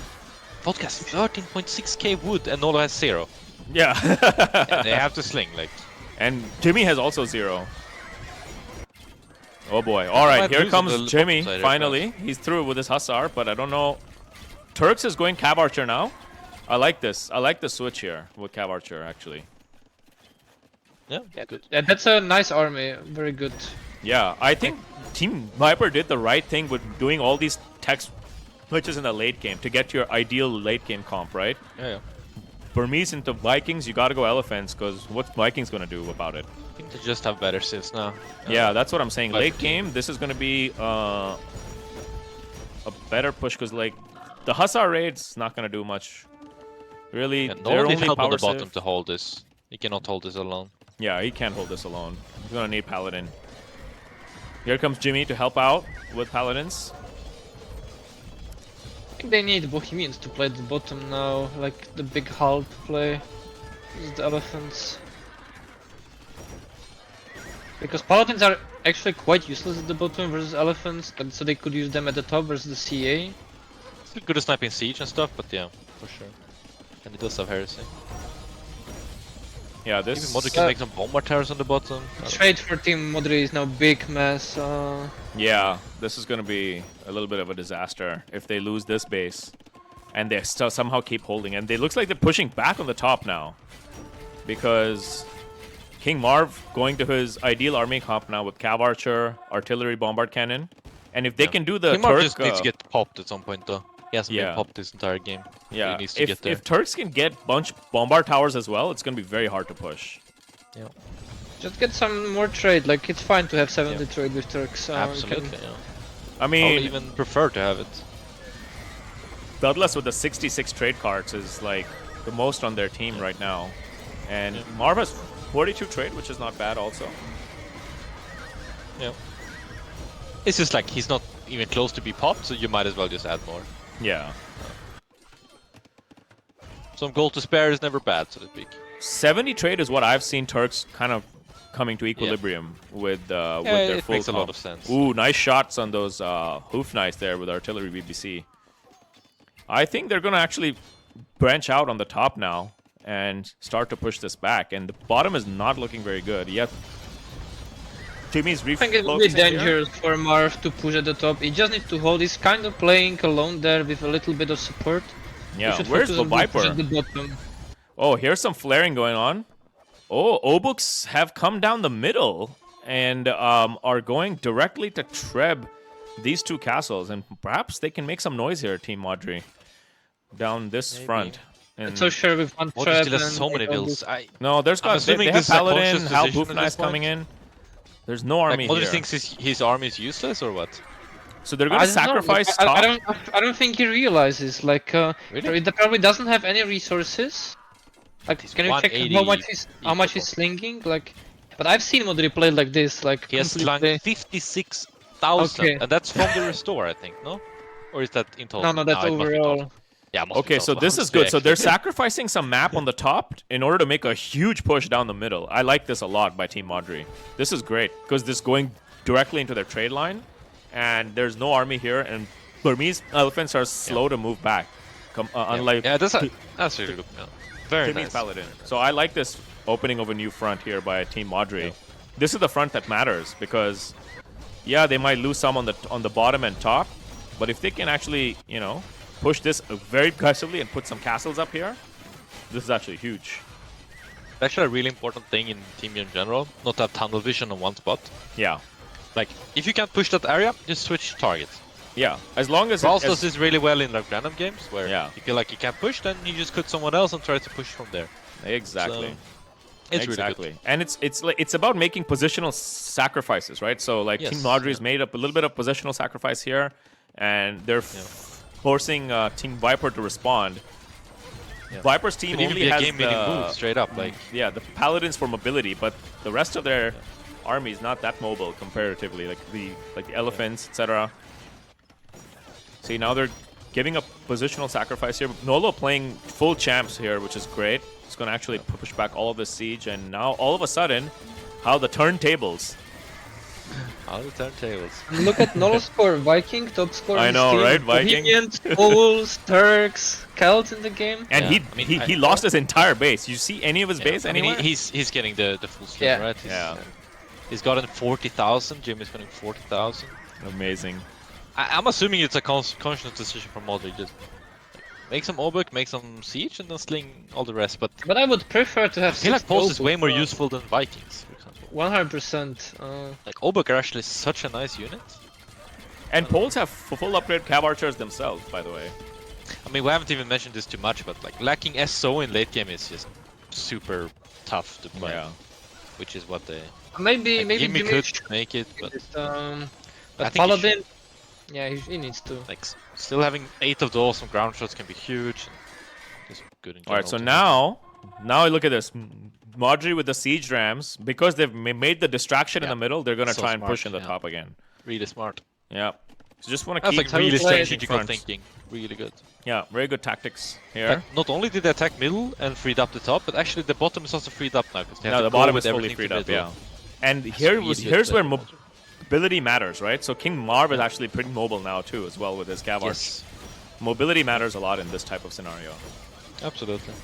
Vodka has 13.6k wood and Nolo has 0. Yeah. They have to sling, like. And Jimmy has also 0. Oh boy. All right, might here lose on comes the Jimmy. side Finally, he's through with his Hussar, but I don't know. Turks is going Cav Archer now. I like this. I like the switch here with Cav Archer actually. Yeah, good. Yeah, that's a nice army. Very good. Yeah, I think Team Viper did the right thing with doing all these tech switches in the late game to get your ideal late game comp, right? Yeah. Burmese into Vikings, you gotta go Elephants, because what's Vikings gonna do about it? I think they just have better sieves now. Yeah, that's what I'm saying. Viper Late team. game, this is gonna be a better push, because like the Hussar raid's not gonna do much. Really, And they're Nolo need only help on power the bottom save. to hold this. He cannot hold this alone. Yeah, he can't hold this alone. He's gonna need Paladin. Here comes Jimmy to help out with Paladins. I think they need Bohemians to play the bottom now, like the big hull to play. Use the elephants. Because Paladins are actually quite useless at the bottom versus elephants, so they could use them at the top versus the CA. Still good at sniping siege and stuff, but yeah, for sure. And it does have heresy. Yeah, Maybe this. Modri can make some bombard towers on the bottom. Trade for Team Modri is now big mess. Yeah, this is gonna be a little bit of a disaster if they lose this base, and they still somehow keep holding. And it looks like they're pushing back on the top now, because King Marv going to his ideal army comp now with Cav Archer, Artillery, Bombard Cannon, and if they can do the King Marv Turk, just needs to get popped at some point though. He hasn't yeah. been popped this entire game. yeah, He needs to get there. if Turks can get bunch Bombard Towers as well, it's gonna be very hard to push. Yeah. Just get some more trade. Like it's fine to have 70 trade with Turks. Absolutely, Can... yeah. I I mean, would even prefer to have it. Bloodlust with the 66 trade cards is like the most on their team right now, and Marv has 42 trade, which is not bad also. Yeah. It's just like he's not even close to be popped, so you might as well just add more. Yeah. Some gold to spare is never bad, so to speak. 70 trade is what I've seen Turks kind of coming to equilibrium with their it full makes a lot comp. of sense. Ooh, nice shots on those hoof knights there with artillery BBC. I think they're gonna actually branch out on the top now and start to push this back. And the bottom is not looking very good. Yet Jimmy's I think it would be refocusing here. dangerous for Marv to push at the top. He just needs to hold. He's kind of playing alone there with a little bit of support. Yeah, He should where's focus the on push Viper? at the bottom. Oh, here's some flaring going on. Oh, Obuks have come down the middle and are going directly to Treb these two castles, and perhaps they can make some noise here, Team Modri, down this Maybe. front. And So sure with one Modri trap still has and so many like all builds. this- no, there's I'm got assuming they this have is a Paladin, conscious Hal decision Poof at Knights this coming point. in. There's no army Like, Modri here. thinks his army is useless or what? So they're going to I don't know, sacrifice like, top. I don't think he realizes. Like, Really? it probably doesn't have any resources. Like, He's can you check 180 how much he's slinging? Like, but I've seen Modri play like this. Like, He has slung completely... 56,000, Okay. and that's from the restore, I think, no? Or is that in total? No, that's it must be overall. total. Yeah, it must be Okay, so total, this is honestly, good. So they're actually. sacrificing some map on the top in order to make a huge push down the middle. I like this a lot by Team Modri. This is great because this is going directly into their trade line, and there's no army here, and Burmese elephants are slow to move back. Unlike Yeah, that's really good. Yeah. Very Timmy's nice. Paladin. So I like this opening of a new front here by Team Modri. This is the front that matters because, yeah, they might lose some on the bottom and top, but if they can actually, you know, push this very aggressively and put some castles up here, this is actually huge. Actually, a really important thing in Team in general, not to have tunnel vision on one spot. Yeah, Like, if you can't push that area, just switch targets. yeah. As long as Brawl does this really well in like random games, where Yeah. you feel like you can't push, then you just cut someone else and try to push from there. exactly. So, it's exactly. really And it's about making positional sacrifices, right? So like Yes, Team Modri's made up a little bit of positional sacrifice here, and they're forcing Team Viper to respond. Yeah. Viper's good. team It can even only be a has game-winning move straight up. Like, yeah, the Paladins for mobility, but the rest of their army is not that mobile comparatively, like the elephants, etc. See, now they're giving up positional sacrifice here. Nolo playing full champs here, which is great. It's going to actually push back all of this siege, and now all of a sudden, how the turntables. how the turntables. Look at Nolo score, Viking top score. I on know, Steam, right? Viking. Bohemians, Poles, Turks, Celts in the game. And Yeah, I mean, he lost his entire base. You see any of his base I mean, anywhere? he's getting the full skin, Yeah. right? He's gotten 40,000. Jimmy's getting 40,000. Amazing. I'm assuming it's a conscious decision from Modri. Just make some Obuk, make some siege, and then sling all the rest. But But I would prefer to have. I feel like 60 Pulse is Obuk, way more useful than Vikings, for example. 100%. Like Obuk are actually such a nice unit. And Poles have full upgrade cav archers themselves, by the way. I mean, we haven't even mentioned this too much, but like lacking SO in late game is just super tough to play. Yeah. Which is what they. Maybe Like, maybe Jimmy Jimmy could make it, but but I think he Paladin. Yeah, he needs to. like still having 8 of those on ground shots can be huge. And just good in All right, so general to now look at this. Modri with the siege rams, because they've made the distraction in Yeah. the middle, they're gonna So try and smart, push in the yeah. top again. really smart. Yeah. So just want to That's keep like really play it. strategical fronts. thinking. Really good. Yeah, very good tactics here. Like, not only did they attack middle and freed up the top, but actually the bottom is also freed up now. 'Cause they have No, to the go bottom with is fully everything freed to up. middle. Yeah. And That's here's really where good. mobility matters, right? So King Marv is actually pretty mobile now too, as well with his Cav Arch. Yes. Mobility matters a lot in this type of scenario. Absolutely.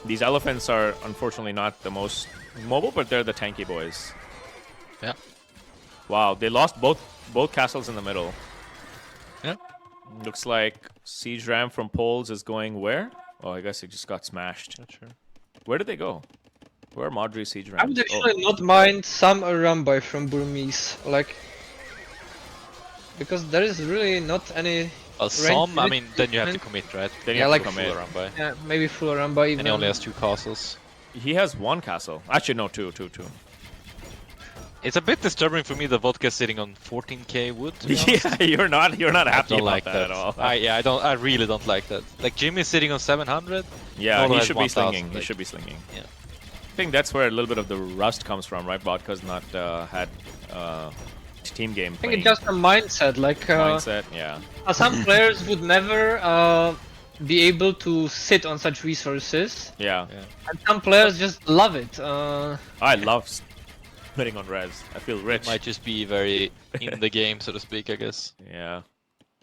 These elephants are unfortunately not the most mobile, but they're the tanky boys. Yeah. Wow, they lost both castles in the middle. Yeah. Looks like Siege Ram from Poles is going where? Oh, I guess he just got smashed. Not sure. Where did they go? Where are Modri Siege I Rams? would actually not mind some Arambai from Burmese, like, because there is really not any. Well, some, I range mean, then you have to range- commit, right? Then you Yeah, have like to commit. Full Arambai. Yeah, maybe full Arambai even. And he only has 2 castles. He has 1 castle. Actually, no, two. It's a bit disturbing for me that Vodka is sitting on 14k wood. To be honest. Yeah, you're not I happy don't about like that, that at all. I really don't like that. Like Jimmy's sitting on 700. Yeah, Nolo he has should be 1000, slinging. He like- should be slinging. Yeah. I think that's where a little bit of the rust comes from, right? Vodka's not had team game I think playing. it's just a mindset. Like Mindset, yeah. some players would never be able to sit on such resources, Yeah. and some players just love it. I love sitting on res. I feel rich. Might just be very in the game, so to speak, I guess. Yeah.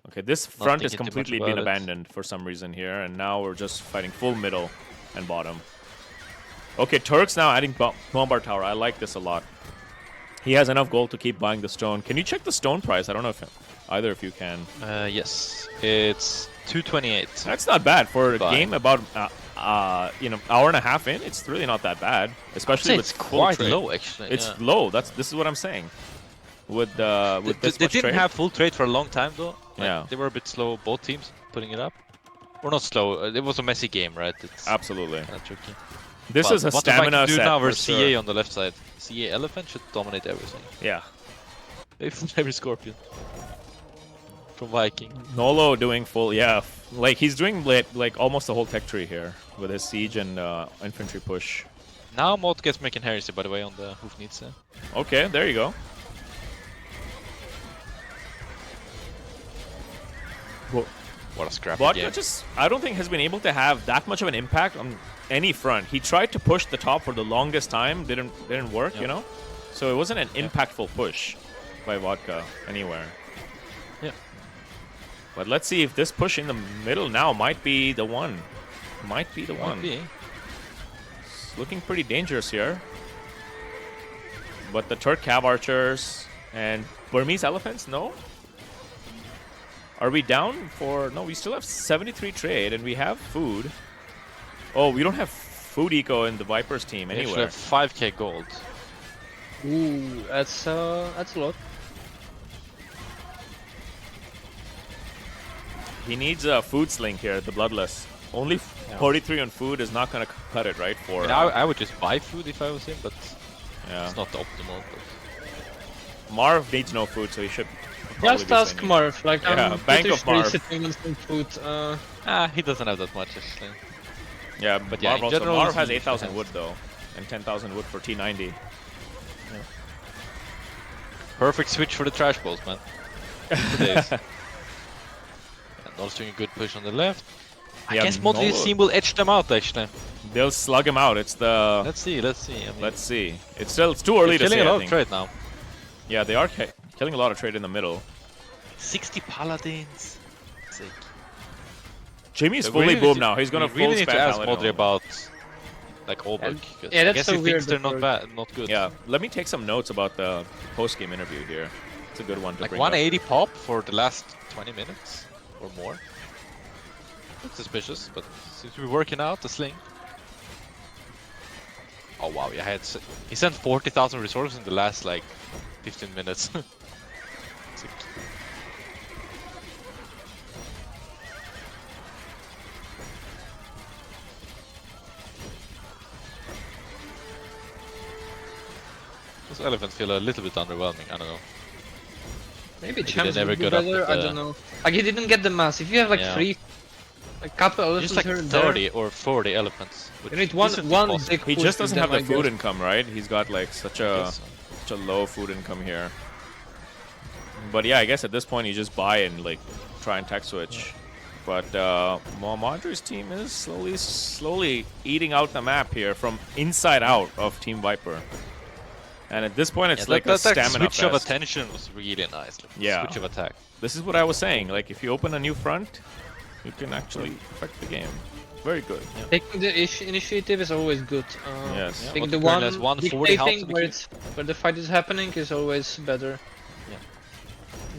Okay, this front is thinking too much completely about been it. abandoned for some reason here, and now we're just fighting full middle and bottom. Okay, Turks now adding Bombard Tower. I like this a lot. He has enough gold to keep buying the stone. Can you check the stone price? I don't know if either of you can. Yes, it's 228. That's not bad for a Bye. game about hour and a half in. It's really not that bad, especially with It's full quite trade. low, actually. It's yeah. low. This is what I'm saying. With this They much didn't trade. have full trade for a long time, though. Like, Yeah. They were a bit slow, both teams, putting it up. Or not slow. It was a messy game, right? It's Absolutely. kind of tricky. This But is a what stamina do set now for versus CA sure. on the left side. CA Elephant should dominate everything. Yeah. Every Scorpion. From Viking. Nolo doing full, yeah. Like he's doing like almost the whole tech tree here with his siege and infantry push. Now Mod gets making heresy, by the way, on the Hoofnitze. Okay, there you go. What a scrappy Vodka game. just, I don't think has been able to have that much of an impact on any front. He tried to push the top for the longest time, didn't work, Yep. you know? So it wasn't an Yep. impactful push by Vodka anywhere. Yeah. But let's see if this push in the middle now might be the one. Might be the one. Might be. It's looking pretty dangerous here. But the Turk Cav Archers and Burmese Elephants, no? Are we down for... No, we still have 73 trade and we have food. Oh, we don't have food eco in the Vipers team They actually anywhere. have 5k gold. Ooh, that's a lot. He needs a food sling here, the Bloodless. Only 43 on food is not going to cut it, right? For I mean, I would just buy food if I was him, but yeah. it's not optimal. But... Marv needs no food, so he should probably Just be ask slinging. Marv, like Yeah, I'm Bank pretty of sure he's Marv. sitting on some food. he doesn't have that much, actually. Yeah, but yeah, Marv in also. general, Marv it's has huge 8,000 defense. wood though, and 10,000 wood for T90. Perfect switch for the trash balls, man. Today's. And also doing a good push on the left. I Yeah, guess Modri's Nolo- team will edge them out, actually. They'll slug him out. It's the. Let's see. I mean, Let's see. It's too early to killing say. a I lot of think. trade now. Yeah, they are killing a lot of trade in the middle. 60 paladins. Sick. Jimmy's So we fully really boom need now. He's gonna we really full need to spam ask Paladin Modri home. about like Oberg. 'Cause yeah, I that's guess so he weird thinks they're that not we're- bad, not good. Yeah, let me take some notes about the post-game interview here. It's a good one to Like bring up. 180 pop for the last 20 minutes or more. Looks suspicious, but seems to be working out. The sling. Oh wow, yeah, he sent 40,000 resources in the last like 15 minutes. Sick. Those elephants feel a little bit underwhelming. I don't know. Maybe they champs never would be got up better. with I the- don't know. Like he didn't get the mass. If you have like Yeah. a couple elephants Just like here and there, 30 or 40 elephants. which you need one isn't one impossible. big. He push just with doesn't have them, the I food guess. income, right? He's got like such a Yes. low food income here. But yeah, I guess at this point you just buy and like try and tech switch. But Modri's team is slowly eating out the map here from inside out of Team Viper. And at this point, it's Yeah, like a that stamina switch of fest. attention was really nice. Like, Yeah. Switch of attack. This is what I was saying. Like, if you open a new front, you can actually affect the game. Very good. Yeah. Taking the initiative is always good. Yes. Yeah, Taking what the current one has 140 health dictating in the where queue. where the fight is happening is always better. Yeah.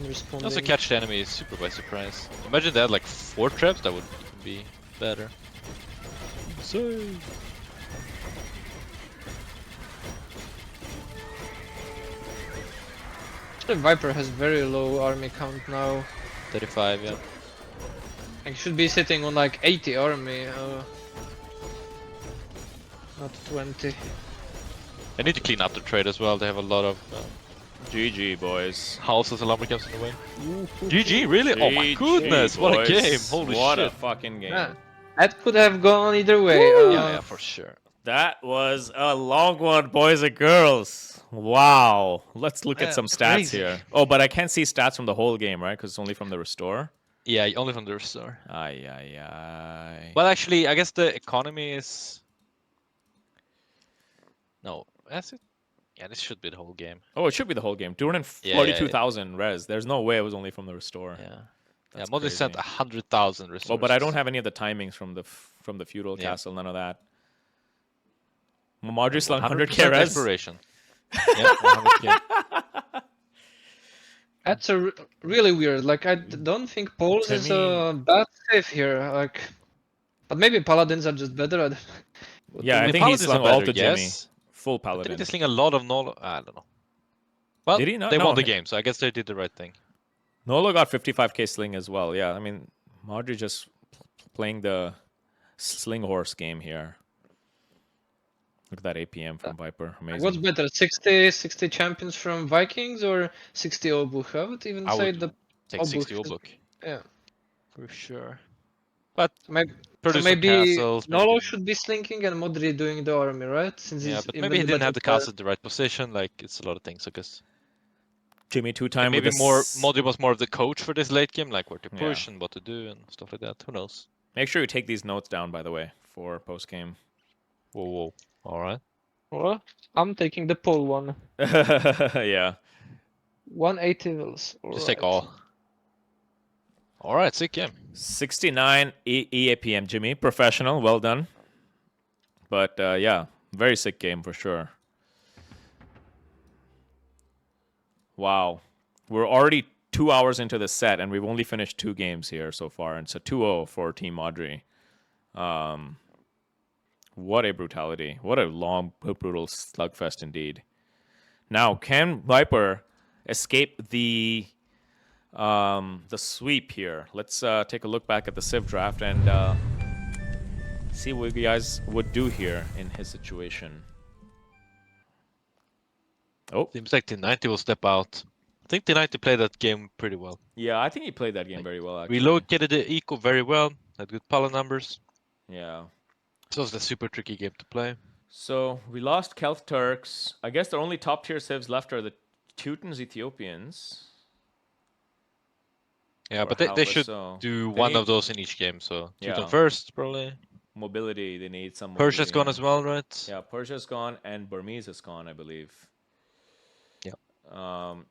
In responding. Also catch the enemy super by surprise. Imagine they had like 4 traps, that would even be better. Actually, Viper has very low army count now. 35, yeah. Like, should be sitting on like 80 army. Not 20. They need to clean up the trade as well. They have a lot of GG, boys. houses and lubricants in the way. GG, really? Oh my GG, goodness, what a boys. game! Holy what shit! a fucking game. Yeah. That could have gone either way. Yeah, for sure. That was a long one, boys and girls. Wow. Let's look at some stats crazy. here. Oh, but I can't see stats from the whole game, right? Because it's only from the restore. Yeah, only from the restore. Ay, ay, ay. Well, actually, I guess the economy is. No, that's it. Yeah, this should be the whole game. Oh, it should be the whole game. 242,000 res. There's no way it was only from the restore. Yeah. That's Modri sent crazy. 100,000 resources. Oh, but I don't have any of the timings from the feudal Yeah. castle. None of that. Modri slung 100 100k res. exploration. Yeah, 100K. That's really weird. Like I don't think Poles To is me- a bad save here. Like, but maybe Paladins are just better. Yeah, I The think he Paladins slung are all better, to Jimmy. yes. Full Didn't paladin. they sling a lot of Nolo? I don't know. Well, Did he not? they No, won the he- game, so I guess they did the right thing. Nolo got 55k sling as well. Yeah, I mean, Modri just playing the sling horse game here. Look at that APM from Viper. Amazing. What's better, 60 champions from Vikings or 60 Obuch? I would even I say would the Take 60 Obuch. Obluk. Yeah. For sure. But Maybe, produce so some maybe castles. Nolo maybe- should be slinking and Modri doing the army, right? Since Yeah, he's but even maybe he didn't have better the player. castle at the right position. Like, it's a lot of things, I guess. Jimmy 2-time Maybe with the more Modri was more of the coach for this late game, like where to Yeah. push and what to do and stuff like that. Who knows? Make sure you take these notes down, by the way, for post game. Whoa, whoa. All right. Well, I'm taking the pole one. Yeah. 180 vills. Just take all. All right, sick game. 69 EAPM, Jimmy. Professional. Well done. But yeah, very sick game for sure. Wow. We're already 2 hours into the set, and we've only finished 2 games here so far. And it's a 2-0 for Team Modri. What a brutality. What a long, brutal slugfest indeed. Now, can Viper escape the sweep here? Let's take a look back at the Civ draft and see what you guys would do here in his situation. Oh, Seems like T90 will step out. I think T90 played that game pretty well. yeah, I think he played that game very well, actually. Relocated the eco very well. Had good pala numbers. Yeah. So it's a super tricky game to play. So we lost Kelth Turks. I guess the only top tier civs left are the Teutons Ethiopians. Yeah, Or but they should so. do They one need of those in each game. So Teuton Yeah. first, probably. Mobility, they need some Persia's mobility. gone as well, right? Yeah, Persia's gone and Burmese is gone, I believe. Yeah.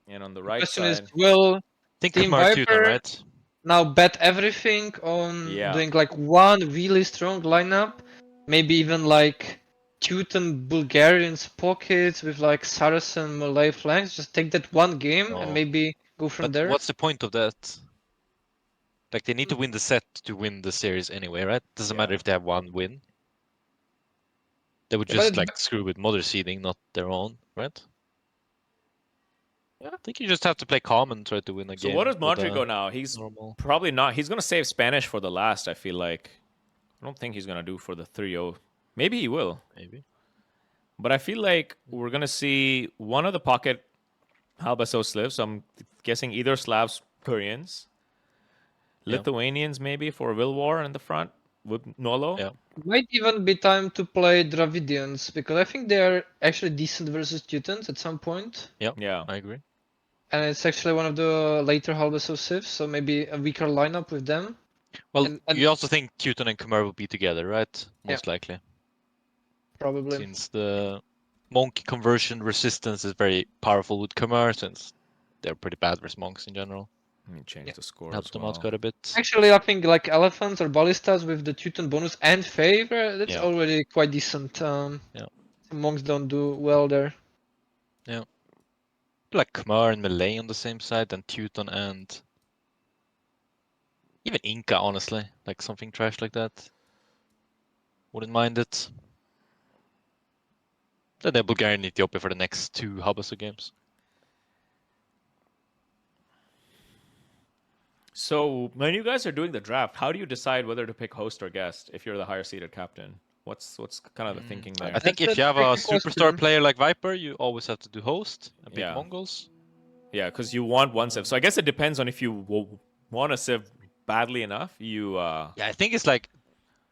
And on the right Question side, is, will Think Team Khmer Viper- Teuton, right? now bet everything on Yeah. doing like one really strong lineup? Maybe even like Teuton Bulgarians pockets with like Saracen Malay flanks. Just take that one game No. and maybe go from But there. what's the point of that? Like, they need to win the set to win the series anyway, right? Doesn't matter Yeah. if they have one win. They would Yeah, but just, it- like, screw with Modri seeding, not their own, right? Yeah, I think you just have to play calm and try to win a so game. what does with Modri a go now? He's normal. probably not. He's going to save Spanish for the last, I feel like. I don't think he's going to do for the 3-0. Maybe he will. Maybe. But I feel like we're going to see one of the pocket Halbaso Slivs. So I'm guessing either Slavs, Koreans. Yeah. Lithuanians maybe for Will War in the front with Nolo. Yeah. Might even be time to play Dravidians because I think they are actually decent versus Teutons at some point. Yeah. I agree. And it's actually one of the later Halbaso Civs, so maybe a weaker lineup with them. Well, And- you also think Teuton and Khmer will be together, right? Most likely. Probably. Since the Monk conversion resistance is very powerful with Khmer, since they're pretty bad versus monks in general. Let me change the score Help as them well. out quite a bit. Actually, I think like elephants or ballistas with the Teuton bonus and favor, that's Yeah. already quite decent. Yeah. Monks don't do well there. Yeah. Like Khmer and Malay on the same side, and Teuton and even Inca, honestly, like something trash like that. Wouldn't mind it. Then they have Bulgaria and Ethiopia for the next 2 Habasu games. So when you guys are doing the draft, how do you decide whether to pick host or guest if you're the higher seeded captain? What's kind of the thinking there? I think That's if you a have a tricky superstar question. player like Viper, you always have to do host and pick Yeah. Mongols. Yeah, because you want one civ. So I guess it depends on if you want a civ badly enough. Yeah, I think it's like,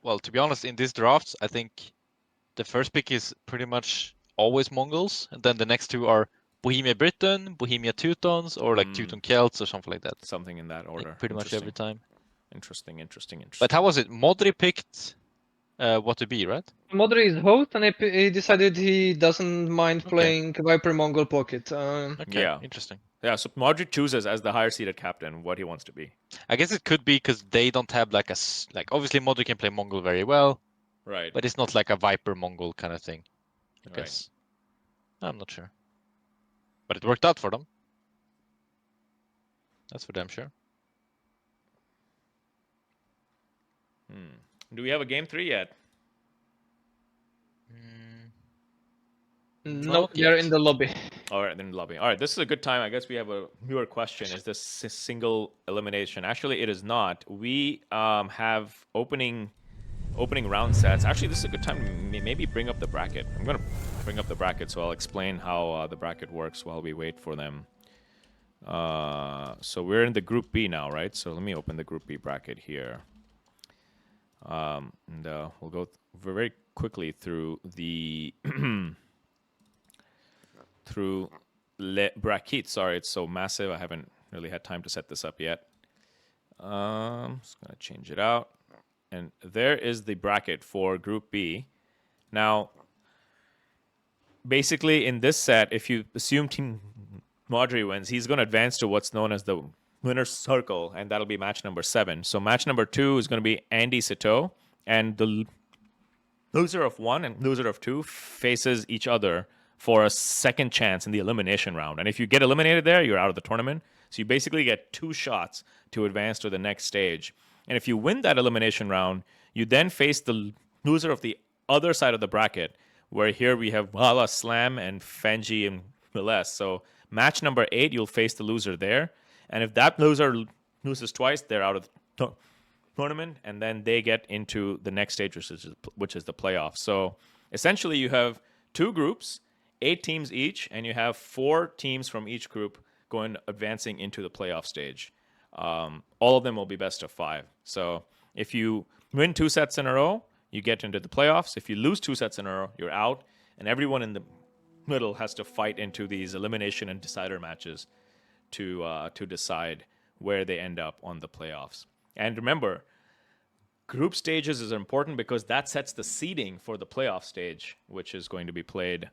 well, to be honest, in these drafts, I think the first pick is pretty much always Mongols, and then the next 2 are Bohemia Britain, Bohemia Teutons, or like Teuton Celts or something like that. Something in that order. Like pretty much every time. Interesting. But how was it? Modri picked what to be, right? Modri is host, and he decided he doesn't mind playing Viper Mongol Pocket. Okay, Yeah. interesting. Yeah, so Modri chooses as the higher seeded captain what he wants to be. I guess it could be because they don't have like like obviously Modri can play Mongol very well, Right. but it's not like a Viper Mongol kind of thing. I Right. guess. I'm not sure. But it worked out for them. That's for damn sure. Do we have a game 3 yet? No, Not they're yet. in the lobby. All right, then lobby. All right, this is a good time. I guess we have a newer question. Is this single elimination? Actually, it is not. We have opening round sets. Actually, this is a good time to maybe bring up the bracket. I'm going to bring up the bracket, so I'll explain how the bracket works while we wait for them. So we're in the Group B now, right? So let me open the Group B bracket here. And we'll go very quickly through the through le bracket. Sorry, it's so massive. I haven't really had time to set this up yet. Just gonna change it out. And there is the bracket for Group B. Now, basically in this set, if you assume Team Modri wins, he's going to advance to what's known as the winner's circle, and that'll be match number 7. So match number 2 is going to be Andy Sito, and the loser of 1 and loser of 2 faces each other for a second chance in the elimination round. And if you get eliminated there, you're out of the tournament. So you basically get 2 shots to advance to the next stage. And if you win that elimination round, you then face the loser of the other side of the bracket, where here we have Wala, Slam, and Fenji and Miles. So match number 8, you'll face the loser there. And if that loser loses twice, they're out of the tournament, and then they get into the next stage, which is the playoffs. So essentially you have 2 groups, 8 teams each, and you have 4 teams from each group advancing into the playoff stage. All of them will be best of 5. So if you win 2 sets in a row, you get into the playoffs. If you lose 2 sets in a row, you're out. And everyone in the middle has to fight into these elimination and decider matches to decide where they end up on the playoffs. And remember, group stages is important because that sets the seeding for the playoff stage, which is going to be played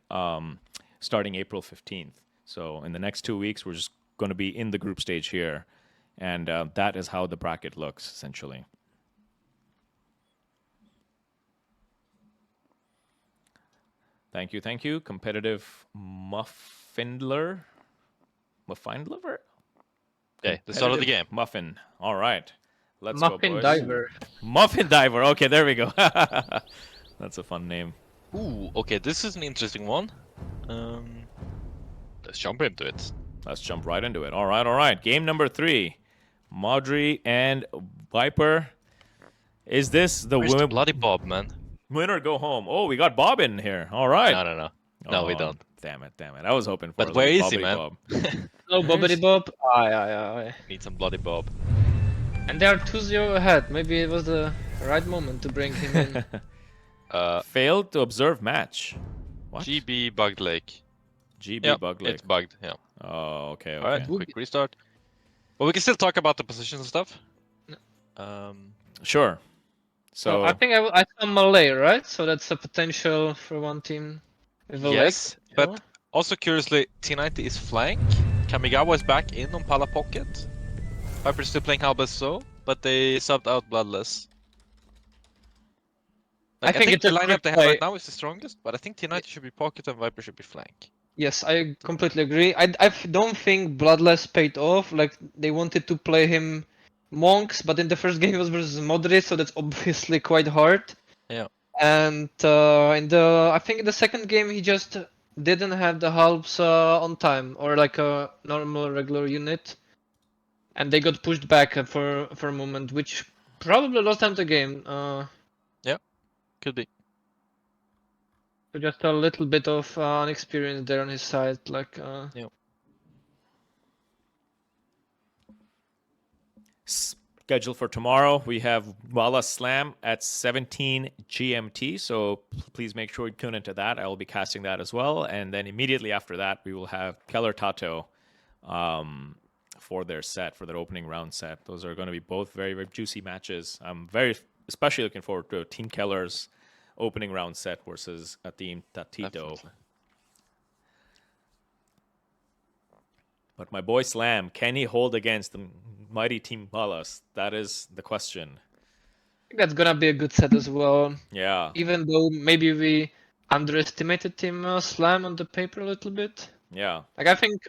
starting April 15th. So in the next 2 weeks, we're just going to be in the group stage here. And that is how the bracket looks, essentially. Thank you. Competitive Muffindler? Okay, the start of the game. Muffin. All right. Let's Muffin go, boys. Diver. Muffin Diver. Okay, there we go. That's a fun name. Ooh, okay, this is an interesting one. Let's jump into it. Let's jump right into it. All right. Game number 3. Modri and Viper. Is this the Where's the bloody Bob, man? winner go home? Oh, we got Bob in here. All right. No. No, we don't. Damn it. I was hoping for But where is he, Bobbity man? Bob. No, Bobbity Bob. Aye. Need some bloody Bob. And they are 2-0 ahead. Maybe it was the right moment to bring him in. Failed to observe match. What? GB Bugged Lake. GB Yep, Bug Lake. it's bugged, yeah. Oh, okay. Alright, quick restart. But we can still talk about the positions and stuff. Sure. So I think I saw Malay, right? So that's a potential for one team. With a Yes, leg, but also curiously, T90 is flank. Kamigawa is back in on Pala pocket. Viper's still playing how best so, but they subbed out Bloodless. Like, I think it's the a lineup quick they have play. right now is the strongest, but I think T90 should be pocket and Viper should be flank. Yes, I completely agree. I don't think Bloodless paid off. Like they wanted to play him monks, but in the first game it was versus Modri, so that's obviously quite hard. Yeah. And I think in the second game he just didn't have the halves on time or like a normal regular unit, and they got pushed back for a moment, which probably lost them the game. Yeah, could be. So just a little bit of inexperience there on his side, like. Yeah. Scheduled for tomorrow, we have Walla Slam at 17 GMT, so please make sure you tune into that. I will be casting that as well, and then immediately after that, we will have Keller Tato for their set, for their opening round set. Those are going to be both very, very juicy matches. I'm especially looking forward to Team Keller's opening round set versus a Team Tatito. Definitely. But my boy Slam, can he hold against the mighty Team Palas? That is the question. I think that's gonna be a good set as well. Yeah. Even though maybe we underestimated Team Slam on the paper a little bit. Yeah. Like I think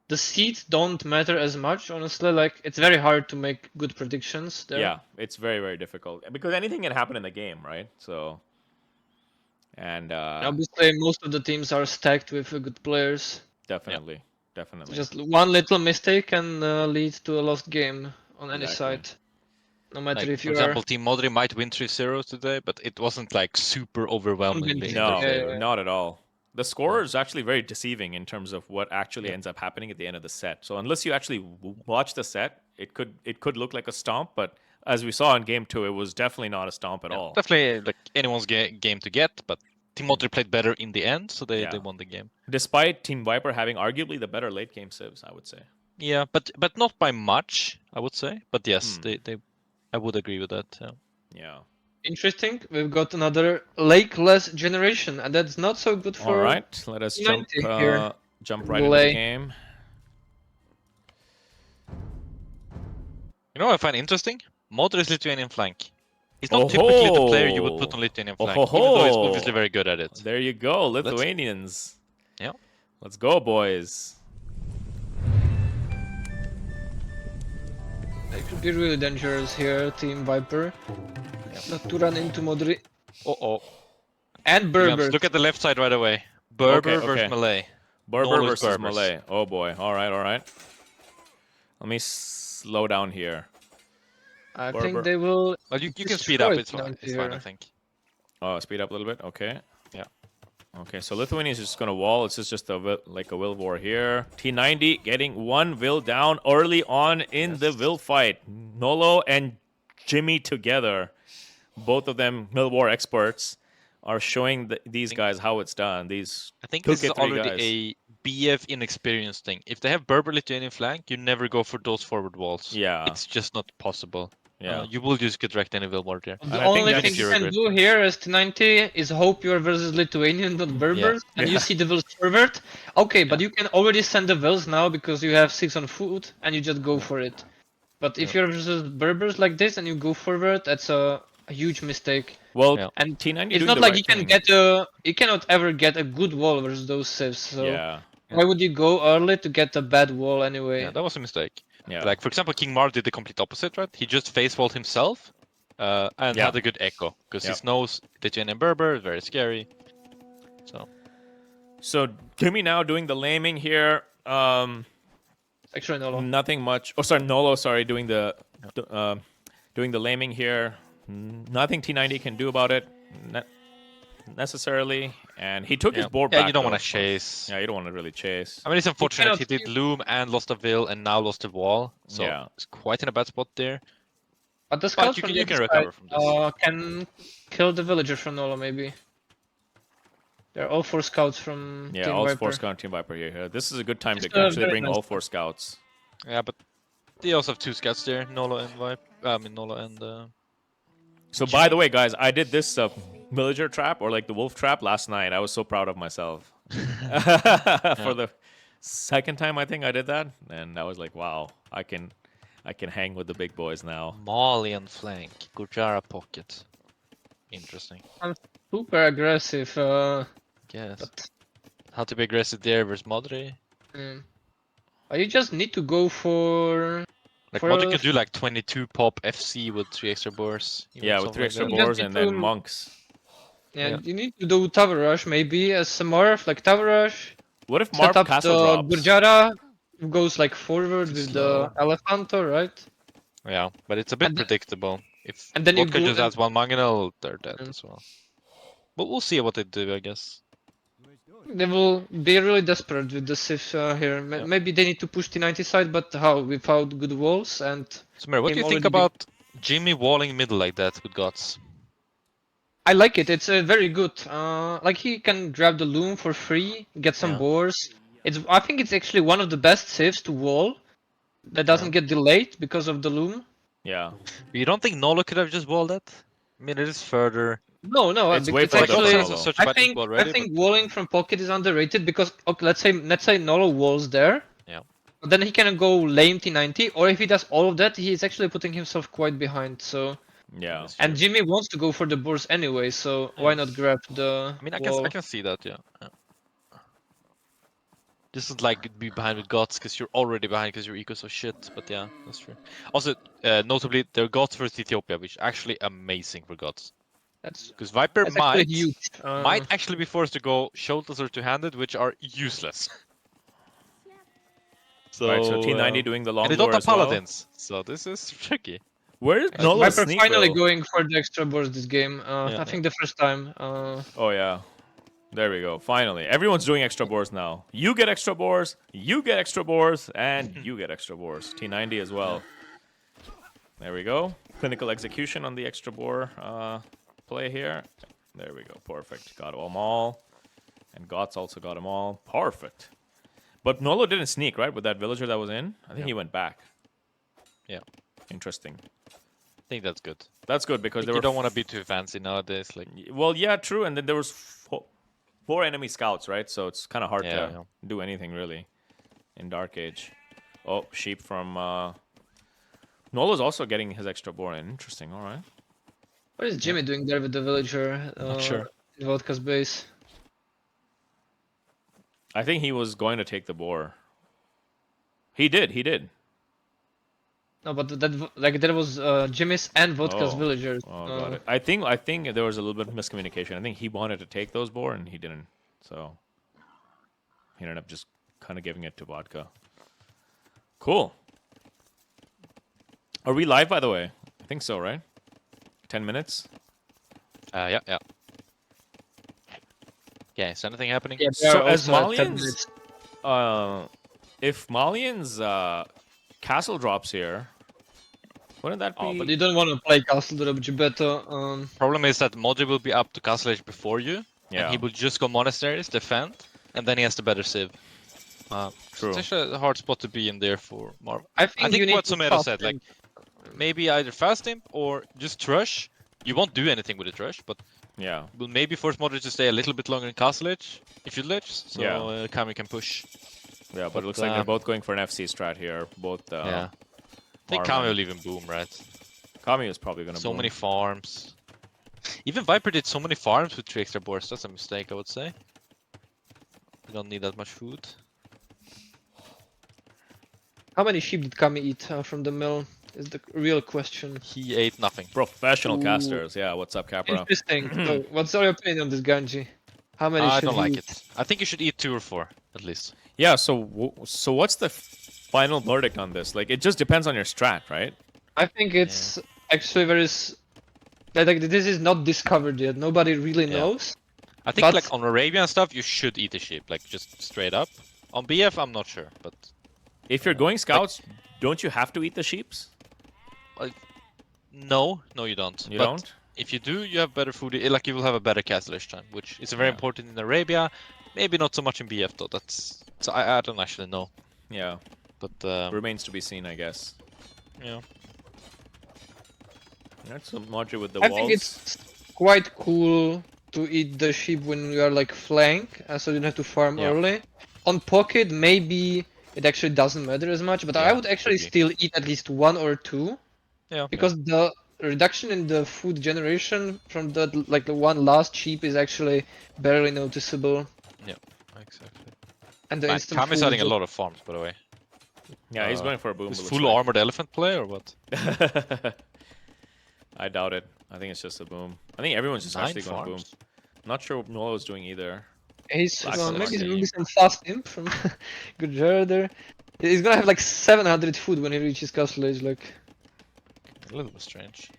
the seeds don't matter as much, honestly. Like it's very hard to make good predictions there. Yeah, it's very, very difficult because anything can happen in the game, right? So, and obviously most of the teams are stacked with good players. definitely, definitely. Just one little mistake can lead to a lost game on any Exactly. side. No matter Like, if for you example, are Team Modri might win 3-0 today, but it wasn't like super overwhelmingly in their No, favor. not at all. The score is actually very deceiving in terms of what actually ends up happening at the end of the set. So unless you actually watch the set, it could look like a stomp, but as we saw in game 2, it was definitely not a stomp at all. Definitely like anyone's game to get, but Team Modri played better in the end, so they won the game. Despite Team Viper having arguably the better late game civs, I would say. Yeah, but not by much, I would say. But yes, I would agree with that. Yeah. interesting. We've got another lakeless generation, and that's not so good for. All right, let us jump here. jump right into the game. You know what I find interesting? Modri is Lithuanian flank. He's not typically the player you would put on Lithuanian flank, even though he's obviously very good at it. There you go, Lithuanians. Yeah. Let's go, boys. It could be really dangerous here, Team Viper. Not to run into Modri. And Berber. Look at the left side right away. Berber versus Malay. Berber versus Malay. Oh boy. All right, all right. Let me slow down here. I think they will. Well, you can speed up. It's fine. It's fine, I think. Oh, speed up a little bit. Okay. Yeah. Okay, so Lithuania is just gonna wall. It's just like a will war here. T90 getting one will down early on in the will fight. Nolo and Jimmy together, both of them will war experts, are showing these guys how it's done. I think this is already a BF inexperienced thing. If they have Berber Lithuanian flank, you never go for those forward walls. Yeah. It's just not possible. Yeah. You will just get wrecked any will war there. The only thing you can do here as T90 is hope you're versus Lithuanian, not Berbers, and you see the wills forward. Okay, but you can already send the wills now because you have 6 on foot, and you just go for it. But if you're versus Berbers like this and you go forward, that's a huge mistake. Well, and T90 it's not like you can get you cannot ever get a good wall versus those civs. So why would you go early to get a bad wall anyway? Yeah, that was a mistake. Yeah. Like, for example, King Mar did the complete opposite, right? He just face walled himself and had a good echo because he knows Lithuanian Berber is very scary. So Jimmy now doing the laming here. Actually, Nolo. Nothing much. Oh, sorry, Nolo. Sorry, doing the laming here. Nothing T90 can do about it necessarily. And he took his board back. Yeah, you don't want to chase. Yeah, you don't want to really chase. I mean, it's unfortunate he did loom and lost a will and now lost a wall. So it's quite in a bad spot there. But the scouts you can recover from this. Can kill the villager from Nolo maybe. They're all 4 scouts from Team all Viper. 4 scouts Team Viper here. This is a good time to actually bring all 4 scouts. Yeah, but they also have 2 scouts there, Nolo and Nolo and. So by the way, guys, I did this villager trap or like the wolf trap last night. I was so proud of myself. For the second time I think I did that, and I was like, wow, I can hang with the big boys now. Malian flank, Gurjara pocket. Interesting. I'm super aggressive. Yes. But How to be aggressive there versus Modri? you just need to go for. Like For Modri can do like 22 pop FC with 3 extra bores. Yeah, with 3 extra that. boars You and just need then to- monks. Yeah, Yeah. you need to do tower rush maybe as a Marth, like tower rush. What if Set Marv up castle the drops? Gurjara, who goes like forward Too with slow. the Elephanto, right? Yeah, but it's a bit And- predictable. If and then you Vodka go just and- adds 1 Mangonel, they're dead Mm. as well. But we'll see what they do, I guess. They will be really desperate with the Sif here. Yeah. Maybe they need to push T90 side, but how? Without good walls and. So, Mary, what do him you think already being- about Jimmy walling middle like that with Gods? I like it. It's very good. Like he can grab the loom for free, get some Yeah. boars. I think it's actually one of the best saves to wall that doesn't get delayed because of the loom. Yeah. You don't think Nolo could have just walled that? I mean, it is further. No, It's way it's further actually. for has Nolo. such I bad think info already, I think but- walling from pocket is underrated because okay, let's say Nolo walls there. Yeah. But then he can go lame T90, or if he does all of that, he is actually putting himself quite behind. So Yeah. That's and true. Jimmy wants to go for the boars anyway, so why not grab the I mean, I wall? can see that, yeah. This is like be behind with Gods because you're already behind because your eco's so shit. But yeah, that's true. Also, notably, their Gods versus Ethiopia, which is actually amazing for Gods. That's Because Viper that's actually might huge. actually be forced to go shoulders or two-handed, which are useless. So, Right, so T90 doing the long and they don't lure have as well. paladins, so this is tricky. Where is Nolo's Viper sneak finally though? going for the extra boars this game. Yeah, I think the first time. Oh yeah. There we go. Finally. Everyone's doing extra boars now. You get extra boars, you get extra boars, and you get extra boars. T90 as well. There we go. Clinical execution on the extra boar play here. There we go. Perfect. Got them all. And Gots also got them all. Perfect. But Nolo didn't sneak, right? With that villager that was in? I think he went back. Yeah, Interesting. I think that's good. That's good because there You were don't want to be too fancy nowadays. Like, well, yeah, true. And then there was four enemy scouts, right? So it's kind of hard Yeah, to yeah. do anything really in Dark Age. Oh, sheep from Nolo's also getting his extra boar in. Interesting. All right. What is Jimmy doing there with the villager? Not sure. In Vodka's base. I think he was going to take the boar. He did. He did. No, but that was Jimmy's and Vodka's Oh. villagers. Oh, got it. I think there was a little bit of miscommunication. I think he wanted to take those boar and he didn't. So he ended up just kind of giving it to Vodka. Cool. Are we live, by the way? I think so, right? 10 minutes? yeah. Yeah, is anything happening? Yeah, So as also at 10 Malians, minutes. if Malians castle drops here, wouldn't that be? Oh, But you don't want to play Castle Drop Gibetto. Problem is that Modri will be up to Castle Age before you, Yeah. and he will just go monasteries, defend, and then he has the better civ. True. It's actually a hard spot to be in there for Marvel. I I think, think you need what to Sumero fast said, like him. maybe either fast imp or just trush. You won't do anything with the trush, but Yeah. will maybe force Modri to stay a little bit longer in Castle Age if you ledge, so Yeah. Kami can push. Yeah, but it looks like they're both going for an FC strat here. Both. Yeah. I think Marv Kami and- will even boom, right? Kami is probably gonna. So boom. many farms. Even Viper did so many farms with 3 extra boards. That's a mistake, I would say. You don't need that much food. How many sheep did Kami eat from the mill? Is the real question. He ate nothing. Professional Ooh. casters. Yeah. What's up, Capra? Interesting. So, what's your opinion on this Ganji? How many I should don't he like eat? it. I think you should eat 2 or 4 at least. Yeah. So what's the final verdict on this? Like, it just depends on your strat, right? I think it's actually like this is not discovered yet. Nobody really Yeah. knows. I think But- like on Arabian stuff, you should eat a sheep, like just straight up. On BF, I'm not sure, but If you're going scouts, don't you have to eat the sheeps? no, you don't. You But don't. if you do, you have better food. Like you will have a better castle time, which is very Yeah. important in Arabia. Maybe not so much in BF though. So I don't actually know, Yeah. but Remains to be seen, I guess. yeah. That's Modri with the I walls. think it's quite cool to eat the sheep when you are like flank, so you don't have to farm Yeah. early. On pocket, maybe it actually doesn't matter as much, but I Yeah, would actually could be. still eat at least 1 or 2. Yeah. Because the reduction in the food generation from the like the one last sheep is actually barely noticeable. Yeah, exactly. And the Man, instant Kami's food adding a just... lot of farms, by the way. Yeah, he's going for a boom. Is it looks full like. armored elephant play or what? I doubt it. I think it's just a boom. I think everyone's just 9 actually going boom. farms? Not sure what Nolo's doing either. He's Black maybe Select there will be team. some fast imp from Good there. He's gonna have like 700 food when he reaches castle age, like... A little bit strange.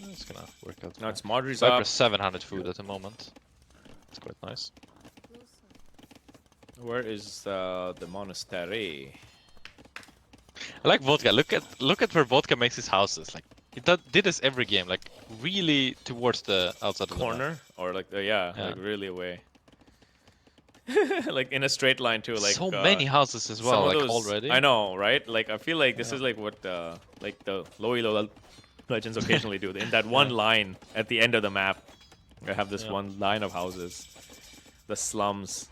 It's gonna work out. No, it's Modri's Viper up. 700 food at the moment. It's quite nice. Where is the monastery? I like Vodka. Look at where Vodka makes his houses. Like he did this every game. Like really towards the outside of the map. Corner? Or like, yeah, like really away. Like in a straight line too. Like so many houses as well. Like already. I know, right? Like I feel like this is like what like the low legends occasionally do. In that one line at the end of the map, I have this one line of houses, the slums.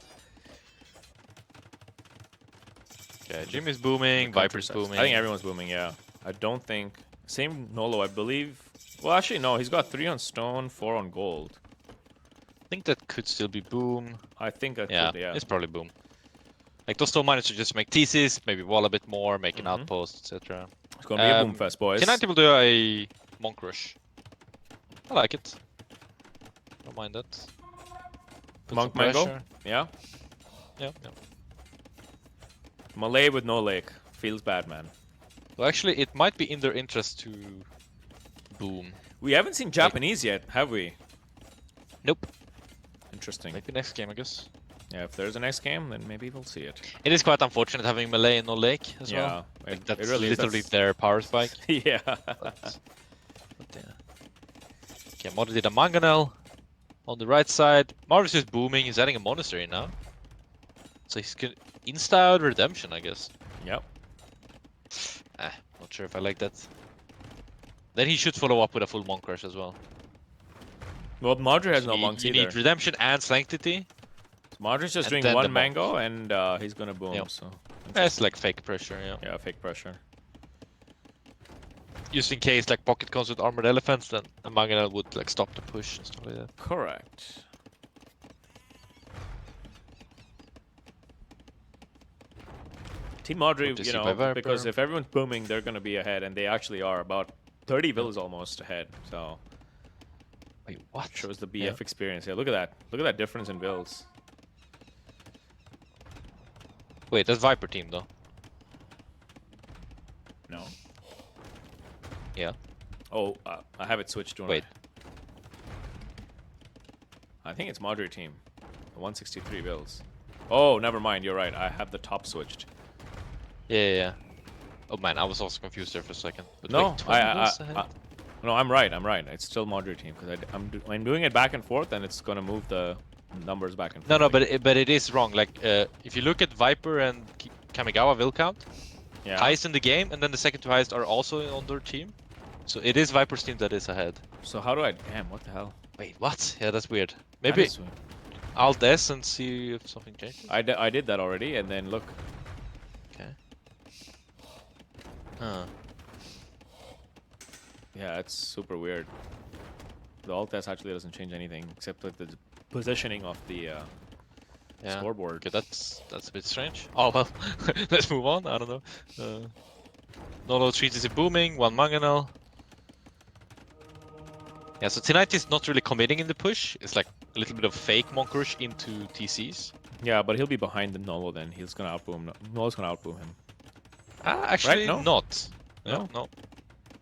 Okay, Jimmy's booming, Viper's booming. I think everyone's booming. Yeah, I don't think same Nolo. I believe. Well, actually, no. He's got 3 on stone, 4 on gold. I think that could still be boom. I think that Yeah, could, yeah. it's probably boom. Like those stone miners should just make thesis, maybe wall a bit more, make an outpost, etc. It's gonna be a boom fest, boys. Tonight we'll do a monk rush. I like it. Don't mind that. Put Monk some mango? pressure. Yeah. Yeah. Malay with no lake. Feels bad, man. Well, actually, it might be in their interest to boom. We haven't seen Japanese yet, have we? Nope. Interesting. Maybe next game, I guess. Yeah, if there's a next game, then maybe we'll see it. It is quite unfortunate having Melee and no lake as well. Yeah, Like, that's it really literally is. their power spike. Yeah. But yeah. Okay, Modri did a Mangonel on the right side. Marvis is booming. He's adding a monastery now. So he's gonna insta redemption, I guess. Yep. Not sure if I like that. Then he should follow up with a full monk rush as well. Well, Modri has So no you monks you either. need redemption and sanctity. Modri's just and doing then the one monk. mango, and he's gonna boom. Yep. So That's like fake pressure, yeah. yeah, fake pressure. Just in case like pocket comes with armored elephants, then a Mangonel would like stop the push and stuff like that. Correct. Team Modri, to you see by know, Viper. because if everyone's booming, they're gonna be ahead, and they actually are about 30 villas almost ahead. So Wait, what? shows the BF experience. Yeah, look at that. Look at that difference in builds. Wait, that's Viper team though. No. Yeah. Oh, I have it switched to. Wait. I think it's Modri team. 163 builds. Oh, never mind. You're right. I have the top switched. Yeah. Oh man, I was also confused there for a second. But No, wait, 20 villas ahead? no, I'm right. I'm right. It's still Modri team because I'm doing it back and forth, and it's gonna move the numbers back and forth. No, but it is wrong. Like, if you look at Viper and Kamigawa will count, yeah. highest in the game, and then the second to highest are also on their team. So it is Viper's team that is ahead. So how do I? Damn, what the hell? Wait, what? Yeah, that's weird. That Maybe is weird. Alt S and see if something changes. I did that already, and then look. Okay. Huh. Yeah, it's super weird. The alt test actually doesn't change anything except with the positioning of the scoreboard. Okay, that's a bit strange. Oh well, let's move on. I don't know. Nolo treats is booming. One Mangonel. Yeah, so tonight is not really committing in the push. It's like a little bit of fake monk rush into TCs. Yeah, but he'll be behind the Nolo then. He's gonna outboom. Nolo's gonna outboom him. Actually, No? not. No? No,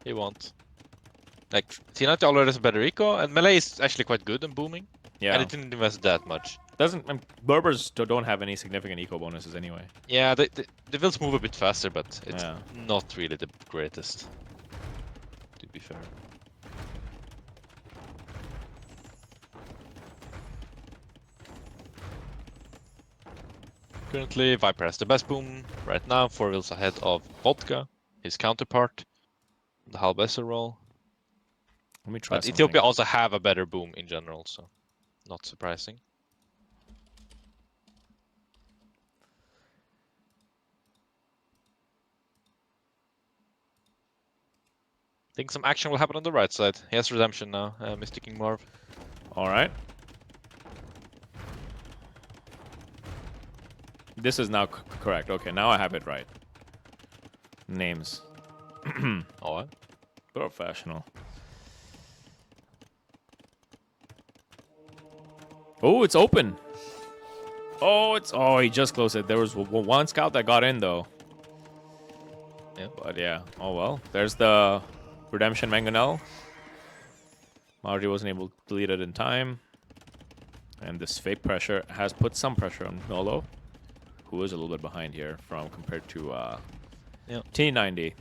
he won't. Like, Tonight already has a better eco, and Melee is actually quite good in booming. Yeah. And it didn't invest that much. Berbers don't have any significant eco bonuses anyway. Yeah, the builds move a bit faster, but it's Yeah. not really the greatest. To be fair. Currently, Viper has the best boom right now, 4 wheels ahead of Vodka, his counterpart. The Halbessa role. Let me try But something. Ethiopia also have a better boom in general, so not surprising. I think some action will happen on the right side. He has redemption now, Mr. King Marv. All right. This is now correct. Okay, now I have it right. Names. Oh, Professional. Oh, it's open. Oh, he just closed it. There was one scout that got in though. yeah. But yeah. Oh well. There's the redemption mangonel. Modri wasn't able to delete it in time. And this fake pressure has put some pressure on Nolo, who is a little bit behind here from compared to T90.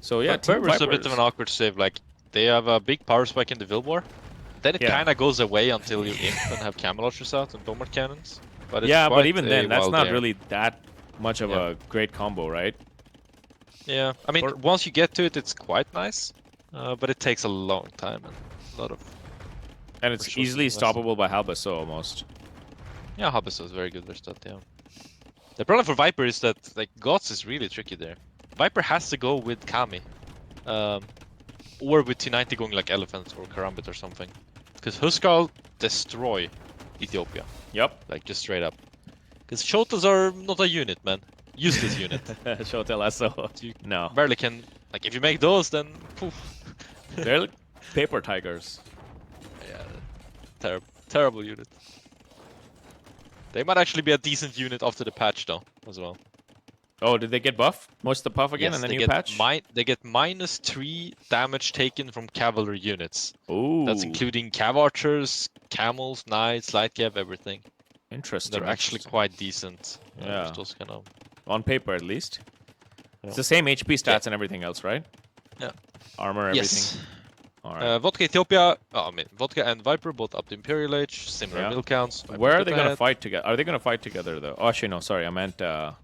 So yeah, Team Viper's a bit Vipers. of an awkward save. Like they have a big power spike in the Vilbor. Then it kind of goes away until you imp and have camel archers out and Domart cannons. But it's but even then, that's not air. really that much of a great combo, right? Yeah, I mean, once you get to it, it's quite nice. But it takes a long time and a lot of... And it's easily stoppable by Halbessa almost. Yeah, Halbessa is very good versus that, yeah. The problem for Viper is that, like, Gots is really tricky there. Viper has to go with Kami. Or with T90 going like Elephant or Karambit or something. Because Huskal destroy Ethiopia. Yep. Like, just straight up. Because Shotas are not a unit, man. Useless unit. Shotel Lasso. No. Barely can... Like, if you make those, then... Poof. They're like paper tigers. Yeah. Terrible unit. They might actually be a decent unit after the patch, though, as well. Oh, did they get buff? Most of the puff again Yes, in the they new get patch? they get -3 damage taken from cavalry units. Ooh. That's including cav archers, camels, knights, light cav, everything. Interesting. They're actually quite decent. Yeah. Those kind of... On paper, at least. Yeah. It's the same HP stats and everything else, right? Yeah. Armor, everything. Yes. All right. Vodka Ethiopia, I mean, Vodka and Viper both up to Imperial Age, similar mill counts. Viper's Where are got they going to ahead. fight together? Are they going to fight together, though? Oh, actually, no, sorry. I meant, They're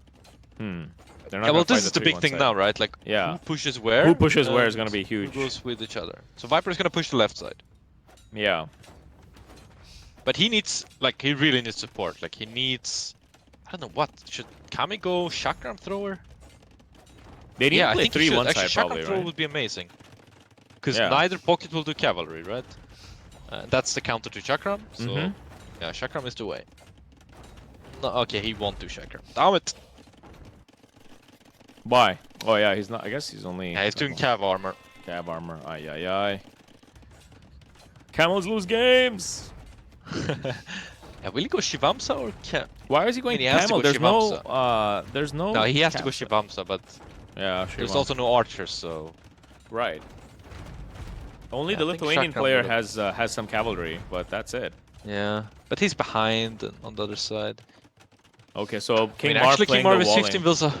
not Yeah, well, gonna this is fight the big thing now, right? Like, Yeah. who pushes where? Who pushes where is going to be huge. Who goes with each other. So Viper is going to push the left side. Yeah. But he needs, like, he really needs support. Like, he needs, I don't know what, should Kami go Chakram Thrower? They need to play I think he 3 should. one Actually, side, probably, Chakram Thrower right? would be amazing. Because Yeah. neither pocket will do cavalry, right? That's the counter to Chakram, so yeah, Chakram is the way. No, okay, he won't do Chakram. Damn it! Why? Oh, yeah, he's not. I guess he's only. Yeah, he's doing cav armor. Cav armor. Ay, ay, ay. Camels lose games! Yeah, will he go Shivamsa or Cav? Why is he going I mean, he has to camel? go There's no. No, he has to go Cav- Shivamsa, but Yeah, sure. there's also no archers, so... Right. Only Yeah, the I think Lithuanian Chakram player would've- has some cavalry, but that's it. Yeah, but he's behind on the other side. Okay, so King I mean, Marv actually, playing King Marv the is walling. 15 Vilsa.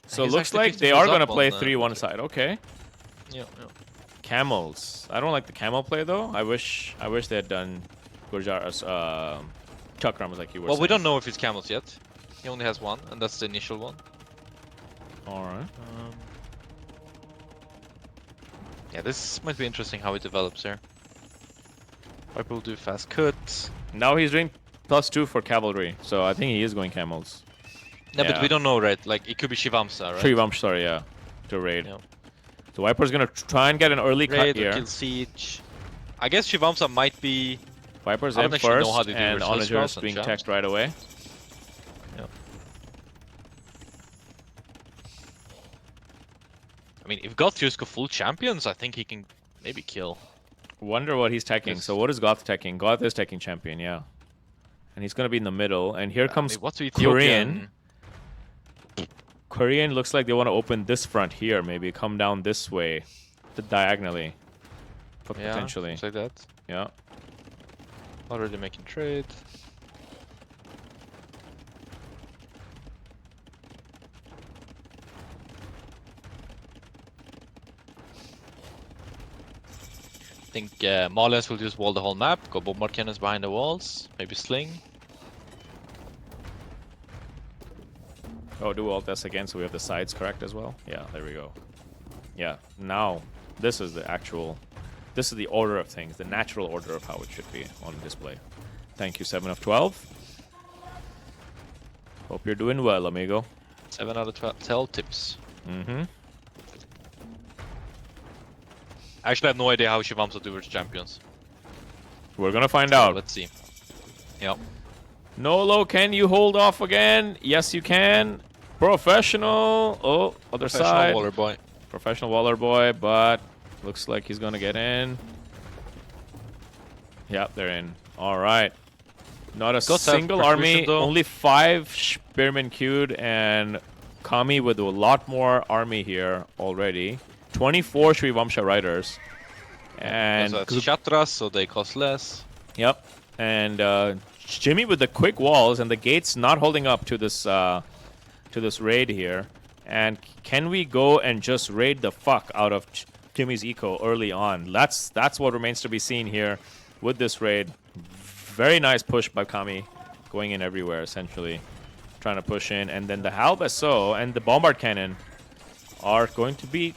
So it He's looks actually like 15 they are Vilsa going to up play on, 3 one okay. side. Okay. Yeah. Camels. I don't like the camel play though. I wish they had done Gurjar's Chakrams like you were Well, saying. we don't know if it's camels yet. He only has one, and that's the initial one. Alright. Yeah, this might be interesting how it develops here. Viper will do fast cut. Now he's doing +2 for cavalry, so I think he is going camels. No, Yeah. but we don't know, right? Like, it could be Shivamsa, right? Tree sorry, yeah. To raid. Yeah. So Viper's gonna try and get an early cut Raid or here. kill siege. I guess Shivamsa might be... Viper's I in don't actually know how first, they do and versus Onager Strauss is and being Shams. teched right away. Yeah. I mean, if Gothrius go full champions, I think he can maybe kill. Wonder what he's teching. Yes. So what is Goth teching? Goth is teching champion, yeah. And he's gonna be in the middle, and here comes I mean, what's Korean. Ethiopian? Korean looks like they want to open this front here, maybe come down this way, diagonally, Yeah, potentially. things like that. Yeah. Already making trade. I think Malians will just wall the whole map, go bombard cannons behind the walls, maybe sling. Oh, do all this again, so we have the sides correct as well. Yeah, there we go. Yeah, now This is the actual. This is the order of things, the natural order of how it should be on display. Thank you, 7 of 12. Hope you're doing well, amigo. 7 out of 12 tell tips. Mm-hmm. I actually have no idea how Shivam's will do versus champions. We're gonna find out. Let's see. Yep. Nolo, can you hold off again? Yes, you can. Professional. Oh, other side. Waller boy. Professional Waller boy, but looks like he's gonna get in. Yep, they're in. All right. Not a single army. though. Only 5 Spearmen queued, and Kami with a lot more army here already. 24 Sri Vamsha riders. And so it's Shatras, so they cost less. yep. And Jimmy with the quick walls and the gates not holding up to this raid here. And can we go and just raid the fuck out of Jimmy's eco early on? That's what remains to be seen here with this raid. Very nice push by Kami, going in everywhere essentially, trying to push in. And then the Halbesso and the Bombard Cannon are going to be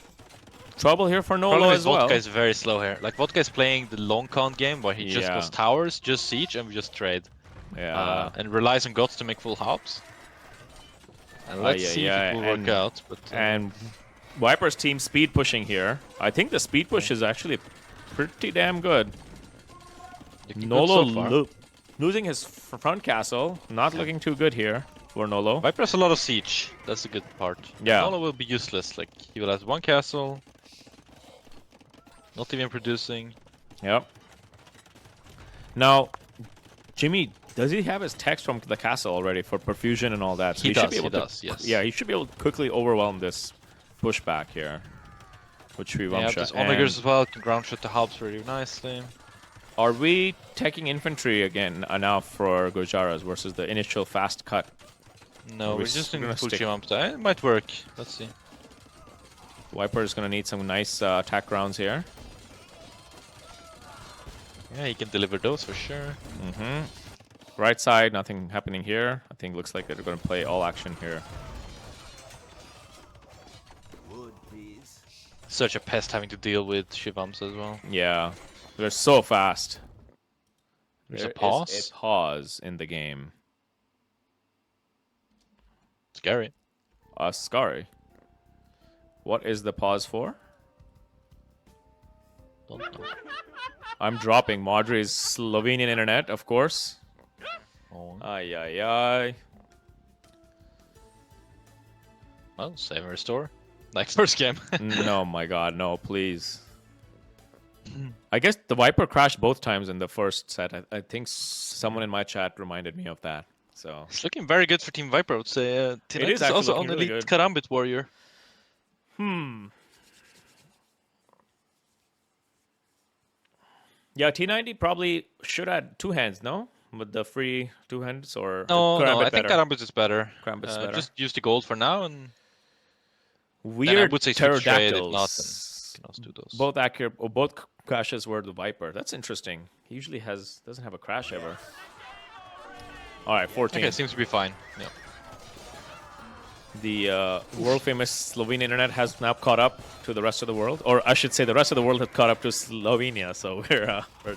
trouble here for Nolo as well. Vodka is very slow here. Like Vodka is playing the long count game where he just goes towers, just siege, and we just trade. Yeah. And relies on gods to make full hops. And let's see if it will work out. But and Viper's team speed pushing here. I think the speed push is actually pretty damn good. Nolo losing his front castle. Not looking too good here for Nolo. Viper has a lot of siege. That's the good part. Yeah. Nolo will be useless. Like he will have 1 castle. Not even producing. Yep. Now, Jimmy, does he have his text from the castle already for perfusion and all that? So He should be does, able yes. Yeah, he should be able to quickly overwhelm this pushback here. With Sri Yeah, Vamsha. there's Onagers as well. Can ground shot the hubs very nicely. Are we taking infantry again now for Gujaras versus the initial fast cut? No, we're just gonna going to push stick- him up. It might work. Let's see. Viper is going to need some nice attack rounds here. Yeah, he can deliver those for sure. Mm-hmm. Right side, nothing happening here. I think looks like they're going to play all action here. Such a pest having to deal with Shivams as well. Yeah, they're so fast. There's There a pause. is a pause in the game. Scary. Scary. What is the pause for? Don't know. I'm dropping Modri's Slovenian internet, of course. Oh. Ay, ay, ay. Well, save and restore. Like first game. No, my god, no, please. I guess the Viper crashed both times in the first set. I think someone in my chat reminded me of that. So It's looking very good for Team Viper, I would say. It is is actually also on looking really Elite good. Karambit Warrior. yeah, T90 probably should add 2 hands, no? With the free 2 hands, or No, Karambit I think better? Karambit is better. Karambit's better. Just use the gold for now, and Weird would say switch trade, if not, pterodactyls. can also do those. Both accurate, or both crashes were the Viper. That's interesting. He usually doesn't have a crash ever. All right, 14. Okay, seems to be fine. Yeah. The world famous Slovenian internet has now caught up to the rest of the world, or I should say, the rest of the world has caught up to Slovenia. So we're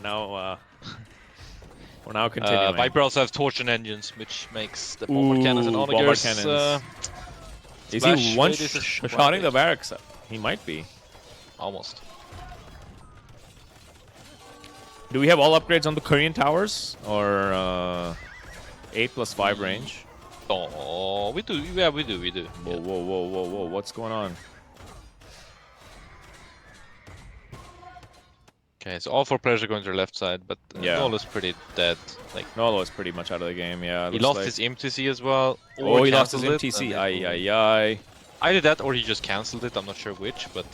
now continuing. Viper also have torsion engines, which makes the bombard cannons and bombard onagers. cannons. Is splash he one radius is shotting the barracks? He might be. Almost. Do we have all upgrades on the Korean towers, or 8+5 range? Oh, we do. Yeah, we do. Whoa, whoa, whoa, whoa, whoa! What's going on? Okay, so all 4 players are going to their left side, but Yeah. Nolo's pretty dead. Like Nolo is pretty much out of the game. Yeah. he looks lost like. his MTC as well. Oh, or he lost his cancelled it, MTC. and Ay, it- ay, ay. Either that or he just cancelled it. I'm not sure which, but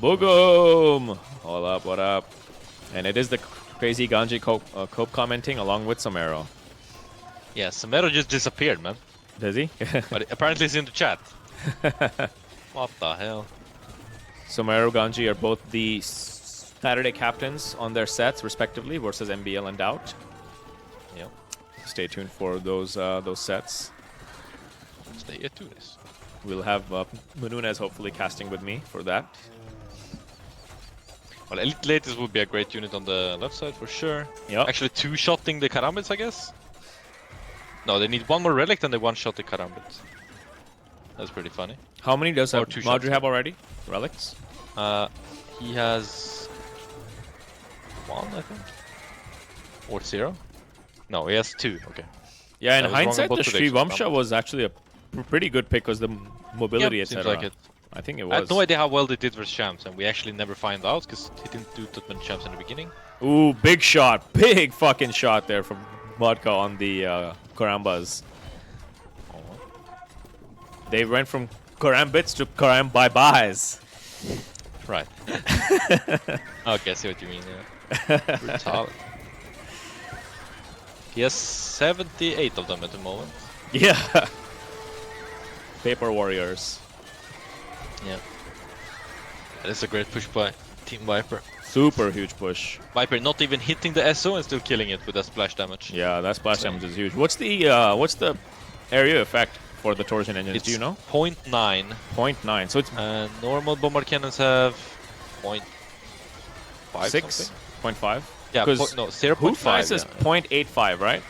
Boogum! What up, what up? And it is the crazy Ganji Cope commenting along with Samero. yeah, Samero just disappeared, man. Does he? But apparently he's in the chat. What the hell? Samero, Ganji are both the Saturday captains on their sets, respectively, versus MBL and Doubt. Yep. Stay tuned for those sets. Stay tuned. We'll have Mununez hopefully casting with me for that. Well, Elite Latest would be a great unit on the left side for sure. Yep. Actually, two-shotting the Karambits, I guess. No, they need one more relic, then they one-shot the Karambit. That's pretty funny. How many does Or two Modri shots, have already? Relics? He has 1, I think. Or 0? No, he has 2. Okay. Yeah, in I was wrong on hindsight, both the predictions, Shrivamsha Rumble. was actually a pretty good pick because the mobility, Yep, seems etc. like it. I think it I had was. no idea how well they did versus champs, and we actually never find out because he didn't do that many champs in the beginning. Ooh, big shot. Big fucking shot there from Vodka on the Karambas. They went from Karambits to Karam bye-byes. Right. Okay, I see what you mean. Yeah. Brutal. He has 78 of them at the moment. Yeah. Paper Warriors. Yeah. That is a great push by Team Viper. Super huge push. Viper not even hitting the SO and still killing it with that splash damage. Yeah, that splash damage is huge. What's the area effect for the torsion engines? Do you know? 0.9. 0.9. So it's Normal bombard cannons have 0.5 6, something? 0.5. Yeah, no, 0.5. Hoofnice is 0.85, right?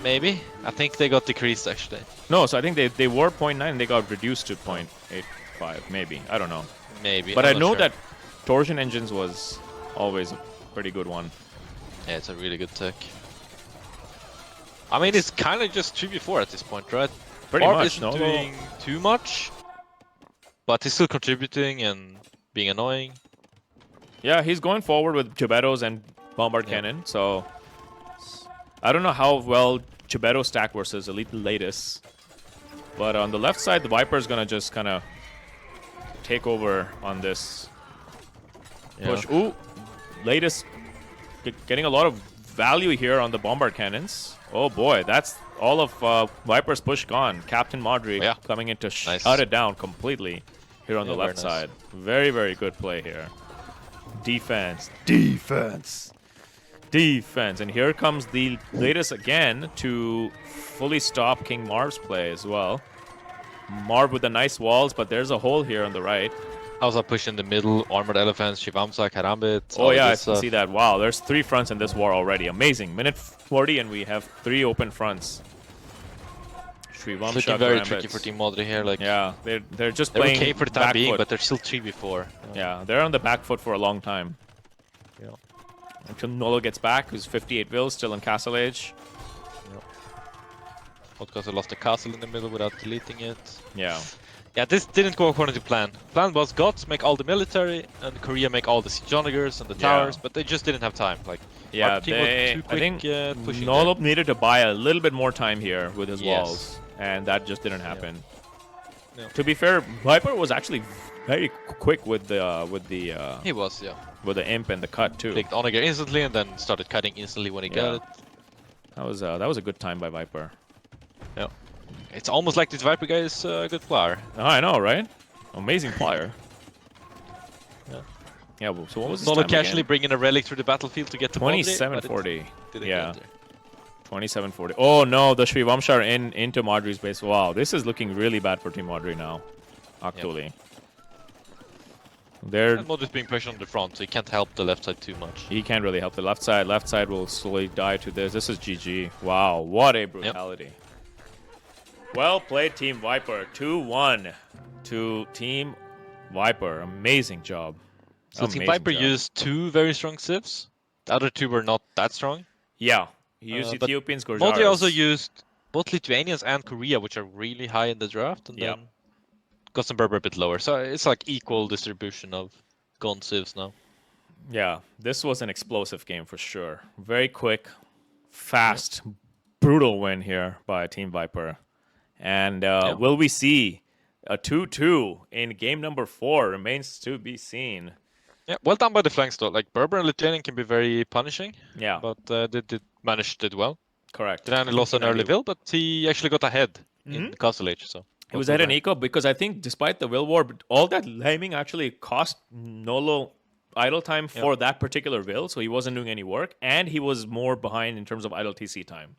Maybe. I think they got decreased actually. No, so I think they were 0.9 and they got reduced to 0.85, maybe. I don't know. Maybe. But I'm I not know sure. that torsion engines was always a pretty good one. Yeah, it's a really good tech. I mean, it's kind of just 2v4 at this point, right? Pretty Barb much, isn't no? doing too much, but he's still contributing and being annoying. Yeah, he's going forward with Gebettos and Bombard Cannon, so I don't know how well Gebetto stack versus Elite Latest. But on the left side, the Viper is going to just kind of take over on this push. Ooh, Latest getting a lot of value here on the Bombard Cannons. Oh boy, that's all of Viper's push gone. Captain Modri coming in to shut it down completely here on the left side. Very, very good play here. Defense, defense, defense. And here comes the Latest again to fully stop King Marv's play as well. Marv with the nice walls, but there's a hole here on the right. How's that push in the middle? Armored Elephants, Shivamsa, Karambit. Oh yeah, I can see that. Wow, there's 3 fronts in this war already. Amazing. Minute 40 and we have 3 open fronts. It's looking very tricky for Team Modri here. Like, yeah, they're just they're playing okay for the time being, foot. but they're still 3v4. Yeah, they're on the back foot for a long time. Yeah. Until Nolo gets back, who's 58 vills, still in Castle Age. Podcast lost the castle in the middle without deleting it. Yeah. Yeah, this didn't go according to plan. Plan was Gods make all the military and Korea make all the siege onagers and the towers, but they just didn't have time. Like, yeah, our team was too quick, I think pushing Nolop needed to buy a little bit more time here with his Yes. walls, and that just didn't happen. Yeah. To be fair, Viper was actually very quick with the He was, yeah. with the imp and the cut too. Clicked onager instantly and then started cutting instantly when he got it. That was a good time by Viper. Yeah. It's almost like this Viper guy is a good player. Oh, I know, right? Amazing player. Yeah. Yeah. Well, so what was his Nolo time casually again? bringing a relic through the battlefield to get to 2740. Modri, Yeah. 2740. Oh no, the Shrivamsha are into Modri's base. Wow, this is looking really bad for Team Modri now. Actually. They're And Modri's being pressured on the front, so he can't help the left side too much. He can't really help the left side. Left side will slowly die to this. This is GG. Wow, what a brutality. Well played, Team Viper. 2-1 to Team Viper. Amazing job. So Team Viper used 2 very strong civs. The other 2 were not that strong. Yeah, he used but Ethiopians, Gorjaras. Modri also used both Lithuanians and Korea, which are really high in the draft, and then Gods and Berber a bit lower. So it's like equal distribution of gone civs now. Yeah, this was an explosive game for sure. Very quick, fast, brutal win here by Team Viper. And will we see a 2-2 in game number 4? Remains to be seen. Yeah, well done by the flanks though. Like Berber and Lithuanian can be very punishing. Yeah, but they did well. Correct. Then lost an early will, but he actually got ahead in Castle Age. So it was at an eco because I think despite the will war, all that laming actually cost Nolo idle time for that particular will, so he wasn't doing any work, and he was more behind in terms of idle TC time.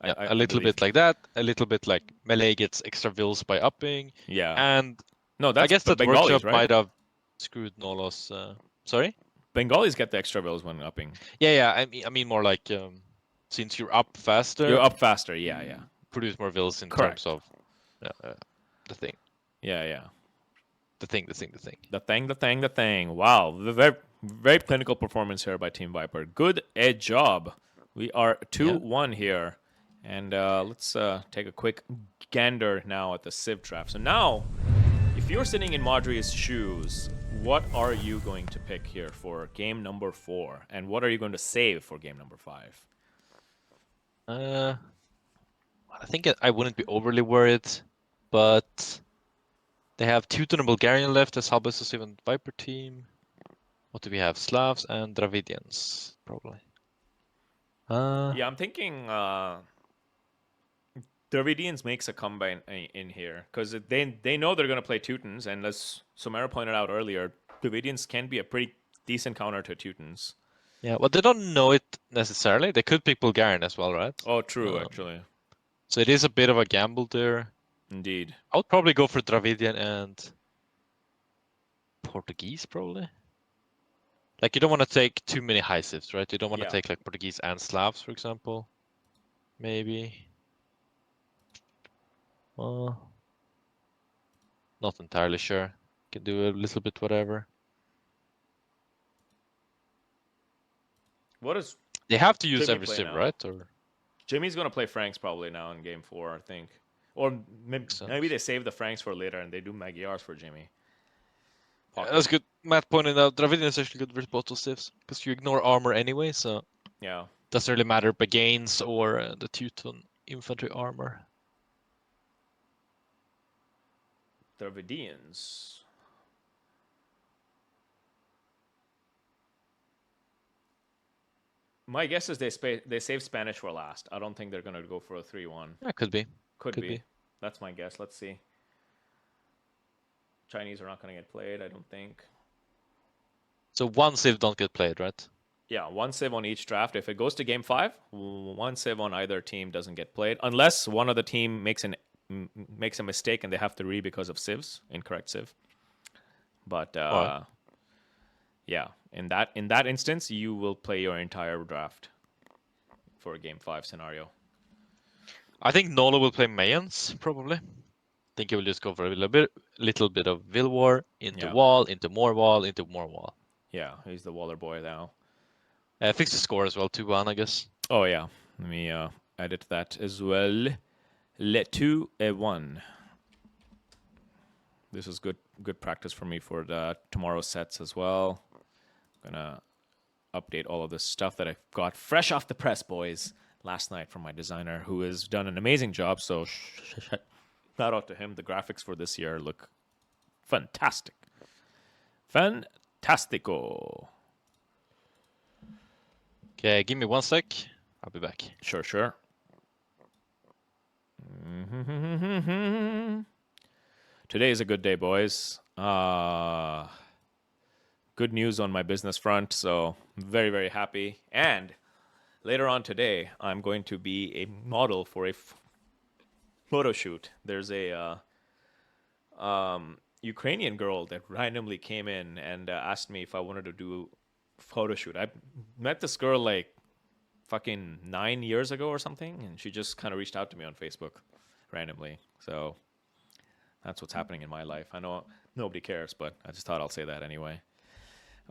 A little bit like that, a little bit like melee gets extra vills by upping. Yeah. And no, that's I guess that Bengalis, workshop right? might have screwed Nolo's Sorry? Bengalis get the extra vills when upping. Yeah. I mean more like since you're up faster. You're up faster. Yeah. Produce more vills in Correct. terms of the thing. Yeah. The thing. The thing. Wow. Very clinical performance here by Team Viper. Good job. We are 2-1 here. And let's take a quick gander now at the Civ draft. So now, if you're sitting in Modri's shoes, what are you going to pick here for game number 4? And what are you going to save for game number 5? I think I wouldn't be overly worried, but they have Teuton and Bulgarian left as hub associative and Viper team. What do we have? Slavs and Dravidians, probably. Yeah, I'm thinking Dravidians makes a comeback in here because they know they're going to play Teutons, and as Somero pointed out earlier, Dravidians can be a pretty decent counter to Teutons. Yeah, well, they don't know it necessarily. They could pick Bulgarian as well, right? Oh, true, actually. So it is a bit of a gamble there. Indeed. I would probably go for Dravidian and Portuguese, probably. Like, you don't want to take too many high civs, right? You don't want to take, like, Portuguese and Slavs, for example. Maybe. Not entirely sure. Can do a little bit whatever. What is... They have to use Jimmy every play civ, now? right? Or Jimmy's going to play Franks probably now in game 4, I think. Or maybe they save the Franks for later and they do Magyars for Jimmy. yeah, that's good. Matt pointed out Dravidian is actually good versus both civs because you ignore armor anyway, so yeah, doesn't really matter Bagains or the Teuton infantry armor. Dravidians. My guess is they save Spanish for last. I don't think they're going to go for a 3-1. Yeah, could be. Could be. That's my guess. Let's see. Chinese are not going to get played, I don't think. So one civ don't get played, right? Yeah, one civ on each draft. If it goes to game 5, one civ on either team doesn't get played. Unless one of the team makes a mistake and they have to because of civs, incorrect civ. But yeah, in that instance, you will play your entire draft for a game 5 scenario. I think Nolo will play Mayans, probably. I think he will just go for a little bit of Vil War, into wall, into more wall, into more wall. Yeah, he's the Waller boy now. Fix the score as well, 2-1, I guess. Oh, yeah. Let me edit that as well. Let 2-1. This is good practice for me for the tomorrow's sets as well. I'm gonna update all of this stuff that I got fresh off the press, boys, last night from my designer, who has done an amazing job. So shout out to him. The graphics for this year look fantastic. Fantastico. Okay, give me 1 sec. I'll be back. Sure. Today is a good day, boys. Good news on my business front, so very, very happy. And later on today, I'm going to be a model for a photo shoot. There's a Ukrainian girl that randomly came in and asked me if I wanted to do a photo shoot. I met this girl like fucking 9 years ago or something, and she just kind of reached out to me on Facebook randomly. So that's what's happening in my life. I know nobody cares, but I just thought I'll say that anyway.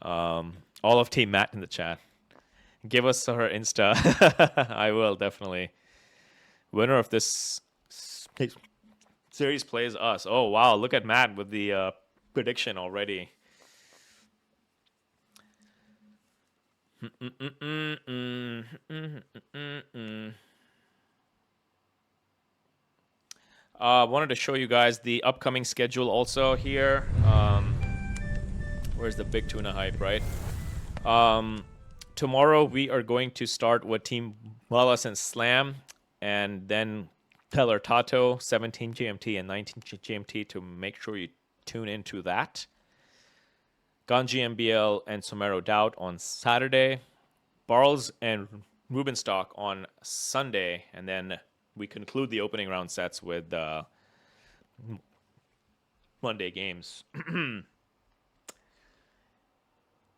All of Team Matt in the chat. Give us her Insta. I will, definitely. Winner of this series plays us. Oh, wow. Look at Matt with the prediction already. Wanted to show you guys the upcoming schedule also here. Where's the big tuna hype, right? Tomorrow we are going to start with Team Wallace and Slam, and then Peller Tato, 17 GMT and 19 GMT, to make sure you tune into that. Ganji MBL and Somero Doubt on Saturday. Barles and Rubenstock on Sunday, and then we conclude the opening round sets with Monday games.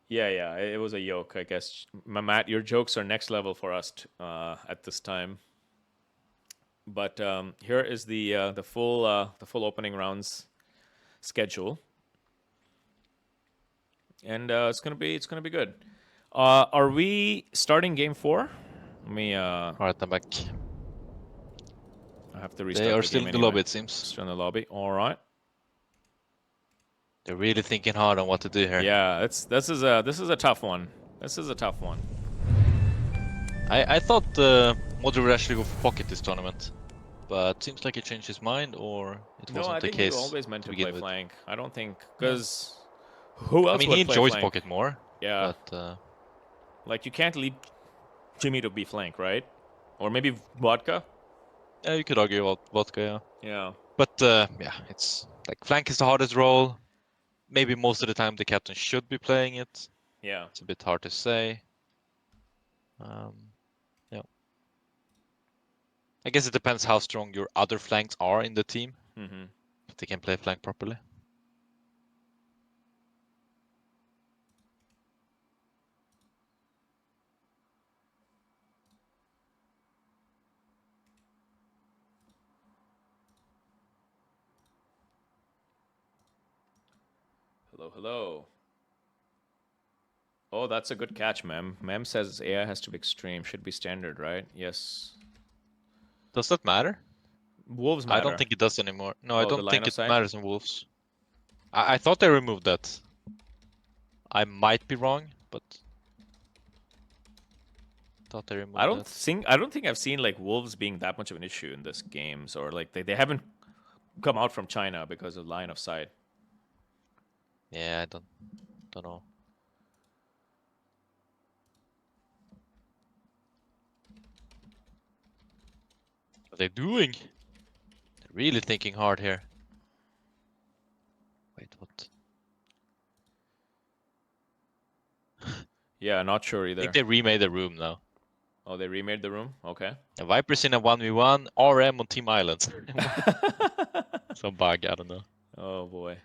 Yeah, it was a yoke, I guess. Matt, your jokes are next level for us at this time. But here is the full opening rounds schedule, and it's gonna be good. Are we starting game 4? Let me. Alright, I'm back. I have to restart. They are the still game in the anyway. lobby, it seems. Still in the lobby. All right. They're really thinking hard on what to do here. Yeah, this is a tough one. This is a tough one. I thought Modri would actually go for pocket this tournament, but seems like he changed his mind, or it No, wasn't I the think case. he always meant to begin play with. flank. I don't think because who else I mean, would he play enjoys flank? pocket more. Yeah, But like you can't lead Jimmy to be flank, right? Or maybe vodka. yeah, you could argue about vodka, yeah. Yeah. But yeah, it's like flank is the hardest role. Maybe most of the time the captain should be playing it. Yeah. It's a bit hard to say. Yeah. I guess it depends how strong your other flanks are in the team. Mm-hmm. If they can play flank properly. Hello, hello. Oh, that's a good catch, Mem. Mem says AI has to be extreme. Should be standard, right? Yes. Does that matter? Wolves matter. I don't think it does anymore. No, I Oh, the don't line think of it sight? matters in Wolves. I thought they removed that. I might be wrong, but thought they removed I don't that. think I've seen like wolves being that much of an issue in this games, or like they haven't come out from China because of line of sight. Yeah, I don't know. What are they doing? They're really thinking hard here. Wait, what? Yeah, not sure I either. think they remade the room now. Oh, they remade the room? Okay. The Vipers in a 1v1, RM on Team Islands. Some bug, I don't know. Oh boy.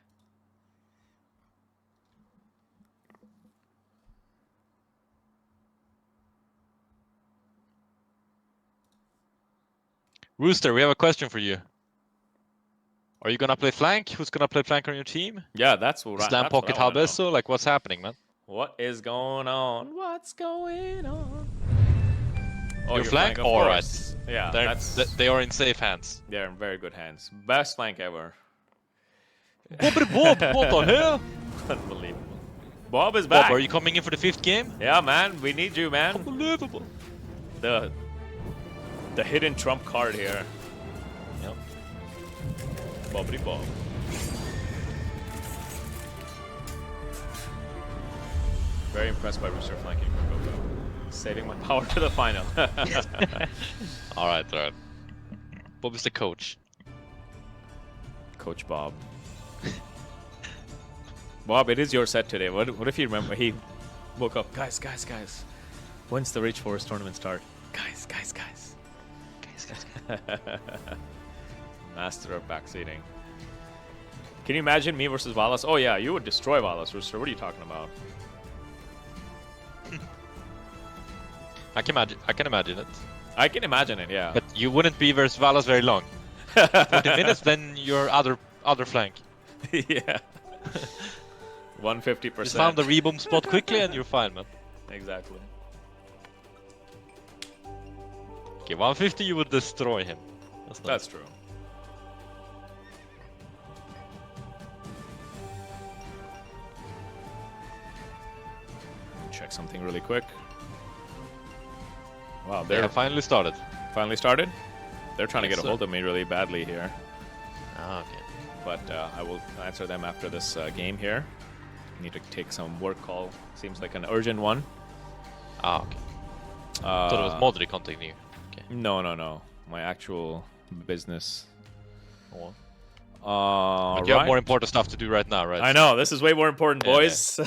Rooster, we have a question for you. Are you gonna play flank? Who's gonna play flank on your team? Yeah, that's what Slam that's what I pocket want to know. Habeso? Like, what's happening, man? What is going on? What's going on? Oh, your flank? of All right. course. Yeah, They are in safe hands. they're in very good hands. Best flank ever. Bob, what the hell? Unbelievable. Bob is back. Bob, are you coming in for the 5th game? Yeah, man, we need you, man. Unbelievable. The hidden trump card here. Yep. Bobbity Bob. Very impressed by Rooster flanking for Gogo. Saving my power to the final. All right. Bob is the coach. Coach Bob. Bob, it is your set today. What if you remember he woke up, guys. When's the Rage Forest tournament start? Guys. Master of backseating. Can you imagine me versus Valas? Oh yeah, you would destroy Valas, Rooster. What are you talking about? I can imagine it. I can imagine it, yeah. But you wouldn't be versus Valas very long. 40 minutes, then your other flank. Yeah. 150%. Just found the reboom spot quickly and you're fine, man. Exactly. Okay, 150 you would destroy him. That's nice. That's true. Check something really quick. Wow, They have finally started. Finally started? They're trying to Yes, get a hold of me really badly here. Ah, okay. But I will answer them after this game here. Need to take some work call. Seems like an urgent one. Ah, okay. I thought it was Modri contacting you. Okay. No. My actual business. Oh, well. But you have Right. more important stuff to do right now, right? I know. This is way more important, Yeah, boys.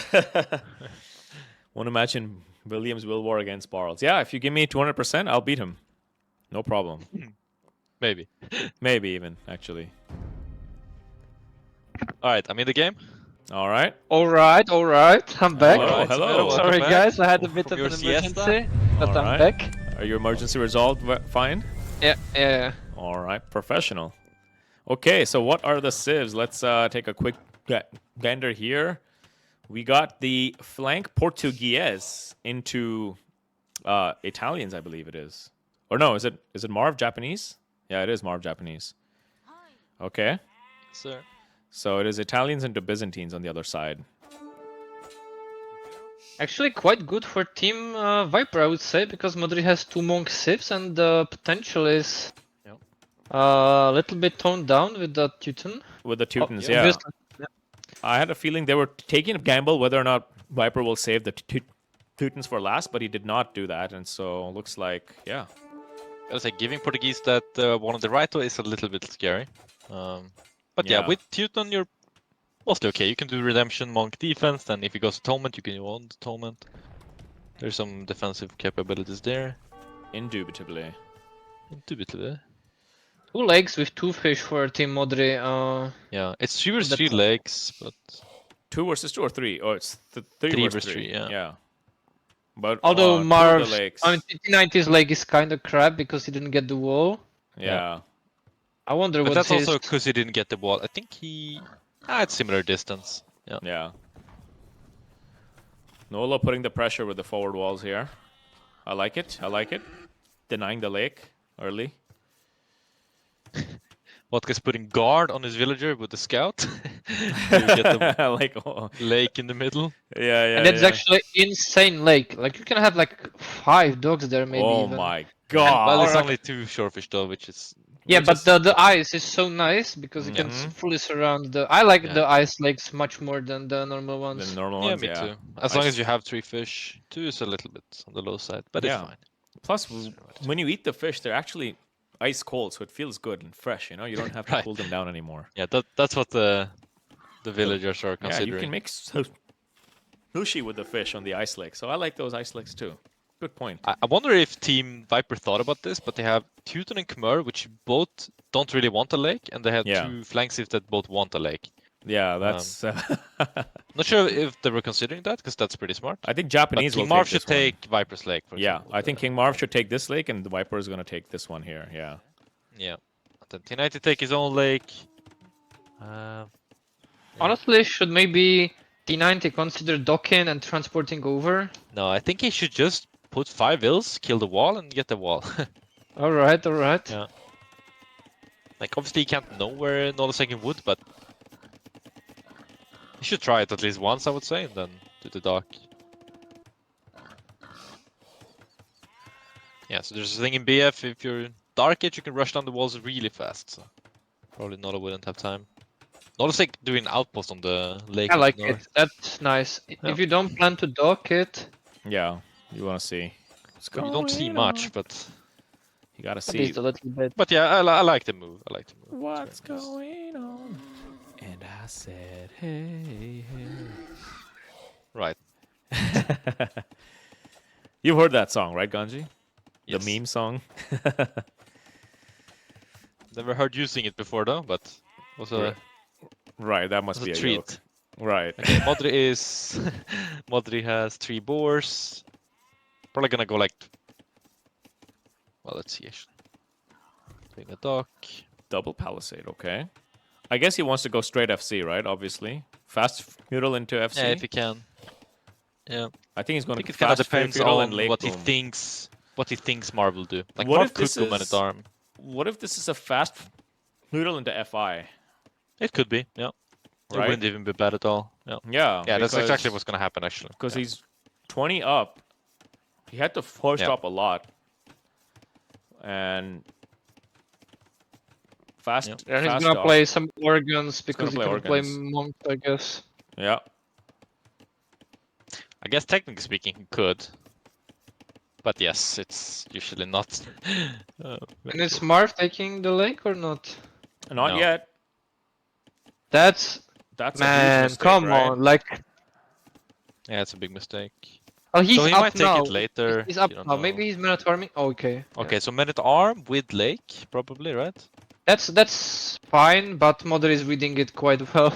Want to imagine Williams will war against Barles. Yeah, if you give me 200%, I'll beat him. No problem. Maybe. Maybe even, actually. All right, I'm in the game. All right. Alright, I'm back. Hello, Alright, hello. welcome Sorry back guys, I had a bit from of your an siesta. emergency, but All I'm right. back. Are your emergency resolved fine? Yeah. All right, professional. Okay, so what are the civs? Let's take a quick gander here. We got the flank Portuguese into Italians, I believe it is. Or no, is it Marv Japanese? Yeah, it is Marv Japanese. Okay. Sir. So it is Italians into Byzantines on the other side. Actually quite good for Team Viper, I would say, because Modri has 2 Monk civs and the potential is Yep. a little bit toned down with the Teuton. With the Teutons, yeah. yeah. Obviously. I had a feeling they were taking a gamble whether or not Viper will save the Teutons for last, but he did not do that, and so looks like, yeah. I was like, giving Portuguese that one on the right is a little bit scary. But yeah, Yeah. with Teuton, you're mostly okay. You can do Redemption, Monk defense, then if he goes Atonement, you can go on Atonement. There's some defensive capabilities there. Indubitably. Indubitably. 2 legs with 2 fish for Team Modri. Yeah, it's 3 versus That's 3 a- legs, but 2 versus 2 or 3? Oh, it's 3 3 versus versus 3. 3, yeah. But Although 2 of the Marv, legs. I mean, T90's leg is kind of crap because he didn't get the wall. Yeah. I wonder But what that's his... also because he didn't get the wall. I think he had similar distance. Yeah. Yeah. Nola putting the pressure with the forward walls here. I like it. I like it. Denying the lake early. Vodka's putting guard on his villager with the scout to get the like, oh, lake in the middle. yeah. And that's actually insane lake. Like you can have like 5 dogs there maybe Oh even. my Well, it's god. only 2 shorefish though, which is Yeah, Which but is- the ice is so nice because you can Mhm. fully surround the... I like Yeah. the ice lakes much more than the normal The ones. normal yeah, ones, me yeah. too. As long as you have 3 fish, 2 is a little bit on the low side, but it's Yeah. fine. Plus, when you eat the fish, they're actually ice cold, so it feels good and fresh. You know, you don't have to Right. cool them down anymore. Yeah, that's what the villagers are Yeah, considering. you can make sushi with the fish on the ice lake. So I like those ice lakes too. Good point. I wonder if Team Viper thought about this, but they have Teuton and Khmer, which both don't really want a lake, and they have Yeah. 2 flank civs that both want a lake. Yeah, that's. Not sure if they were considering that, because that's pretty smart. I think But Japanese will King Marv take should this one. take Viper's lake, for Yeah, example. I think King Marv should take this lake, and the Viper is going to take this one here. Yeah. Yeah. And then T90 take his own lake. Honestly, should maybe T90 consider docking and transporting over? No, I think he should just put 5 ills, kill the wall, and get the wall. Alright. Yeah. Like, obviously he can't know where Nolaseki would, but he should try it at least once, I would say, and then do the dock. Yeah, so there's a thing in BF, if you're Dark Age, you can rush down the walls really fast, so probably Nola wouldn't have time. Nolaseki doing outpost on the lake. I in like the north. it. That's nice. Yeah. If you don't plan to dock it, Yeah, you want to see. What's You don't see going much, on. but You got to at see least a little bit. yeah, I like the move. I like the move. what's It's very nice. going on. And I said, hey. Right. You've heard that song, right, Ganji? Yes. The meme song? Never heard you sing it before though, but it was a, Right, that must was be a a treat. joke. Right. Okay, Modri is Modri has 3 boars. Probably gonna go like. Well, let's see. Actually, doing a dock. Double palisade, okay. I guess he wants to go straight FC, right? Obviously. Fast feudal into FC. Yeah, if he can. Yeah, I think he's I going think to it kind of fast depends feudal and on lake what he boom. thinks. What he thinks Marv will do. Like What Marv if could this go man is- at arm. What if this is a fast feudal into FI? It could be. Yeah. It Right? wouldn't even be bad at all. Yeah. Yeah. Yeah, that's because- exactly what's gonna happen actually. Because Yeah. he's 20 up. He had to force Yeah. drop a lot. And fast. Yep. And he's fast gonna drop. play some organs because he play can play organs. monk, I guess. Yeah. I guess technically speaking, he could. But yes, it's usually not. And is Marv taking the lake or not? Not No. yet. That's That's a huge man, mistake, come right? on, like Yeah, it's a big mistake. oh he's So he up might take now. it later. He's up you don't now. know. Maybe he's minute farming. Oh, okay. Okay, so men at arm with Lake, probably, right? That's fine, but Modri is reading it quite well.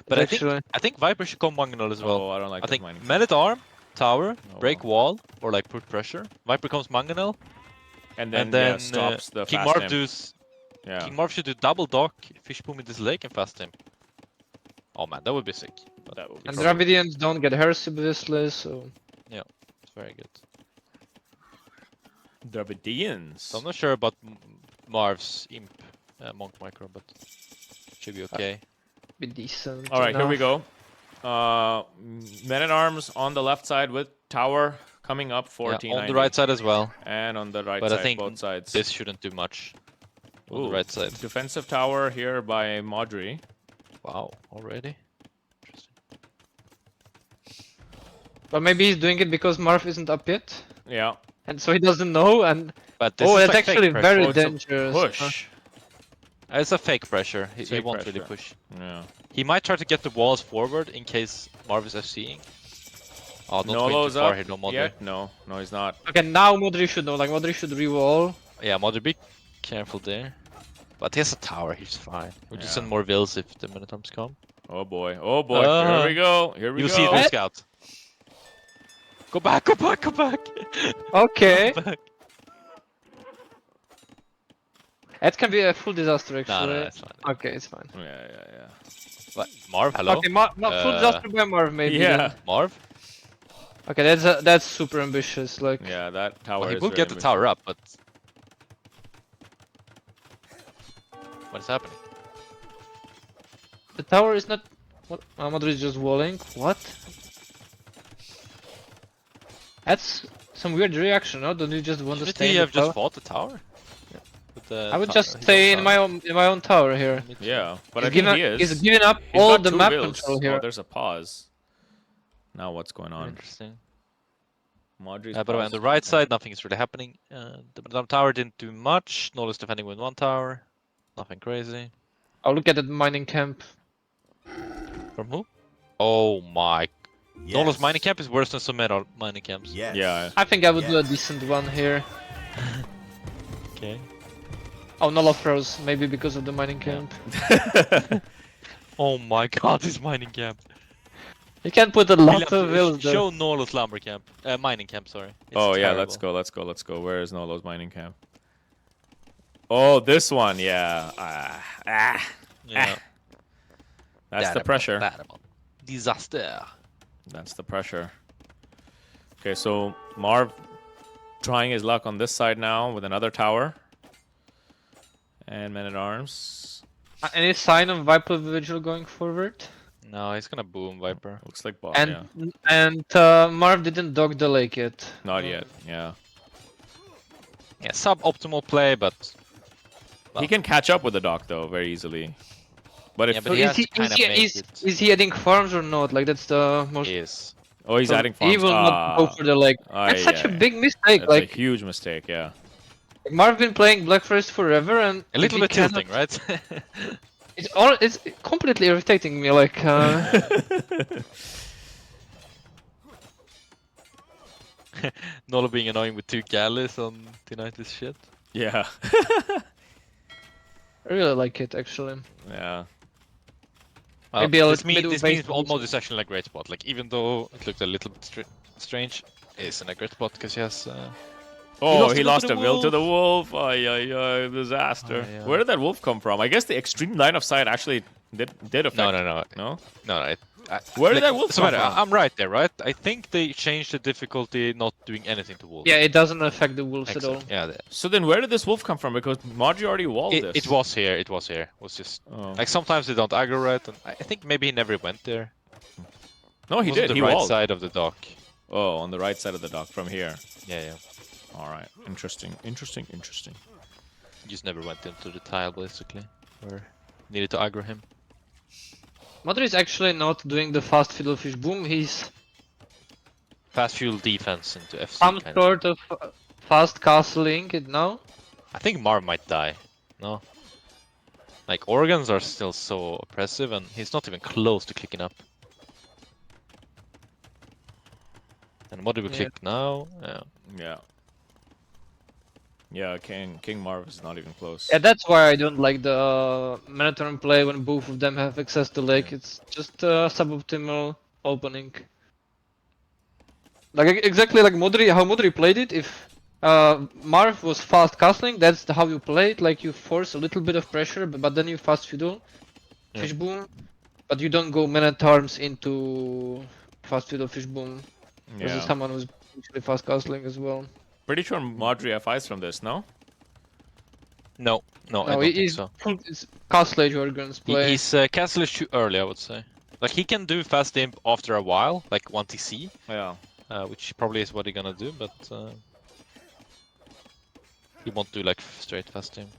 But actually. I think Viper should go Mangonel as well. Oh, I don't like I that think mining. Man at Arm, Tower, Oh, break wall, or like put pressure. Viper comes Mangonel, And and then, then stops the King fast Marv imp. does. Yeah. King Marv should do double dock, fish boom in this lake, and fast him. Oh man, that would be sick. That would be And sick. Dravidians don't get Heresy obviously, so... It's very good. Dravidians. So I'm not sure about Marv's imp monk micro, but should be okay. Be decent. All right, here we enough. go. Men at Arms on the left side with Tower coming up for Yeah, T90. on the right side as well. And on the right But I side, think both sides. this shouldn't do much. On the Ooh, right side. Defensive tower here by Modri. Wow, already? Interesting. But maybe he's doing it because Marv isn't up yet. Yeah. And so he doesn't know, and... But this Oh, is that's like fake actually pressure. very Oh, it's a dangerous. push. It's a fake pressure. He Fake won't really pressure. push. Yeah. He might try to get the walls forward in case Marv is FCing. Oh, don't wait Nolo's too far up here, no Modri. yet? No, he's not. Okay, now Modri should know, like Modri should re-wall. Yeah, Modri, be careful there. But he has a tower, he's fine. We'll just Yeah. send more vills if the Minotaurs come. Oh boy, here we go, You see the scout. Go back, go back, go back! Okay. Go back. That can be a full disaster actually. No, it's fine. Okay, it's fine. Yeah. What? Marv, hello? Okay, not full disaster by Marv maybe. Yeah. then. Marv? Okay, that's super ambitious. Like, Yeah, that tower Well, he is will very get the ambitious. tower up, but... What is happening? the tower is not. What? Modri is just walling. What? That's some weird reaction. No, don't you just want to Shouldn't stay he in have the tower? just fought the tower? With the I would tower- just his stay own in tower? my own tower here. Yeah, but He's I think given, he is. He's giving up He's all got the two map builds. control Oh, here. there's a pause. Now what's going on? Interesting. Modri's By the way, on paused. the right side, nothing is really happening. The Madame Tower didn't do much. Nola's defending with one tower. Nothing crazy. I'll look at the mining camp. From who? Oh my. Yes. Nola's mining camp is worse than some metal mining camps. Yes. Yeah. I think I would do a Yes. decent one here. Okay. Oh, Nola froze, maybe because of the mining camp. Oh my god, this mining camp. You can put a lot of vills there. Show Nola's lumber camp. Mining camp, sorry. It's Oh yeah, terrible. let's go. Where is Nolo's mining camp? Oh, this one, yeah. Yeah. That's the pressure. Terrible. Disaster. That's the pressure. Okay, so Marv trying his luck on this side now with another tower. And Men at Arms. Any sign of Viper Vigil going forward? No, he's gonna boom Viper. Looks like bot, And yeah. Marv didn't dog the lake yet. Not yet, yeah. Yeah, suboptimal play, but He can catch up with the dock though very easily. But if Yeah, but So he is has he to kinda is he, make is, it. is he adding farms or not? Like that's the most. he is. oh he's so adding farms. He will not go for the lake. That's such a big mistake. That's a Like huge mistake, yeah. Marv been playing Black Forest forever, and A little he bit cannot- tilting, right? It's completely irritating me. Like Nola being annoying with 2 galleys on T90's shit. Yeah. I really like it actually. Yeah. Well, Maybe a this little bit means, of this means baseball Old also. Mod is actually like a great spot. Like even though it looked a little bit strange, it's in a great spot because he has. Oh, lost he it to lost the a will to the wolf. Ay, ay, ay, disaster. Ay, ay. Where did that wolf come from? I guess the extreme line of sight actually did affect. No. No? No. Where did that wolf so come matter, from? I'm right there, right? I think they changed the difficulty, not doing anything to wolves. Yeah, it doesn't affect the wolves at all. Excellent. Yeah. So then where did this wolf come from? Because Modri already walled this. It was here. It was here. It was just Oh. like sometimes they don't aggro right, and I think maybe he never went there. No, he It was on did. the He right walled. side of the dock. Oh, on the right side of the dock from here. Yeah. All right. Interesting. He just never went into the tile basically, or needed to aggro him. Modri is actually not doing the fast fiddlefish boom. He's Fast fuel defense into FC. some kind of. sort of fast castling it now. I think Marv might die. No. Like organs are still so oppressive, and he's not even close to clicking up. And what do we Yeah. click now? Yeah. Yeah. Yeah, King Marv is not even close. Yeah, that's why I don't like the Minotaur play when both of them have access to lake. It's just suboptimal opening. Like exactly like Modri, how Modri played it. If Marv was fast castling, that's how you play it. Like you force a little bit of pressure, but then you fast fiddle, fish boom, but you don't go Minotaurs into fast fiddle fish boom. This is Yeah. someone who's actually fast castling as well. Pretty sure Modri FIs from this, no? No, I No, don't think so. It's Castle Age Organs play. His castle is too early, I would say. Like he can do fast imp after a while, like 1 TC, Yeah. which probably is what he's gonna do, but he won't do like straight fast imp.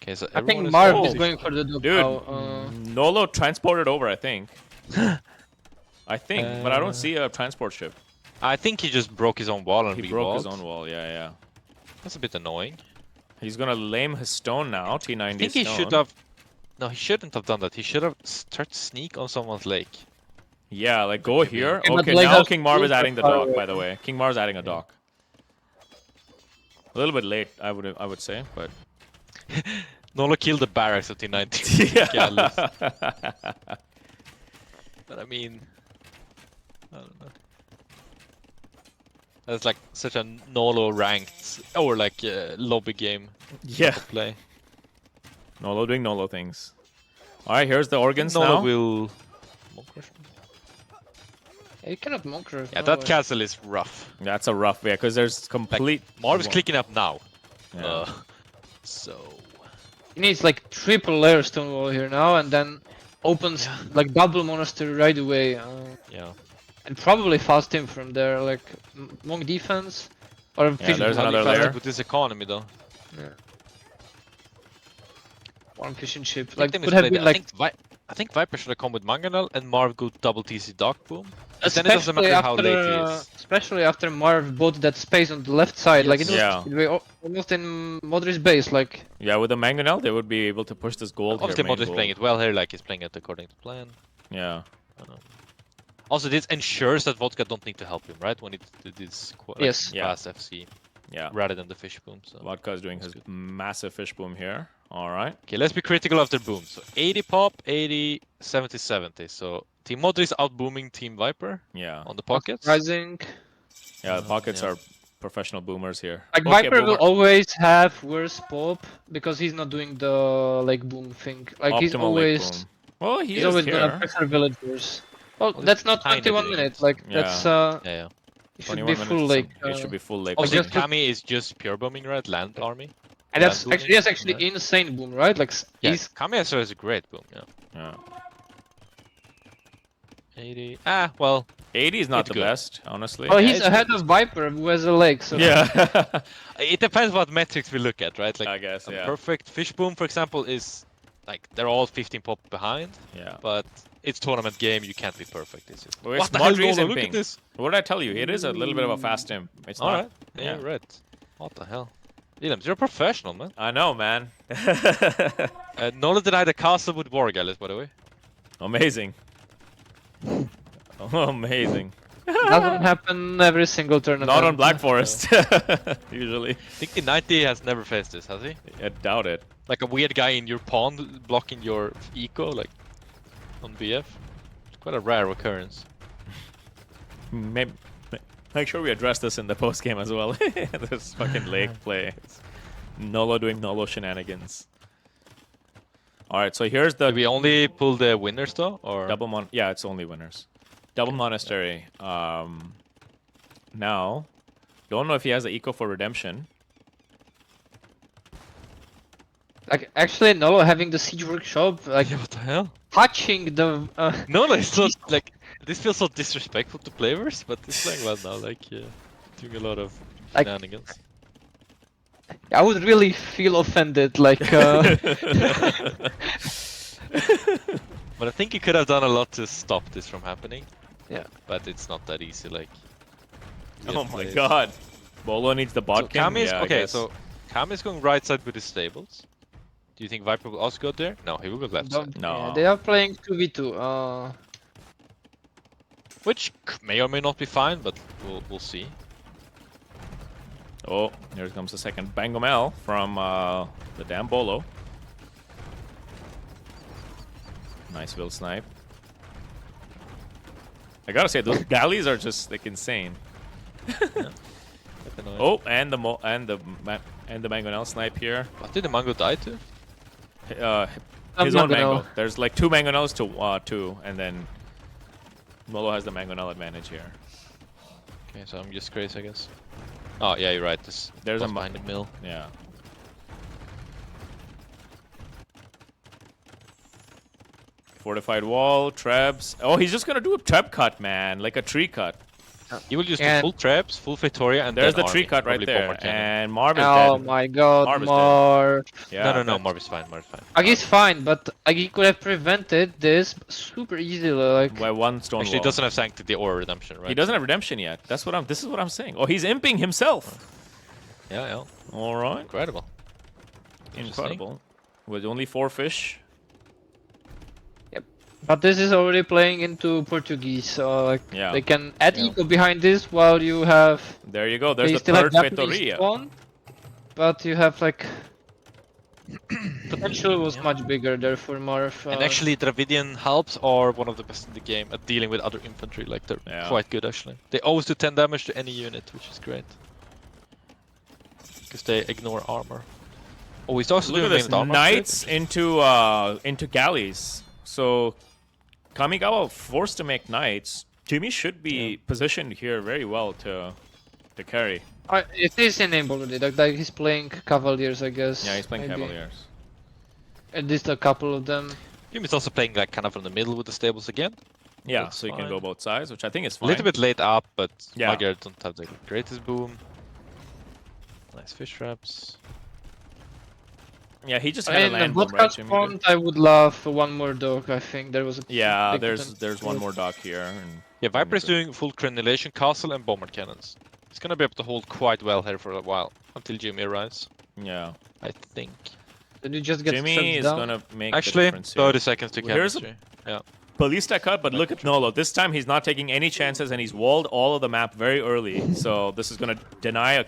Okay, so I think everyone Marv is is going for the dub Dude, now. Nolo transported over, I think. I think, but I don't see a transport ship. I think he just broke his own wall and He broke his re-walled. own wall, yeah. That's a bit annoying. He's gonna lame his stone now, T90 I think he stone. should have... No, he shouldn't have done that. He should have started sneak on someone's lake. Yeah, like go here. Yeah, but Okay, like now that's King Marv is super adding the far dock, away. by the way. King Marv's adding a dock. A little bit late, I would say, but Nolo killed the barracks of T90. yeah. But I mean... I don't know. That's like such a Nolo ranked or like lobby game Yeah. to play. Nolo doing Nolo things. All right, here's the organs Nolo now. will... Yeah, you cannot monk rush. Yeah, no that way. castle is rough. That's a rough way because there's complete. Marv is clicking up now. Yeah. So... He needs like triple layer stone wall here now, and then opens like double monastery right away. Yeah. And probably fast him from there, like monk defense or fish there's boom. another How do you layer. fast with this economy though? One fishing ship. Like, Like could have been like I think Viper should have come with Mangonel and Marv go double TC Dark Boom. Then it doesn't matter how late he is. especially after Marv bought that space on the left side. Like it was, Yeah. it was almost in Modri's base. Like Yeah, with the Mangonel, they would be able to push this gold Obviously here. Modri's playing it well here, like he's playing it according to plan. Yeah. Also, this ensures that Vodka don't need to help him, right? When it is like, Yes. fast FC Yeah. rather than the fish boom. So. Vodka is doing his good. massive fish boom here. All right. Okay, let's be critical of their boom. So 80 pop, 80, 70, 70. So Team Modri is out booming Team Viper Yeah. on the pockets. rising. Yeah, the pockets yeah. are professional boomers here. Like Okay, Viper will boomer. always have worse pop because he's not doing the like boom thing. Like he's Optimal lake always boom. Well, he he's is always here. gonna prefer villagers. Well, Well, that's not kinda 21 doing minutes. it. Like Yeah. that's Yeah. it should 21 be full minutes, like. it should be full lake. Obviously, just to- Kami is just pure booming, right? Land army. And that's booming, actually actually right? insane boom, right? Like Yeah, he's Kami also has a great boom. Yeah. Yeah. 80. Ah, well. 80 is not It's the good. best, honestly. oh he's it's ahead good. of Viper who has a leg. So Yeah. It depends what metrics we look at, right? Like I guess, a yeah. perfect fish boom, for example, is like they're all 15 pop behind, Yeah. but it's tournament game. You can't be perfect. It's just, Well, it's what the hell, Modri's Nolo? Look imping. at this. What did I tell you? It is a little bit of a fast imp. It's All not. right. Yeah, yeah. you're right. What the hell? Williams, you're a professional, man. I know, man. Nolo denied a castle with War Gallus, by the way. Amazing. Amazing. doesn't happen every single tournament. Not on Black Forest, usually. I think the 90 has never faced this, has he? I doubt it. Like a weird guy in your pond blocking your eco, like on BF. It's quite a rare occurrence. Maybe, make sure we address this in the post game as well. This fucking lake play. It's Nolo doing Nolo shenanigans. All right, so here's the Did we only pull the winners though, or double mon. Yeah, it's only winners. Double monastery. Now, don't know if he has the eco for redemption. Like actually Nolo having the siege workshop, like Yeah, what the hell? touching the. No, it's not like this feels so disrespectful to players, but it's playing well now. Like doing a lot of Like- shenanigans. I would really feel offended. Like. But I think he could have done a lot to stop this from happening. Yeah. But it's not that easy. Like. Oh my god. Bolo needs the bot So cam. Kami is Yeah, I okay. guess. So Kami is going right side with his stables. Do you think Viper will also go there? No, he will go left side. No. Yeah, they are playing 2v2. which may or may not be fine, but we'll see. Oh, here comes the second Bangomel from the damn Bolo. Nice will snipe. I gotta say, those galleys are just like insane. Oh, and the Mangonel snipe here. What did the Mango die to? His own Mango. There's like 2 Mangonels to 2, and then Molo has the Mangonel advantage here. Okay, so I'm just crazy, I guess. Oh yeah, you're right. There's a behind the mill. Yeah. Fortified wall, trebs. Oh, he's just gonna do a treb cut, man, like a tree cut. He will just do full traps, full Victoria, and there's then the tree cut right there. And Marv is oh dead. my god, Marv is dead. Yeah, no, Marv is fine. Agi's fine, but Agi could have prevented this super easily, like. By 1 stone Actually, wall. he doesn't have Sanctity or Redemption, right? He doesn't have redemption yet. This is what I'm saying. Oh, he's imping himself. Yeah. All right. Incredible. Incredible. With only 4 fish. But this is already playing into Portuguese, so like they can add eco behind this while you have. There you go. There's the still have third Japanese Feitoria. spawn, but you have like potential was much bigger there for Marv. And actually, Dravidian helps are one of the best in the game at dealing with other infantry. Like they're quite good actually. They always do 10 damage to any unit, which is great. Because they ignore armor. Oh, he's also Look doing at this. Knights into galleys. So Kamigawa forced to make knights. Jimmy should be positioned here very well to carry. It is enabled already. Like he's playing Cavaliers, I guess. Yeah, he's playing maybe. Cavaliers. At least a couple of them. Jimmy's also playing like kind of in the middle with the stables again. Yeah, That's so you can fine. go both sides, which I think is A fine. little bit late up, but Yeah. Magyar don't have the greatest boom. Nice fish traps. Yeah, he just had a In land the bomb, right, podcast Jimmy? front, I would love one more dog. I think there was a. Yeah, big there's potential. one more dock here. And Yeah, Viper is doing full crenulation castle and bombard cannons. He's gonna be able to hold quite well here for a while until Jimmy arrives. Yeah. I think. Did you just get Jimmy is down? gonna make Actually, the difference here. 30 seconds to Here's chemistry. Yeah. Ballista cut, but look at Nolo. This time he's not taking any chances and he's walled all of the map very early. So this is gonna deny a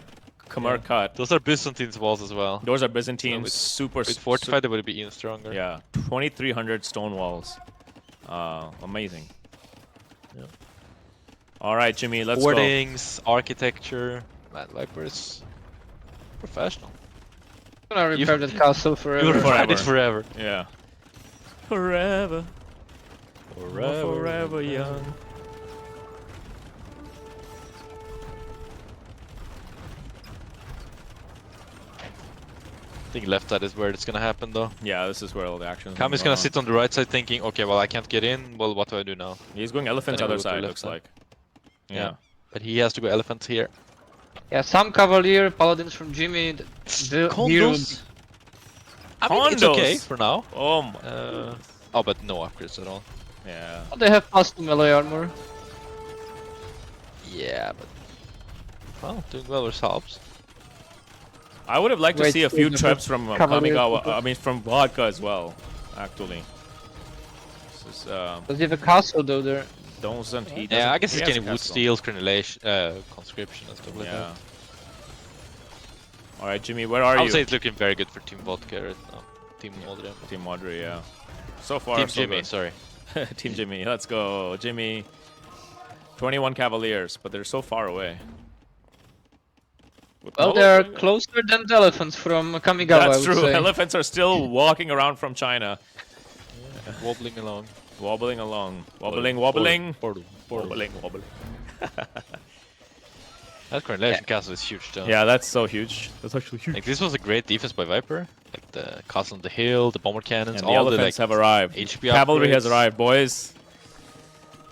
Khmer cut. Those are Byzantine's walls as well. Those are Byzantine, with- super. With fortified, they would be even stronger. Yeah, 2,300 stone walls. Amazing. Yeah. All right, Jimmy, let's go. Wardings, architecture. Man, Viper is professional. I'm gonna repair that castle You'll forever. ride it forever. Yeah. Forever. Forever. Forever young. I think left side is where it's gonna happen though. Yeah, this is where all the action is Kami's gonna sit on the right side thinking, okay, well I can't get in, well what do I do now? He's going elephant's Then other he'll go to side, left looks side. like. Yeah. Yeah. But he has to go elephant here. Yeah, some Cavalier Paladins from Jimmy. Condos? I mean, it's okay for now. Oh my. Oh, but no upgrades at all. Yeah. They have plus 2 melee armor. Yeah, but... Well, doing well with helps. I would have liked to Wait, see a few the traps from Cavalier Kamigawa. people. I mean, from Vodka as well, actually. This is, Does he have a castle though there? doesn't he? Yeah, I guess he he's has getting a wood castle. steals, crenulation, conscription and stuff like Yeah. that. All right, Jimmy, where are I you? would say it's looking very good for Team Vodka right now. Team Modri. Team Modri, yeah. So far, Team so Jimmy, good. sorry. Team Jimmy, let's go, Jimmy. 21 Cavaliers, but they're so far away. With Well, Nolo they're doing it? closer than the elephants from Kamigawa. I That's would true. say. Elephants are still walking around from China, Wobbling along. wobbling along, wobbling, wobbling, Portal. wobbling, wobbling. That crenulation castle is huge though. Yeah, that's so huge. That's actually huge. Like this was a great defense by Viper. Like the castle on the hill, the bomber cannons, And the all the elephants like have arrived. HP Cavalry has upgrades. arrived, boys.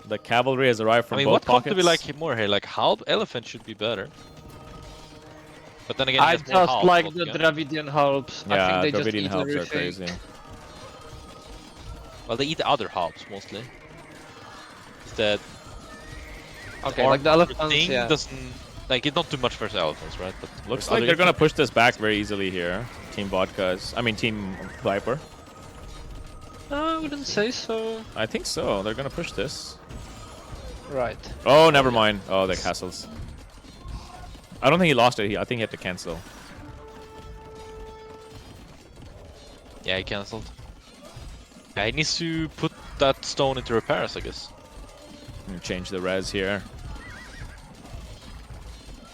The cavalry has arrived from I mean, both what comp pockets. do we like more here? Like halb elephant should be better. But then again, I he has more just halbs like the altogether. Dravidian halbs. Yeah, I think they Dravidian just helps eat are everything. crazy. Well, they eat the other halbs mostly. Instead, Okay, like the elephants, thing yeah. doesn't like it. Not too much for the elephants, right? But Looks with like other they're gonna infantry- push this back very easily here. Team Vodka's. I mean, Team Viper. No, I wouldn't say so. I think so. They're gonna push this. Right. Oh, never mind. Oh, the castles. I don't think he lost it. I think he had to cancel. Yeah, he cancelled. Yeah, he needs to put that stone into repairs, I guess. Change the res here.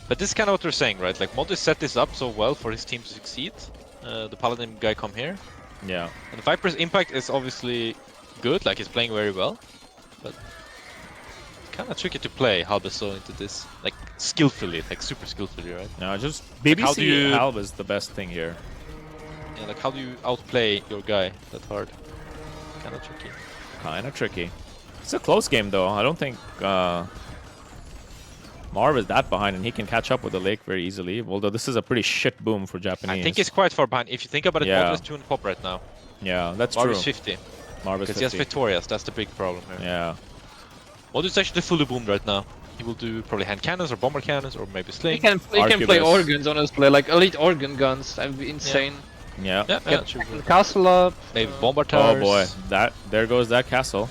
But this is kind of what we're saying, right? Like, Modri set this up so well for his team to succeed. The Paladin guy come here. Yeah. And Viper's impact is obviously good, like he's playing very well. But kind of tricky to play Halbeso into this, like skillfully, like super skillfully, right? No, just Like, BBC how do you- Halb is the best thing here. Yeah, like how do you outplay your guy that hard? Kind of tricky. Kind of tricky. It's a close game though. I don't think Marv is that behind, and he can catch up with the Lake very easily. Although this is a pretty shit boom for Japanese. I think he's quite far behind. If you think about it, Yeah. Modri's 2 and pop right now. Yeah, that's Marv true. is 50. Marv is Because he has 50. Victorias, that's the big problem here. Yeah. Modri's actually fully boomed right now. He will do probably hand cannons or bomber cannons or maybe He sling. can play Arquebus. organs, honestly, like elite organ guns. That'd be insane. Yeah. Yeah, true. Castle up. Maybe bomber towers. Oh boy, there goes that castle.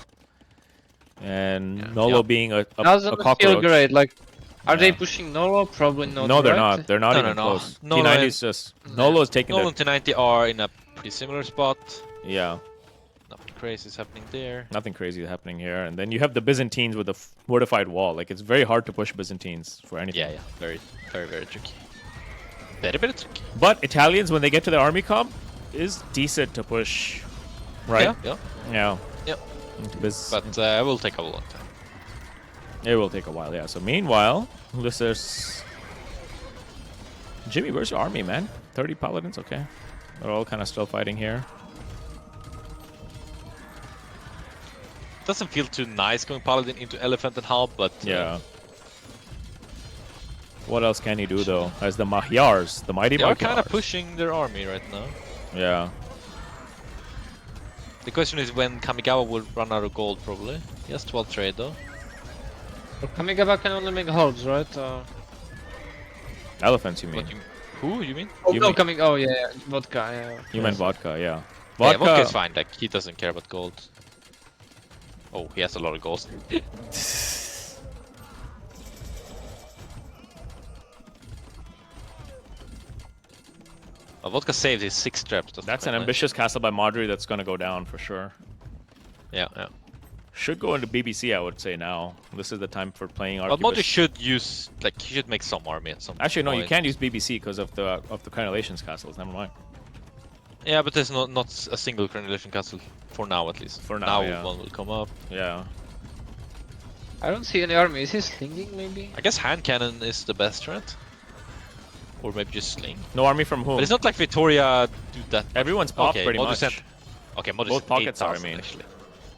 And Yeah. Nolo Yeah. being a Doesn't cockroach. feel great. Like, are they Yeah. pushing Nolo? Probably not. No, they're right? not. They're not No, even no, no. close. Nolo T90 and- is just Nolo's taking Nolan the to 90 are in a pretty similar spot. yeah. Nothing crazy is happening there. Nothing crazy happening here. And then you have the Byzantines with a fortified wall. Like it's very hard to push Byzantines for anything. Yeah, very, very, very tricky. Very, very tricky. But Italians, when they get to the army comp, is decent to push. Right? Yeah. Yeah. Yep. Biz- But it will take a long time. It will take a while, yeah. So meanwhile, this is Jimmy, where's your army, man? 30 paladins, okay. They're all kind of still fighting here. Doesn't feel too nice going Paladin into Elephant and Halb, but Yeah. What else can he do though? As the Magyars, the mighty they are Magyars. kind of pushing their army right now. Yeah. The question is when Kamigawa will run out of gold, probably. He has 12 trade though. Kamigawa can only make halves, right? Elephants, you mean? What you, who you mean? Oh, You no, mean- coming. Oh, yeah, vodka. Yeah. You meant vodka, yeah. Yeah, Vodka is fine. Like he doesn't care about gold. Oh, he has a lot of gold. Vodka saved his 6 traps. That's an ambitious castle by Modri that's going to go down for sure. Yeah, yeah. Should go into BBC, I would say now. This is the time for playing But Arquebus. Modri should use, like, he should make some army at some Actually, no, you point. can't use BBC because of the Crenellations castles. Never mind. Yeah, but there's not a single Crenulation castle for now, at least. For now, yeah. One will come up. Yeah. I don't see any army. Is he slinging, maybe? I guess hand cannon is the best threat. Or maybe just sling. No army from whom? But it's not like Victoria do that. Everyone's popped Okay, pretty Modri much. sent- Okay, Modri Both sent pockets are, I 8,000 mean. actually.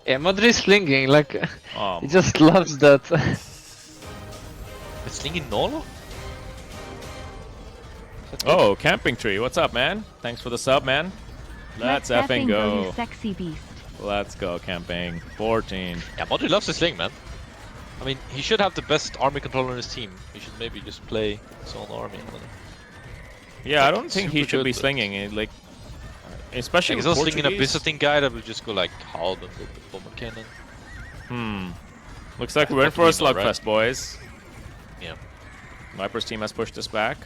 Yeah, Modri is slinging. Like, he Um, just loves that. But slinging Nolo? oh, Camping Tree. What's up, man? Thanks for the sub, man. Let's effing go. you sexy beast. Let's go, Camping. 14. Yeah, Modri loves to sling, man. I mean, he should have the best army controller in his team. He should maybe just play his own army. I don't know. Yeah, I Like, don't think he super should be good, but- slinging it. Like, especially Like, he's with not slinging a Portuguese. Byzantine guy that will just go like Halb and go with bomber cannon. Looks like we're in What for a do we know, right? slugfest, boys. Yeah. Viper's team has pushed us back.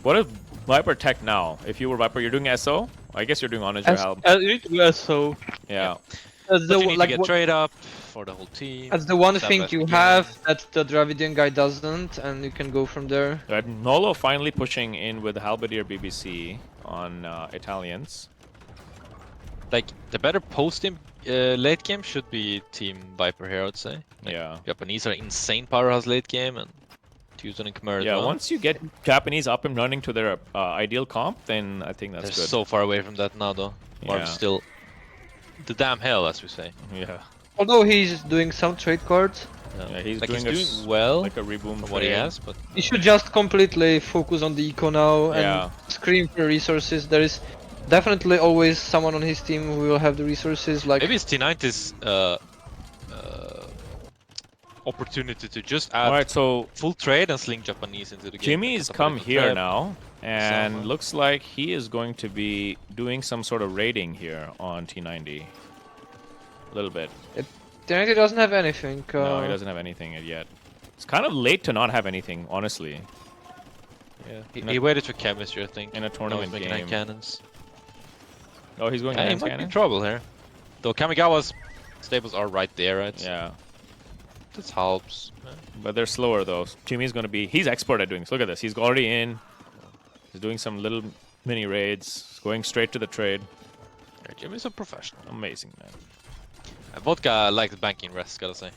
What if Viper tech now? If you were Viper, you're doing SO? I guess you're doing Honor your help. So Yeah. that's But the you need like to get what- trade up for the whole team. that's the one Establish thing you the have game. that the Dravidian guy doesn't, and you can go from there. Nolo finally pushing in with Halberdier BBC on Italians. Like, the better post-game, late game should be Team Viper here, I would say. Like, Yeah. Japanese are insane powerhouse late game, and Tucson and Khmer as Yeah, well. once you get Japanese up and running to their ideal comp, then I think that's They're good. so far away from that now, though. Marv's Yeah. still the damn hell, as we say. Yeah. Although he's doing some trade cards, Yeah, he's like, doing, he's doing well like a reboom from what he trade. has, but he should just completely focus on the eco now and Yeah. scream for resources. There is definitely always someone on his team who will have the resources. Like, maybe it's T90's opportunity to just add Alright, so full trade and sling Japanese into the game. Jimmy's Like, come a here trap. now, and Someone. looks like he is going to be doing some sort of raiding here on T90. A little bit. T90 doesn't have anything. No, he doesn't have anything yet. It's kind of late to not have anything, honestly. Yeah, he waited for chemistry, I think. In a tournament making game. cannons. Oh, he's going Yeah, he against might be in cannon? trouble here. Though Kamigawa's stables are right there, right? Yeah. This helps. But they're slower though. Jimmy's gonna be. He's expert at doing this. Look at this. He's already in. He's doing some little mini raids. He's going straight to the trade. Yeah, Jimmy's a professional. Amazing, man. Vodka likes banking rest, gotta say.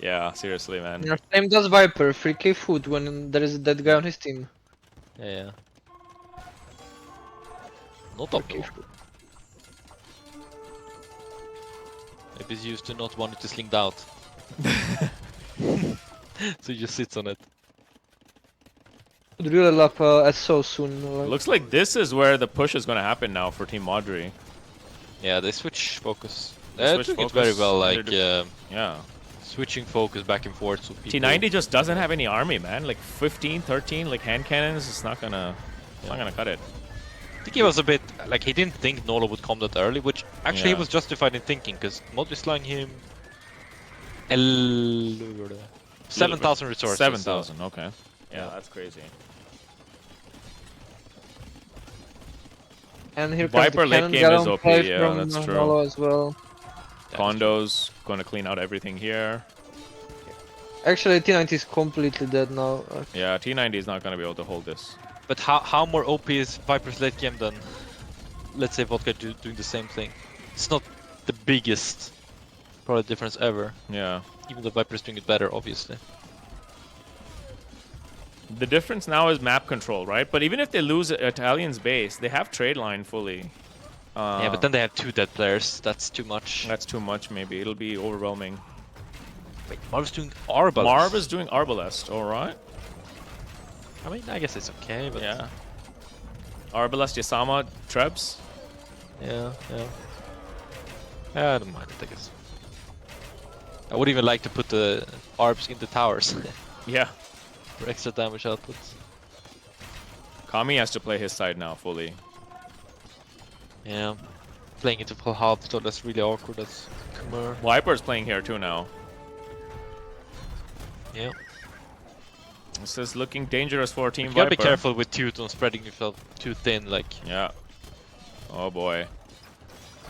Yeah, seriously, man. Yeah, same does Viper. 3k food when there is that guy on his team. Yeah. Not up though. Maybe he's used to not wanting to slinged out. So he just sits on it. Would really love SO soon. Like. Looks like this is where the push is gonna happen now for Team Modri. Yeah, they switch focus. They They switch took it focus. very well, They're like Yeah. switching focus back and forth. So people... T90 just doesn't have any army, man. Like 15, 13, like hand cannons. It's not gonna cut it. I think he was a bit like he didn't think Nolo would come that early, which actually he was justified in thinking because Modri's lying him 7,000 resources. 7,000. Okay. Yeah, that's crazy. And here Viper comes the late game cannon is OP, play yeah, from that's true. Nolo as well. Kondo's gonna clean out everything here. Actually, T90 is completely dead now. Yeah, T90 is not gonna be able to hold this. But how more OP is Viper's late game than, let's say, Vodka doing the same thing? It's not the biggest probably difference ever. Yeah. Even though Viper's doing it better, obviously. The difference now is map control, right? But even if they lose Italian's base, they have trade line fully. Yeah, but then they have 2 dead players. That's too much. That's too much, maybe. It'll be overwhelming. Wait, Marv's doing Arbalest. Marv is doing Arbalest, alright. I mean, I guess it's okay, but... Yeah. Arbalest, Yasama, Trebs. Yeah. I don't mind it, I guess. I would even like to put the Arbs in the towers Yeah. for extra damage output. Kami has to play his side now, fully. Yeah. Playing into full half, so that's really awkward. That's Kumar. Viper's playing here too now. Yeah. This is looking dangerous for Team You Viper. gotta be careful with Teuton spreading yourself too thin, like... Yeah. Oh boy.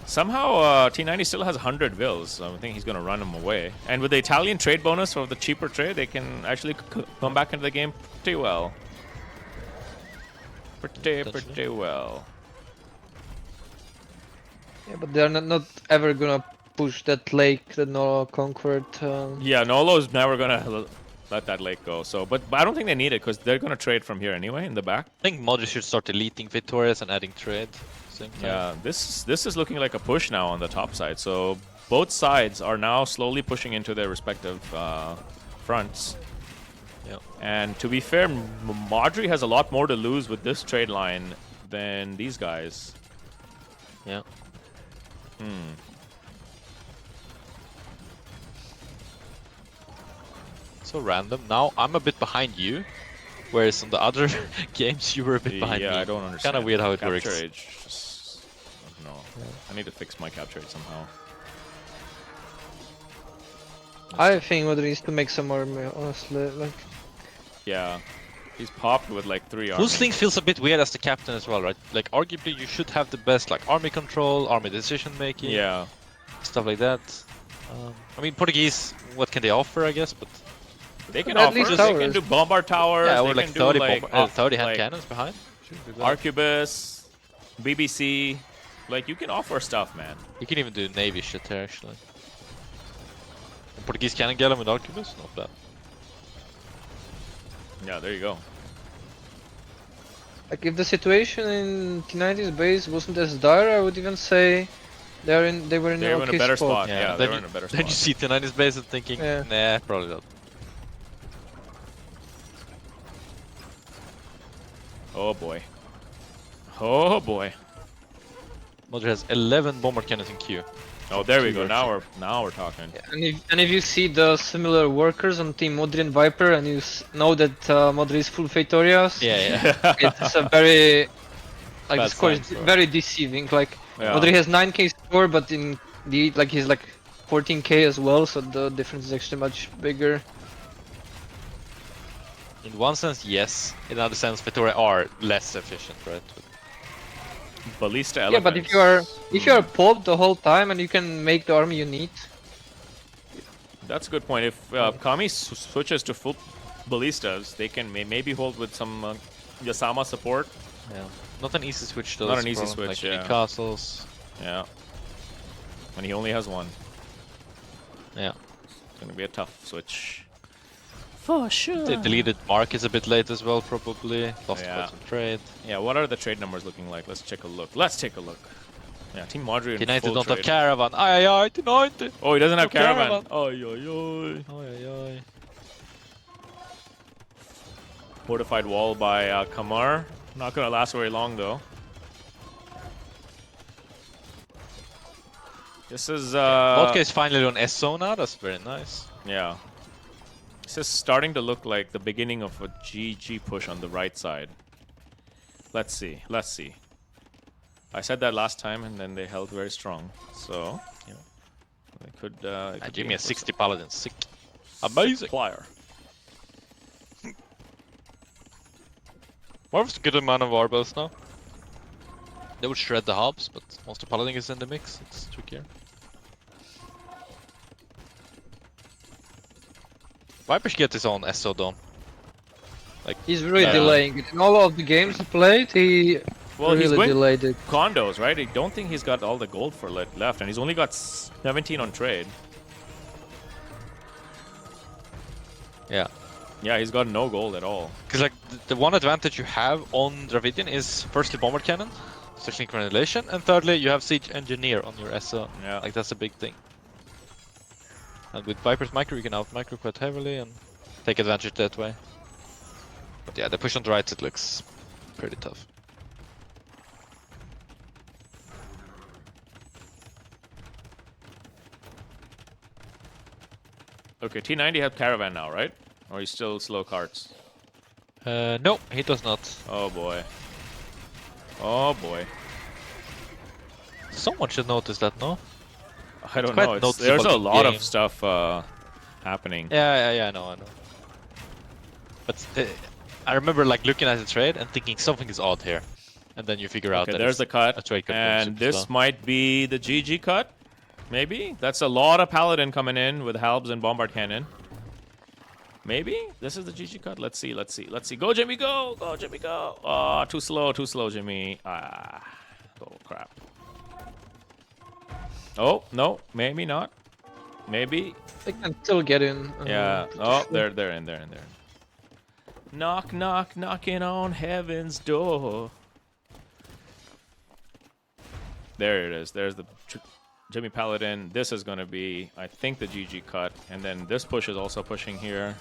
Somehow T90 still has 100 vills, so I think he's gonna run him away. And with the Italian trade bonus for the cheaper trade, they can actually come back into the game pretty well. Pretty well. Yeah, but they're not ever gonna push that lake that Nolo conquered. Yeah, Nolo's never gonna let that lake go. So, but I don't think they need it because they're gonna trade from here anyway in the back. I think Modri should start deleting Victorias and adding trade. Same time. Yeah, this is looking like a push now on the top side. So both sides are now slowly pushing into their respective fronts. Yeah. And to be fair, Modri has a lot more to lose with this trade line than these guys. Yeah. So random. Now I'm a bit behind you, whereas on the other games you were a bit behind me. Yeah, I don't understand. Kind of weird how it capture works. Age, just, I don't know. I need to fix my capture age somehow. I think Modri needs to make some army, honestly. Like, Yeah, he's popped with like 3 Full army. Sling feels a bit weird as the captain as well, right? Like arguably you should have the best like army control, army decision making, Yeah. stuff like that. I mean Portuguese, what can they offer? I guess, but They can At offer, least they towers. can do bombard towers, yeah, they or like can 30 do like, 30 hand like cannons behind. Shouldn't be bad. Arquebus, BBC, like you can offer stuff, man. You can even do navy shit here actually. And Portuguese cannon get them with arquebus, not bad. Yeah, there you go. like if the situation in T90's base wasn't as dire, I would even say they were in They were an in okay a better spot. Yeah, they then were you, in a better then you spot. see T9's base and thinking, Yeah. nah, probably not. Oh boy. Oh boy. Modri has 11 bomber cannons in queue. Oh, there we go. Two Now we're talking. And if you see the similar workers on Team Modri and Viper, and you know that Modri is full Victorias, Yeah. it's a very like Bad the score is sign, bro. very deceiving. Like Yeah. Modri has 9k score, but in He's like 14k as well, so the difference is actually much bigger. In one sense, yes. In another sense, Vittoria are less efficient, right? Ballista Yeah, elephants. but if you are pulled the whole time and you can make the army you need. That's a good point. If Kami switches to full ballistas, they can maybe hold with some Yasama support. Yeah. Not an easy switch though. Not that's an easy the problem. switch, Like, you yeah. need castles. Yeah. And he only has one. Yeah. It's gonna be a tough switch. For sure. They deleted Marcus a bit late as well, probably. Lost Yeah. quite some trade. Yeah, what are the trade numbers looking like? Let's take a look. Let's take a look. Yeah, Team Modri in T90 full don't trade. have Caravan. Ay, ay, ay, T90. Oh, he doesn't have No Caravan. Caravan. Ay, ay, ay. Ay, ay, ay. Fortified wall by Kamar. Not gonna last very long though. This is Vodka is finally on SO now. That's very nice. yeah. This is starting to look like the beginning of a GG push on the right side. Let's see. Let's see. I said that last time, and then they held very strong. So, you know, they could. It could Give be me a in for 60 some paladin. Sick. Amazing. Flyer. Marv's a good amount of Arbels now. They would shred the hubs, but once the paladin is in the mix, it's trickier. Viper should get his own SO done. Like, He's really Yeah. delaying it. In all of the games he played, he Well, he's really going delayed it. condos, right? I don't think he's got all the gold for left, and he's only got 17 on trade. yeah. Yeah, he's got no gold at all. Because like the one advantage you have on Dravidian is firstly Bomber Cannon, especially in Annihilation, and thirdly you have Siege Engineer on your SO. Yeah. Like that's a big thing. And with Viper's micro you can out micro quite heavily and take advantage that way. But yeah, the push on the right it looks pretty tough. Okay, T90 have Caravan now, right? Or he's still slow carts? No, he does not. Oh boy. Oh boy. Someone should notice that, no? I don't quite know. There's noticeable a in lot game. of stuff happening. Yeah, I know. But I remember like looking at the trade and thinking something is odd here. And then you figure out Okay, that there's the cut. a trade And this might be the GG cut. Maybe? That's a lot of Paladin coming in with Halbs and Bombard Cannon. Maybe? This is the GG cut? Let's see, let's see, let's see. Go, Jimmy, go! Go, Jimmy, go! Oh, too slow, Jimmy. Ah. Oh, crap. Oh, no, maybe not. Maybe. They can still get in. Yeah. pretty Oh, sure. they're in. Knock, knock, knocking on heaven's door. There it is. There's the Jimmy Paladin. This is going to be, I think, the GG cut. And then this push is also pushing here.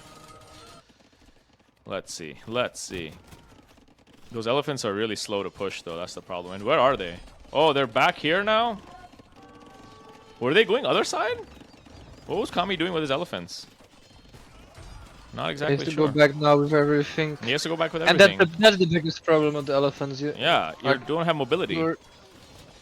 Let's see. Let's see. Those elephants are really slow to push, though. That's the problem. And where are they? Oh, they're back here now? Were they going other side? What was Kami doing with his elephants? Not He exactly has to sure. go back now with everything. He has to go back with And everything. that's the biggest problem of the elephants. Yeah, you like, don't have mobility.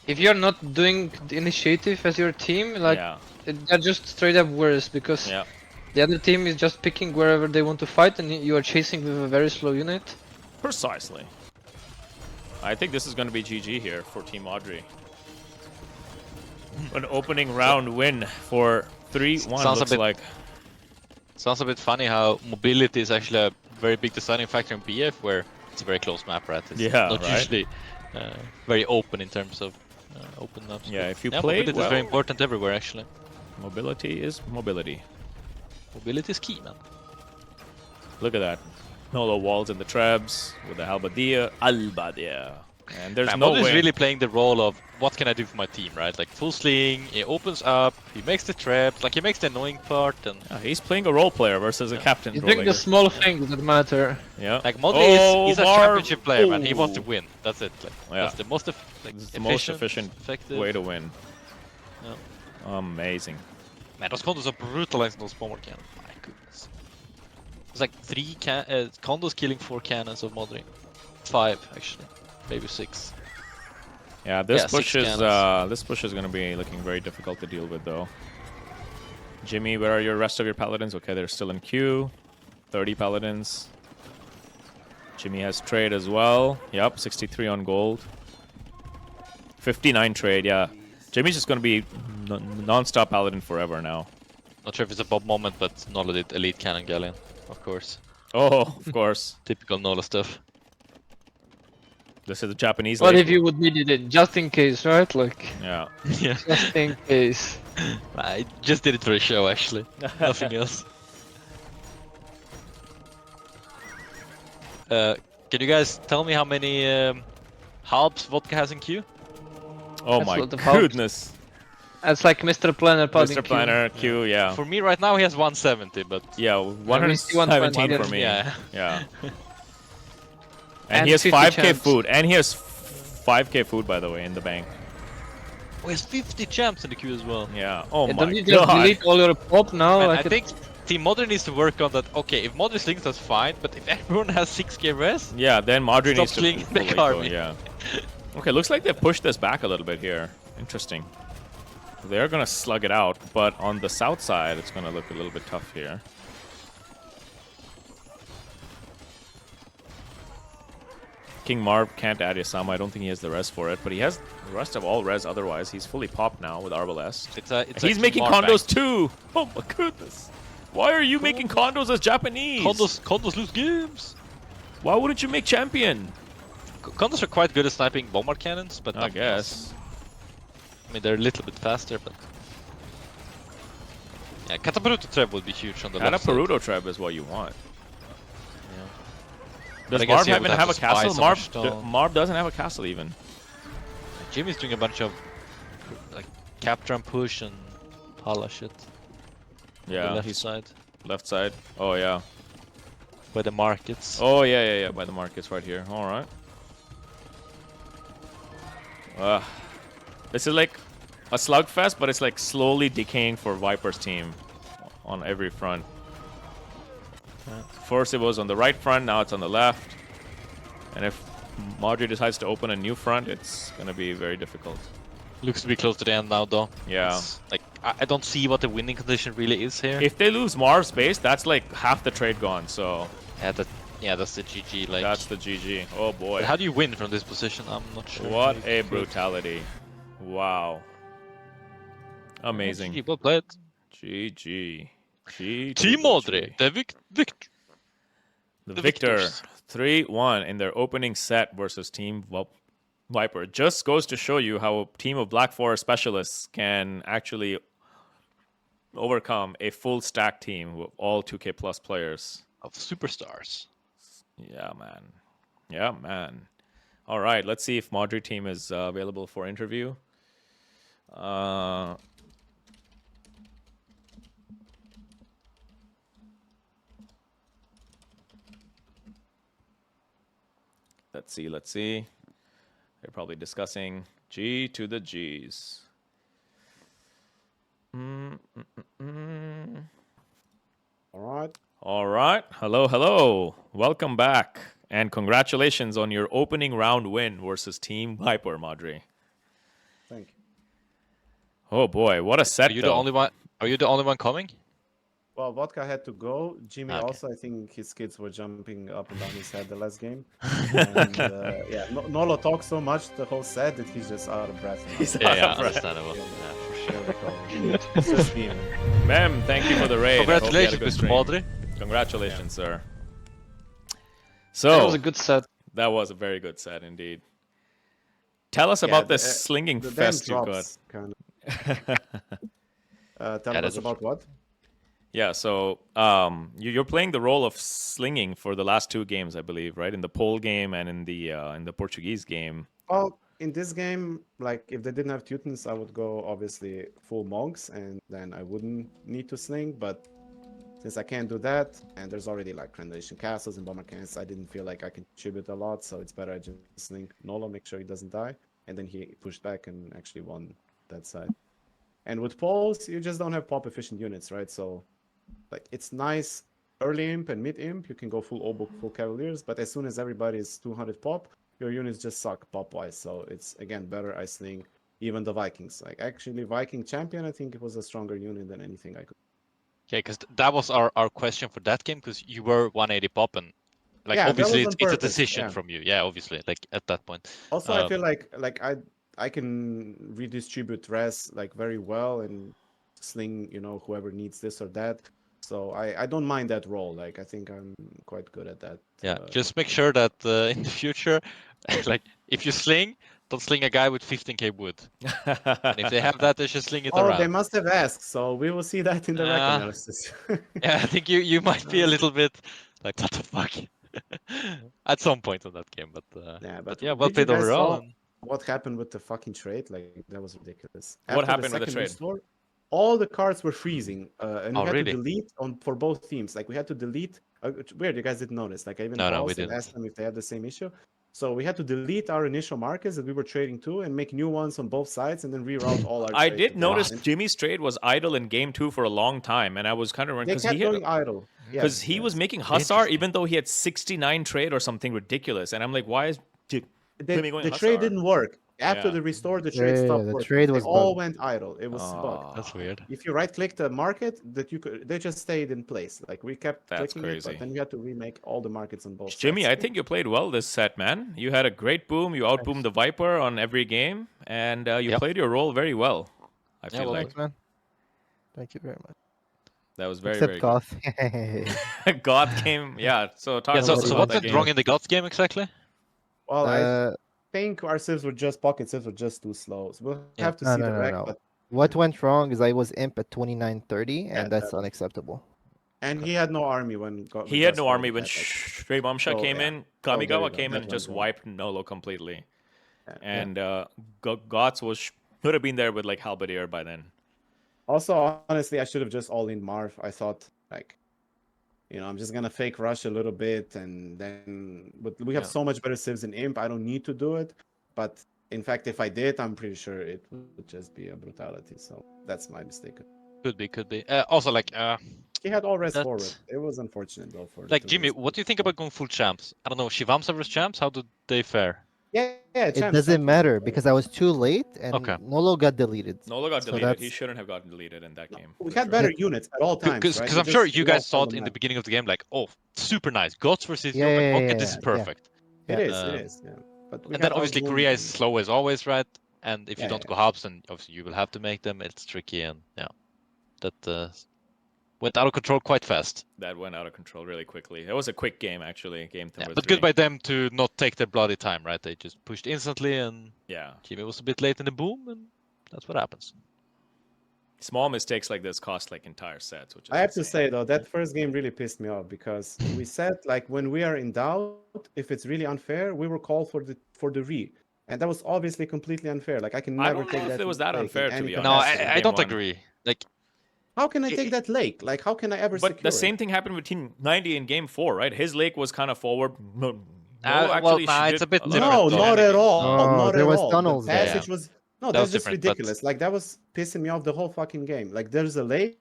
If you're not doing the initiative as your team, like Yeah, they're just straight up worse because yeah. the other team is just picking wherever they want to fight, and you are chasing with a very slow unit. Precisely. I think this is going to be GG here for Team Modri. An opening round win for 3-1 Sounds a looks bit- like. Sounds a bit funny how mobility is actually a very big deciding factor in BF, where it's a very close map, right? It's Yeah, not right. usually very open in terms of open maps. Yeah, but if you yeah, played mobility is very well- important everywhere, actually. Mobility is mobility. Mobility is key, man. Look at that. Nolo walls in the trebs with the Halbadia. Albadia. And there's Man, no Modri way. is really playing the role of what can I do for my team, right? Like full sling, he opens up, he makes the traps, like he makes the annoying part, and Yeah, he's playing a role player versus a captain He's role doing the player. small things that matter. Yeah. like Modri he's a Marv. championship player, man. He wants to Ooh. win. That's it. Like, Yeah. That's the most This is the most efficient effective way to win. Yeah. Amazing. Man, those condos are brutalizing those bomber cannons. My goodness. It's like 3 condos killing 4 cannons of Modri. 5 actually, maybe 6. Yeah, this push is cannons. this push is gonna be looking very difficult to deal with though. Jimmy, where are your rest of your paladins? Okay, they're still in queue. 30 paladins. Jimmy has trade as well. Yep, 63 on gold. 59 trade, yeah. Jimmy's just gonna be non-stop paladin forever now. Not sure if it's a Bob moment, but Nola did elite cannon galleon, of course. Oh, of course. Typical Nola stuff. This is the Japanese What late. if you would need it just in case, right? Like, Yeah. Yeah. just in case. I just did it for a show, actually. Nothing else. Can you guys tell me how many halbs Vodka has in queue? Oh That's my a lot of halbs. goodness. That's like Mr. Planner pod in Mr. queue. Planner Q, yeah. For me right now he has 170, but Yeah, we see 117 for 120. me. Yeah. Yeah. And he has 50 5k champs. food. And he has 5k food, by the way, in the bank. Oh, he has 50 champs in the queue as well. Yeah. Oh And my don't you just god. delete all your pop now? And Like I think Team Modri needs to work on that. Okay, if Modri slings, that's fine, but if everyone has 6k res, Yeah, then Modri Stop needs to slinging pull the Waco, army. yeah. Okay, looks like they pushed this back a little bit here. Interesting. They're gonna slug it out, but on the south side, it's gonna look a little bit tough here. King Marv can't add Yasama. I don't think he has the res for it, but he has the rest of all res otherwise. He's fully popped now with Arbalest. He's making condos too! Oh my goodness! Why are you making condos as Japanese? Condos lose games. Why wouldn't you make champion? Condos are quite good at sniping bombard cannons, but I nothing else. guess. I mean, they're a little bit faster, but... Yeah, Cataparuto Trev would be huge on the left side. Cataparuto Treb is what you want. Yeah. Does But I guess Marv he would even have have a to spy castle? so much though. Marv doesn't have a castle even. Jimmy's doing a bunch of like capture and push and Hala shit. On the Yeah, left he's side. left side. Oh yeah. By the markets. Oh yeah. By the markets right here. All right. This is like a slugfest, but it's like slowly decaying for Viper's team on every front. First it was on the right front, now it's on the left. And if Modri decides to open a new front, it's gonna be very difficult. Looks to be close to the end now though. Yeah. It's, like I don't see what the winning condition really is here. If they lose Marv's base, that's like half the trade gone, so Yeah, that's the GG. Like that's the GG. Oh boy. But how do you win from this position? I'm not sure. What Like, a brutality. Wow. Amazing. GG, well played. GG. G to Team the Modri, G. the victor. The Victor, victors. 3-1 in their opening set versus Team Viper. Just goes to show you how a team of Black Forest specialists can actually overcome a full stack team with all 2K plus players. Of superstars. Yeah, man. Yeah, man. All right, let's see if Modri team is available for interview. Let's see. They're probably discussing G to the G's. All right. Hello. Welcome back. And congratulations on your opening round win versus Team Viper, Modri. Thank you. Oh boy, what a set! Are you though. the only one? Are you the only one coming? Well, Vodka had to go. Jimmy Okay. also, I think his kids were jumping up and down his head the last game. And yeah, Nolo talked so much the whole set that he's just out of breath. He's now. out of breath. Understandable. Yeah, for sure. It's just me, man. Mem, thank you for the raid. I hope you had a Congratulations, good Mr. stream. Modri. Congratulations, sir. That was So a good set. that was a very good set indeed. Tell us Yeah, about this slinging The damn fest you got. drops, kind of. Tell Yeah, us that's about what? Yeah, so you're playing the role of slinging for the last two games, I believe, right? In the Pole game and in the Portuguese game. Well, in this game, like if they didn't have Teutons, I would go obviously full monks, and then I wouldn't need to sling. But since I can't do that, and there's already like Rendition Castles and Bomber Cannons, I didn't feel like I contribute a lot, so it's better I just sling Nolo, make sure he doesn't die, and then he pushed back and actually won that side. And with poles, you just don't have pop efficient units, right? So like it's nice early imp and mid imp, you can go full Obuk, full Cavaliers, but as soon as everybody is 200 pop, your units just suck pop-wise. So it's again better I sling even the Vikings. Like actually Viking champion, I think it was a stronger unit than anything I could. Okay, because that was our question for that game, because you were 180 pop, and like Yeah, that obviously was on it's a purpose, decision yeah. from you. Yeah, obviously, like at that point. Also, I feel like I can redistribute res like very well and sling, you know, whoever needs this or that. So I don't mind that role. Like I think I'm quite good at that. Yeah, just make sure that in the future, like if you sling, don't sling a guy with 15k wood. And if they have that, they should sling it Oh, around. they must have asked, so we will see that in the rec analysis. Yeah, I think you might be a little bit like, what the fuck, at some point in that game. But but yeah, well did you played guys overall. saw what happened with the fucking trade? Like that was ridiculous. What After happened the with the second trade? restore, all the cards were freezing, and we Oh, had really? to delete for both teams. Like we had to delete. It's weird, you guys didn't notice. Like I even No, we paused and didn't. asked them if they had the same issue. So we had to delete our initial markets that we were trading to and make new ones on both sides, and then reroute all our. I trade did to notice them. And Jimmy's trade was idle in game 2 for a long time, and I was kind of they because kept going idle. because Yes, he was yes. making Hussar Interesting. even though he had 69 trade or something ridiculous, and I'm like, why is Jimmy going The Hussar? trade didn't work. After Yeah. the restore, the trade stopped the working. trade They was all bugged. went idle. It was bugged. That's weird. If you right-click the market, that you could, they just stayed in place. Like we kept That's clicking it, crazy. but then we had to remake all the markets on both Jimmy, sides. I think you played well this set, man. You had a great boom. You outboomed the Viper on every game, and you Yep. played your role very well. I feel well, like Thanks, man. Thank you very much. that was very, Except very Goth. good. God came, yeah. So talk Yeah. to us So about what that went game. wrong in the Gods game exactly? Well, I uh, think our civs were just pocket civs were just too slow. So we'll Yeah. have to no, see no, the no, rec. no. But What went wrong is I was imp at 29:30, Yeah, and that's unacceptable. and he had no army when He had no army when Stray Bombsha So, came yeah. in. So there you Kamigawa go. came in That and just went wrong. wiped Nolo completely. Yeah. And Gots was should have been there with like Halberdier by then. Also, honestly, I should have just all in Marv. I thought like, you know, I'm just gonna fake rush a little bit, and then but we have Yeah. so much better civs in Imp. I don't need to do it. But in fact, if I did, I'm pretty sure it would just be a brutality. So that's my mistake. Could be. Also, like He had all res That- forward. It was unfortunate though for like the Jimmy, res what do you think forward. about going full champs? I don't know, Shivamsa versus champs. How did they fare? Yeah, It champs, doesn't champs. matter because I was too late and Okay. Nolo got deleted. Nolo got So deleted. He that's- shouldn't have gotten deleted in that game. We for had sure. better units at all times, Because right? I'm sure you guys saw it in the beginning of the game, like, oh, super nice. Gots versus Yeah, Ethiopia. yeah, Okay, yeah, this is yeah, yeah. perfect. It is, Um, it is, yeah. But we And then had obviously outboomed Korea is and- slow as always, right? And if you Yeah, don't yeah. go hubs, then obviously you will have to make them. It's tricky, and yeah, that went out of control quite fast. That went out of control really quickly. It was a quick game actually. Game Yeah, number but 3. good by them to not take their bloody time, right? They just pushed instantly, and Yeah. Jimmy was a bit late in the boom, and that's what happens. Small mistakes like this cost like entire sets, which is I have to insane. say though, that first game really pissed me off because we said like when we are in doubt, if it's really unfair, we will call for the re, and that was obviously completely unfair. Like I can I never don't take know if that. it was that mistake in unfair, to any be No, honest. capacity. in I game don't 1. agree. Like, How can I take that lake? Like how can I ever? But the secure same it? thing happened with Team 90 in game 4, right? His lake was kind of forward. No, well, actually, nah, she it's did a bit lot different, of No, though. not at all. No, Not there at was all. tunnels The there. passage was no. That was That's just different, but- ridiculous. Like that was pissing me off the whole fucking game. Like there's a lake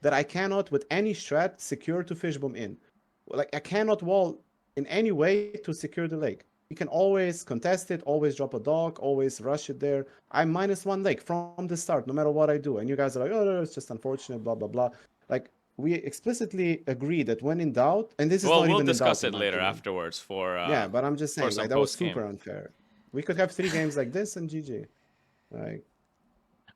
that I cannot, with any strat, secure to fishbomb in. Like I cannot wall in any way to secure the lake. You can always contest it, always drop a dog, always rush it there. I'm -1 lake from the start, no matter what I do. And you guys are like, oh, no, it's just unfortunate, blah blah blah. Like we explicitly agree that when in doubt, and this is Well, not we'll even discuss in it doubt, in my later opinion. afterwards for Yeah, but I'm just saying, some like that was post-game. super unfair. We could have 3 games like this and GG. Like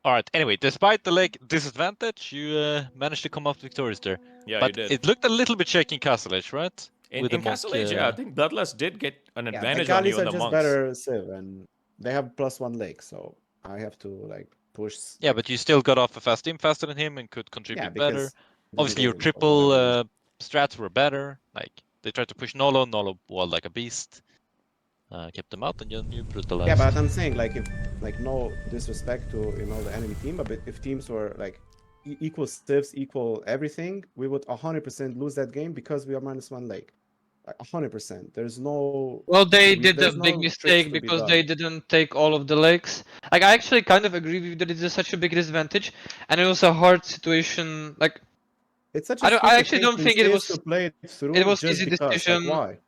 all right. Anyway, despite the leg disadvantage, you managed to come up victorious there. Yeah, But you did. it looked a little bit shaky in Castle Edge, right? In With the Castle monk, Age, yeah, I think Bloodlust did get an yeah, the advantage on you Gallis on are the just monks. better civ, and they have +1 lake, so I have to like push. Yeah, but you still got off a fast team faster than him and could contribute yeah, better. because Obviously, your for triple whatever reason. strats were better. Like they tried to push Nolo. Nolo walled like a beast. Kept them out, and you brutalized. Yeah, but I'm saying like if like no disrespect to the enemy team, but if teams were like equal civs, equal everything, we would 100% lose that game because we are -1 lake. Like 100%. There's no. Well, they did a there's big no tricks mistake to be because done. they didn't take all of the lakes. Like, I actually kind of agree with you that it is such a big disadvantage, and it was a hard situation. Like, It's such I a don't- I stupid actually thing don't to think it insist was- to play it through it was just easy because. decision. Like,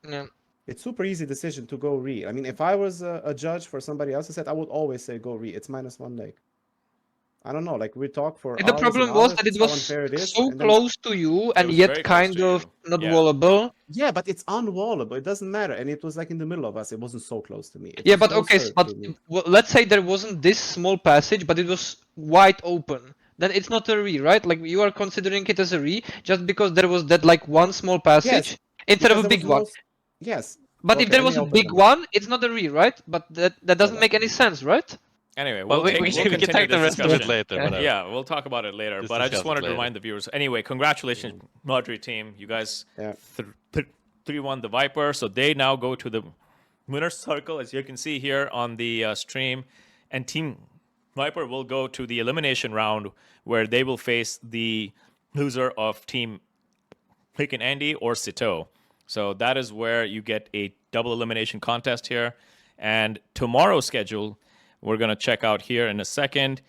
why? yeah, It's super easy decision to go re. I mean, if I was a judge for somebody else's set, I would always say go re. It's -1 leg. I don't know. Like we talk for The hours problem and was hours that it how was unfair it is, so and then close to you and was yet very close kind to of you. not Yeah. wallable. yeah, but it's unwallable. It doesn't matter, and it was like in the middle of us. It wasn't so close to me. It Yeah, was but okay, closer but to me. let's say there wasn't this small passage, but it was wide open. Then it's not a re, right? Like you are considering it as a re just because there was that like one small passage Yes, instead of because a there big was one. no. Yes. But if Okay, there let was me a open big them. one, it's not a re, right? But that doesn't Hold make up. any sense, right? Anyway, Well, we'll we can continue take the this rest of it discussion later. Yeah. Whatever. Yeah, we'll talk about it later. Just But I just discuss it wanted to later. remind the viewers. Anyway, congratulations, Modri team. You guys Yeah. 3-1 the Viper. So they now go to the winner's circle, as you can see here on the stream. And Team Viper will go to the elimination round where they will face the loser of Team Pick and Andy or Citeau. So that is where you get a double elimination contest here. And tomorrow's schedule, we're going to check out here in a second,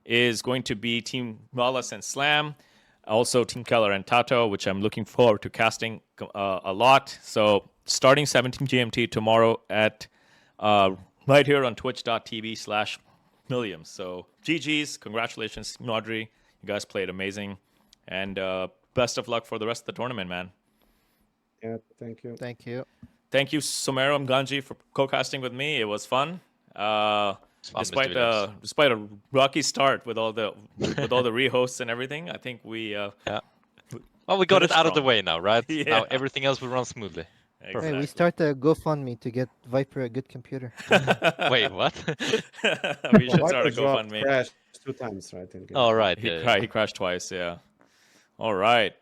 is going to be Team Wallace and Slam, also Team Keller and Tato, which I'm looking forward to casting a lot. So starting 17 GMT tomorrow at right here on twitch.tv/Milliams. So GG's, congratulations, Modri. You guys played amazing. And best of luck for the rest of the tournament, man. Yeah. Thank you. Thank you. Thank you, Somero and Ganji, for co-casting with me. It was fun. It's fun, Mr. Williams. Despite a rocky start with all the rehosts and everything, I think we Yeah. Well, we got it finished out of the strong. way now, right? Yeah. Now everything else will run smoothly. Hey, we Exactly. start a GoFundMe to get Viper a good computer. Wait, what? We should start a Viper dropped GoFundMe. crashed 2 times, right? In game. All right. He, Yeah, he crashed twice. Yeah. All right.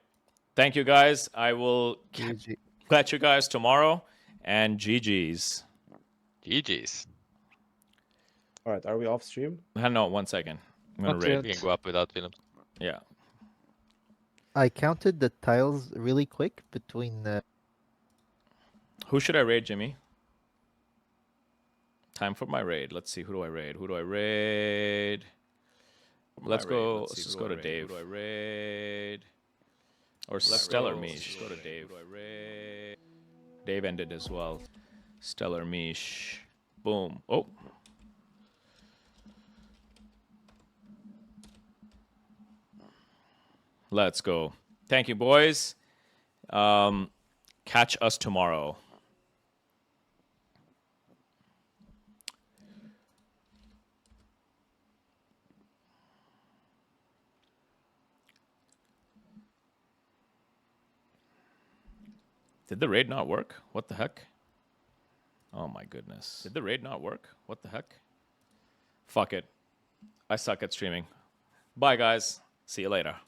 Thank you, guys. I will GG. catch you guys tomorrow. And GG's. GG's. All right. Are we off stream? No, 1 second. I'm gonna Not raid. yet. We can go up without Williams. Yeah. I counted the tiles really quick between the. Who should I raid, Jimmy? Time for my raid. Let's see. Who do I raid? Let's go. Let's just go to Dave. Who do I raid? Or Stellar Mish. Just go to Dave. Dave ended as well. Stellar Mish. Boom. Oh. Let's go. Thank you, boys. Catch us tomorrow. Did the raid not work? What the heck? Oh my goodness. Did the raid not work? What the heck? Fuck it. I suck at streaming. Bye, guys. See you later.